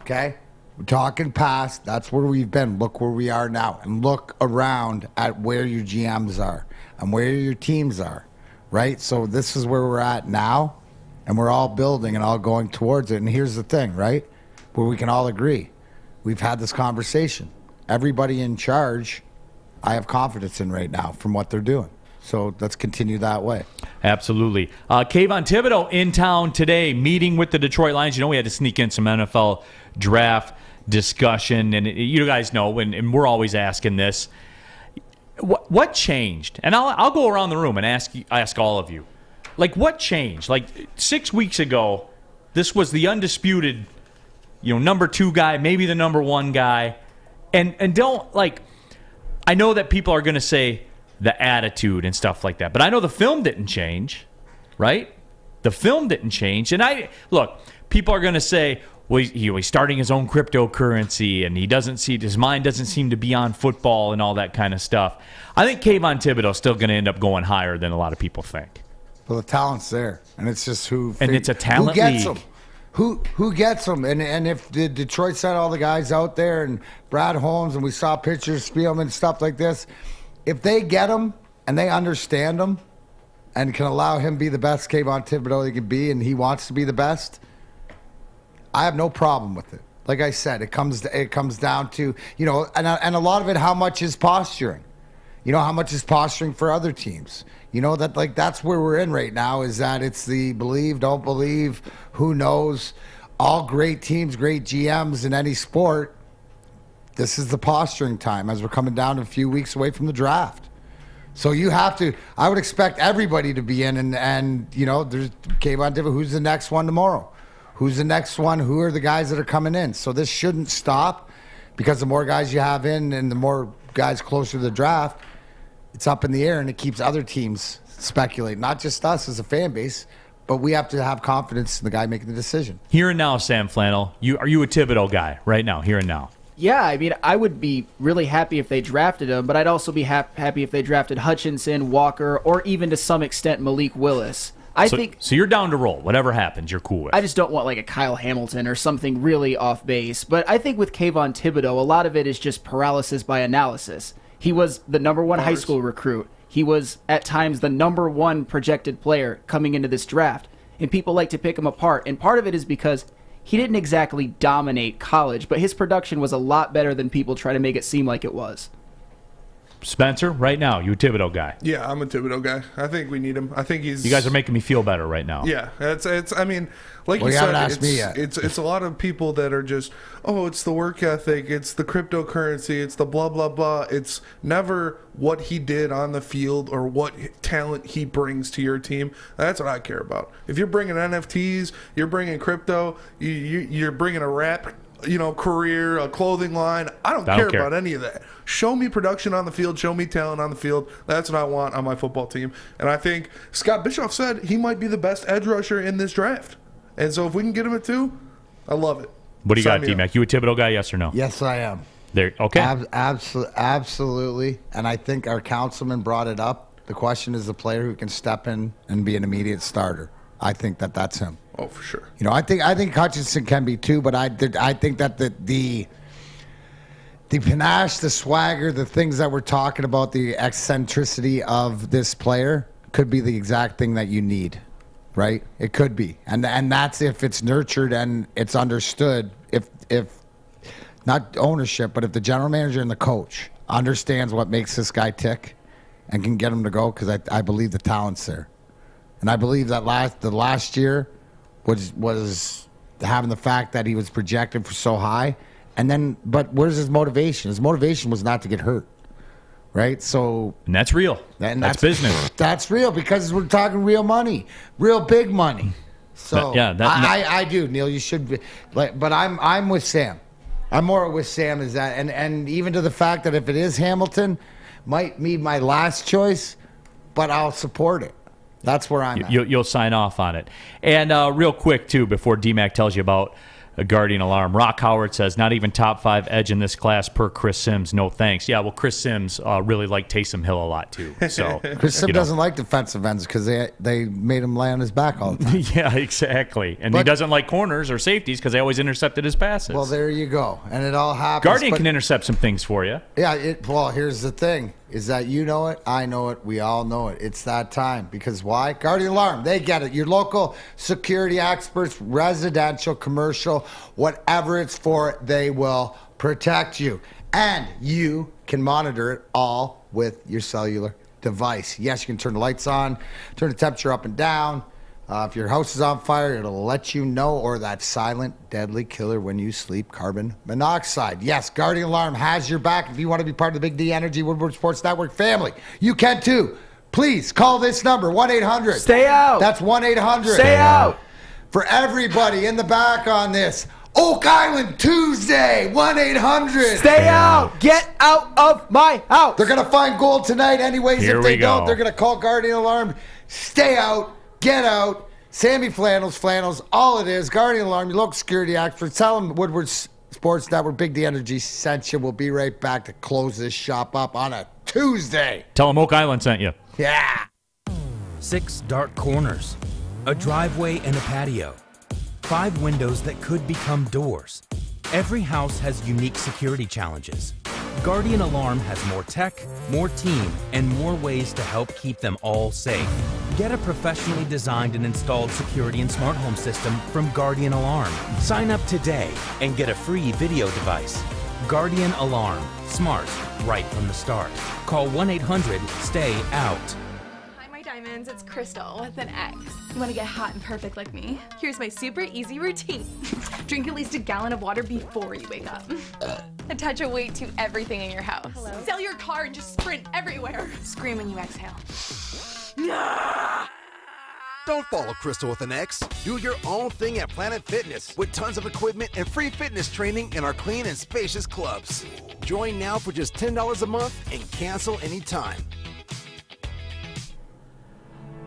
Okay, we're talking past. That's where we've been. Look where we are now, and look around at where your GMs are and where your teams are. Right. So this is where we're at now, and we're all building and all going towards it. And here's the thing, right? Where we can all agree, we've had this conversation. Everybody in charge, I have confidence in right now from what they're doing. So let's continue that way. Absolutely. Kayvon Thibodeau in town today, meeting with the Detroit Lions. You know, we had to sneak in some NFL draft discussion. And you guys know, and we're always asking this, what changed? And I'll go around the room and ask all of you. Like, what changed? Like, 6 weeks ago, this was the undisputed, you know, number 2 guy, maybe the number 1 guy. And don't, like... I know that people are going to say the attitude and stuff like that. But I know the film didn't change, right? The film didn't change. And look, people are going to say, well, he's starting his own cryptocurrency and his mind doesn't seem to be on football and all that kind of stuff. I think Kayvon Thibodeau is still going to end up going higher than a lot of people think. Well, the talent's there, and it's just it's a talent who gets league. them. Who gets them? And if the Detroit sent all the guys out there and Brad Holmes and we saw pictures, Spielman, stuff like this, if they get them and they understand them and can allow him be the best Kayvon Thibodeau he can be, and he wants to be the best, I have no problem with it. Like I said, it comes down to, and a lot of it, how much is posturing? How much is posturing for other teams? That's where we're in right now, is that it's the believe, don't believe, who knows. All great teams, great GMs in any sport, this is the posturing time as we're coming down a few weeks away from the draft. So I would expect everybody to be in, and there's Kayvon Thibodeau, who's the next one tomorrow? Who's the next one? Who are the guys that are coming in? So this shouldn't stop, because the more guys you have in and the more guys closer to the draft, it's up in the air, and it keeps other teams speculating, not just us as a fan base, but we have to have confidence in the guy making the decision. Here and now, Sam Flannel, are you a Thibodeau guy right now, here and now? Yeah, I mean, I would be really happy if they drafted him, but I'd also be happy if they drafted Hutchinson, Walker, or even to some extent Malik Willis. So you're down to roll. Whatever happens, you're cool with. I just don't want like a Kyle Hamilton or something really off base. But I think with Kayvon Thibodeau, a lot of it is just paralysis by analysis. He was the number one high school recruit. He was, at times, the number one projected player coming into this draft. And people like to pick him apart. And part of it is because he didn't exactly dominate college, but his production was a lot better than people try to make it seem like it was. Spencer, right now, you a Thibodeau guy? Yeah, I'm a Thibodeau guy. I think we need him. I think he's. You guys are making me feel better right now. Yeah, it's. I mean, like you said, it's a lot of people that are just, it's the work ethic, it's the cryptocurrency, it's the blah blah blah. It's never what he did on the field or what talent he brings to your team. That's what I care about. If you're bringing NFTs, you're bringing crypto, you're bringing a rap, career, a clothing line. I don't care about any of that. Show me production on the field. Show me talent on the field. That's what I want on my football team. And I think Scott Bischoff said he might be the best edge rusher in this draft. And so if we can get him at 2, I love it. What do you got, D-Mac? You a Thibodeau guy, yes or no? Yes, I am. There. Okay. Absolutely. And I think our councilman brought it up. The question is the player who can step in and be an immediate starter. I think that's him. Oh, for sure. I think Hutchinson can be too, but I think that the panache, the swagger, the things that we're talking about, the eccentricity of this player could be the exact thing that you need, right? It could be, and that's if it's nurtured and it's understood. If not ownership, but if the general manager and the coach understands what makes this guy tick and can get him to go, because I believe the talent's there, and I believe that the last year was having the fact that he was projected for so high. But where's his motivation? His motivation was not to get hurt, right? So, and that's real. That's business. That's real, because we're talking real money, real big money. So I do, Neal. You should be, but I'm with Sam. I'm more with Sam is that, and even to the fact that if it is Hamilton, might be my last choice, but I'll support it. That's where I'm at. You'll sign off on it. And real quick, too, before D-Mac tells you about a Guardian Alarm, Rock Howard says, not even top 5 edge in this class per Chris Sims. No thanks. Yeah, well, Chris Sims really liked Taysom Hill a lot, too. So Chris Sims doesn't like defensive ends because they made him lay on his back all the time. Yeah, exactly. And he doesn't like corners or safeties because they always intercepted his passes. Well, there you go. And it all happens. Guardian can intercept some things for you. Yeah, well, here's the thing. Is that you know it, I know it, we all know it. It's that time. Because why? Guardian Alarm, they get it. Your local security experts, residential, commercial, whatever it's for, they will protect you. And you can monitor it all with your cellular device. Yes, you can turn the lights on, turn the temperature up and down. If your house is on fire, it'll let you know, or that silent, deadly killer when you sleep, carbon monoxide. Yes, Guardian Alarm has your back. If you want to be part of the Big D Energy Woodward Sports Network family, you can too. Please call this number, 1-800. Stay out. That's 1-800. Stay out. For everybody in the back on this, Oak Island Tuesday, 1-800. Stay out. Get out of my house. They're going to find gold tonight anyways. Here if they we go. don't, they're going to call Guardian Alarm. Stay out. Get out. Sammy Flannels, all it is. Guardian Alarm, your local security expert. Tell them Woodward Sports Network, Big D Energy sent you. We'll be right back to close this shop up on a Tuesday. Tell them Oak Island sent you. Yeah. 6 dark corners, a driveway and a patio, 5 windows that could become doors. Every house has unique security challenges. Guardian Alarm has more tech, more team, and more ways to help keep them all safe. Get a professionally designed and installed security and smart home system from Guardian Alarm. Sign up today and get a free video device. Guardian Alarm. Smart, right from the start. Call 1-800-STAY-OUT. Hi, my diamonds. It's Crystal with an X. You want to get hot and perfect like me? Here's my super easy routine. Drink at least a gallon of water before you wake up. Attach a weight to everything in your house. Sell your car and just sprint everywhere. Scream when you exhale. Don't follow Crystal with an X. Do your own thing at Planet Fitness with tons of equipment and free fitness training in our clean and spacious clubs. Join now for just $10 a month and cancel anytime.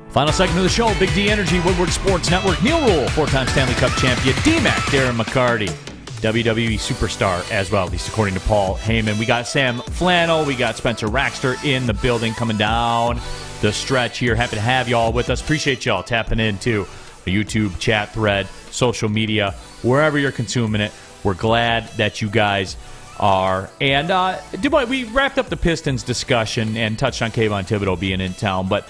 Final segment of the show, Big D Energy, Woodward Sports Network. Neal Ruhl, 4-time Stanley Cup champion. D-Mac, Darren McCarty, WWE superstar as well, at least according to Paul Heyman. We got Sam Flannel. We got Spencer Raxter in the building coming down the stretch here. Happy to have you all with us. Appreciate y'all tapping into the YouTube chat thread, social media, wherever you're consuming it. We're glad that you guys are. And we wrapped up the Pistons discussion and touched on Kayvon Thibodeau being in town, but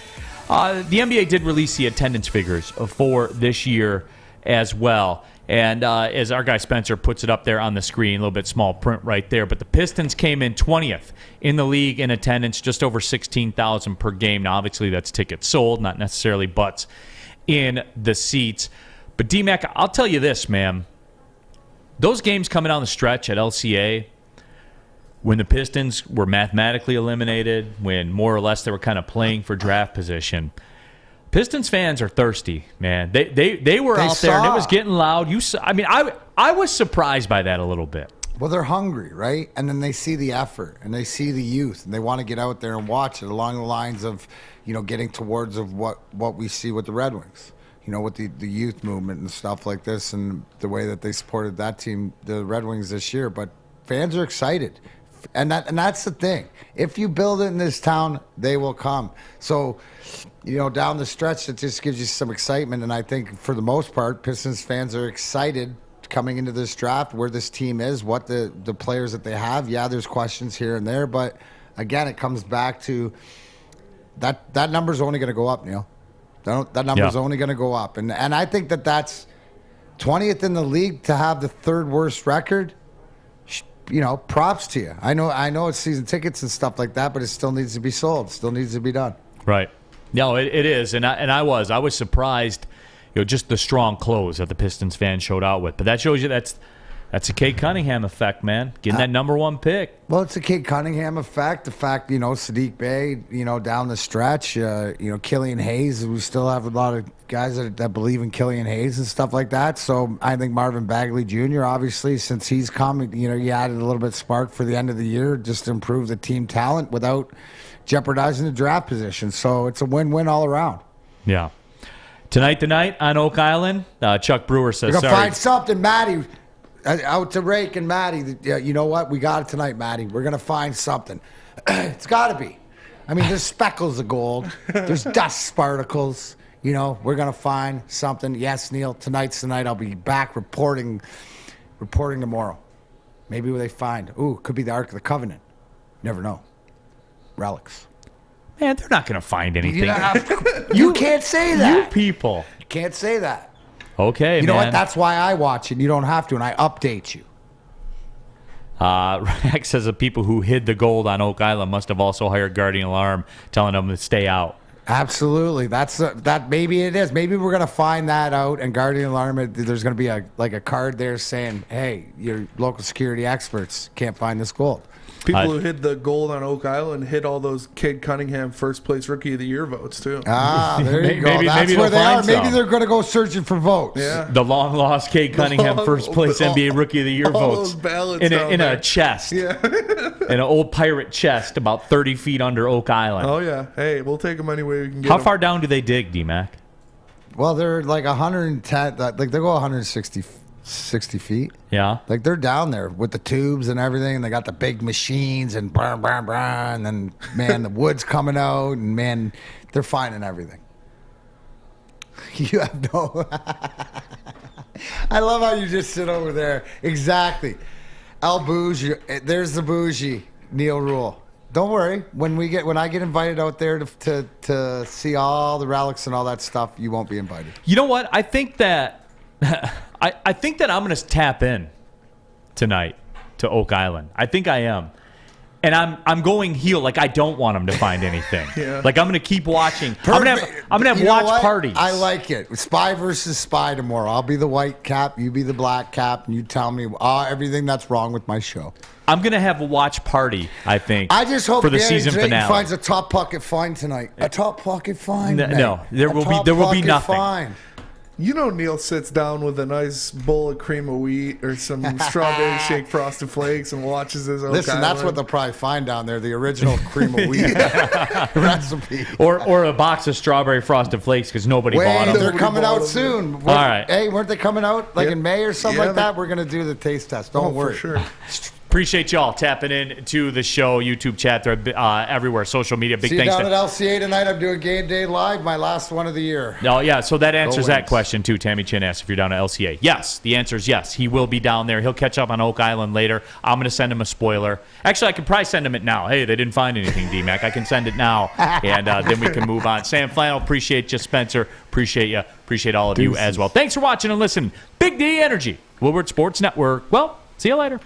the NBA did release the attendance figures for this year as well. And as our guy Spencer puts it up there on the screen, a little bit small print right there, but the Pistons came in 20th in the league in attendance, just over 16,000 per game. Now, obviously, that's tickets sold, not necessarily butts in the seats. But, D-Mac, I'll tell you this, man. Those games coming down the stretch at LCA, when the Pistons were mathematically eliminated, when more or less they were kind of playing for draft position, Pistons fans are thirsty, man. They were out there and it was getting loud. I was surprised by that a little bit. Well, they're hungry, right? And then they see the effort and they see the youth and they want to get out there and watch it along the lines of, getting towards of what we see with the Red Wings. With the youth movement and stuff like this and the way that they supported that team, the Red Wings this year. But fans are excited. And that's the thing. If you build it in this town, they will come. So, down the stretch, it just gives you some excitement. And I think for the most part, Pistons fans are excited coming into this draft, where this team is, what the players that they have. Yeah, there's questions here and there. But, again, it comes back to that number's only going to go up, Neal. That number's only going to go up. And I think that's 20th in the league to have the third worst record. Props to you. I know it's season tickets and stuff like that, but it still needs to be sold. Still needs to be done. Right. No, it is, and I was surprised, just the strong close that the Pistons fans showed out with. But that shows you that's a Cade Cunningham effect, man. Getting that number one pick. Well, it's a Cade Cunningham effect. The fact, Sadiq Bey, down the stretch, Killian Hayes. We still have a lot of guys that believe in Killian Hayes and stuff like that. So I think Marvin Bagley Jr., obviously, since he's come, you added a little bit spark for the end of the year just to improve the team talent without jeopardizing the draft position. So it's a win-win all around. Yeah. Tonight on Oak Island, Chuck Brewer says, we're going to find something, Matty. Out to Rake and Matty. You know what? We got it tonight, Matty. We're going to find something. It's got to be. There's speckles of gold. There's dust particles. We're going to find something. Yes, Neal, tonight's the night. I'll be back reporting tomorrow. Maybe what they find. Ooh, could be the Ark of the Covenant. Never know. Relics. Man, they're not going to find anything. You can't say that. You people. You can't say that. Okay, You know what? That's why I watch it. You don't have to, and I update you. Rex says the people who hid the gold on Oak Island must have also hired Guardian Alarm, telling them to stay out. Absolutely. That maybe it is. Maybe we're gonna find that out, and Guardian Alarm. There's gonna be a card there saying, "Hey, your local security experts can't find this gold." People who hid the gold on Oak Island hid all those Cade Cunningham first place Rookie of the Year votes too. There you go. That's where they are. Maybe they're gonna go searching for votes. Yeah. The long lost Cade Cunningham first place NBA Rookie of the Year votes those ballots in a chest. Yeah. In an old pirate chest about 30 feet under Oak Island. Oh yeah. Hey, we'll take them any way we can get. How them. far down do they dig, D-Mac? Well, they're like 110. Like they go 160 feet. Yeah. Like they're down there with the tubes and everything, and they got the big machines and brr, brr, brr, and then man, the wood's coming out, and man, they're finding everything. You have no. I love how you just sit over there. Exactly. El Bougie. There's the bougie, Neal Ruhl. Don't worry. When I get invited out there to see all the relics and all that stuff, you won't be invited. You know what? I think that I think that I'm going to tap in tonight to Oak Island. I think I am. And I'm going heel. Like, I don't want them to find anything. Yeah. Like, I'm going to keep watching. I'm going to have watch parties. I like it. Spy versus spy tomorrow. I'll be the white cap, you be the black cap, and you tell me everything that's wrong with my show. I'm going to have a watch party, I think. I just hope for the Darren season finale finds a top pocket find tonight. A top pocket find. No, there will be nothing. Find. You know, Neal sits down with a nice bowl of cream of wheat or some strawberry shake frosted flakes and watches his own. Listen, that's what they'll probably find down there, the original cream of wheat recipe. Or a box of strawberry frosted flakes because nobody bought them. They're coming out soon. All right. Hey, weren't they coming out in May or something like that? We're going to do the taste test. Don't worry. For sure. Appreciate y'all tapping in to the show, YouTube chat, everywhere, social media. Big See thanks you down at LCA tonight. I'm doing Game Day Live, my last one of the year. No, yeah, so that answers that Wings. question, too. Tammy Chin asked if you're down at LCA. Yes, the answer is yes. He will be down there. He'll catch up on Oak Island later. I'm going to send him a spoiler. Actually, I could probably send him it now. Hey, they didn't find anything, D-Mac. I can send it now, and then we can move on. Sam Flannel, appreciate you. Spencer, appreciate you. Appreciate all of you as well. Thanks for watching and listening. Big D Energy, Woodward Sports Network. Well, see you later.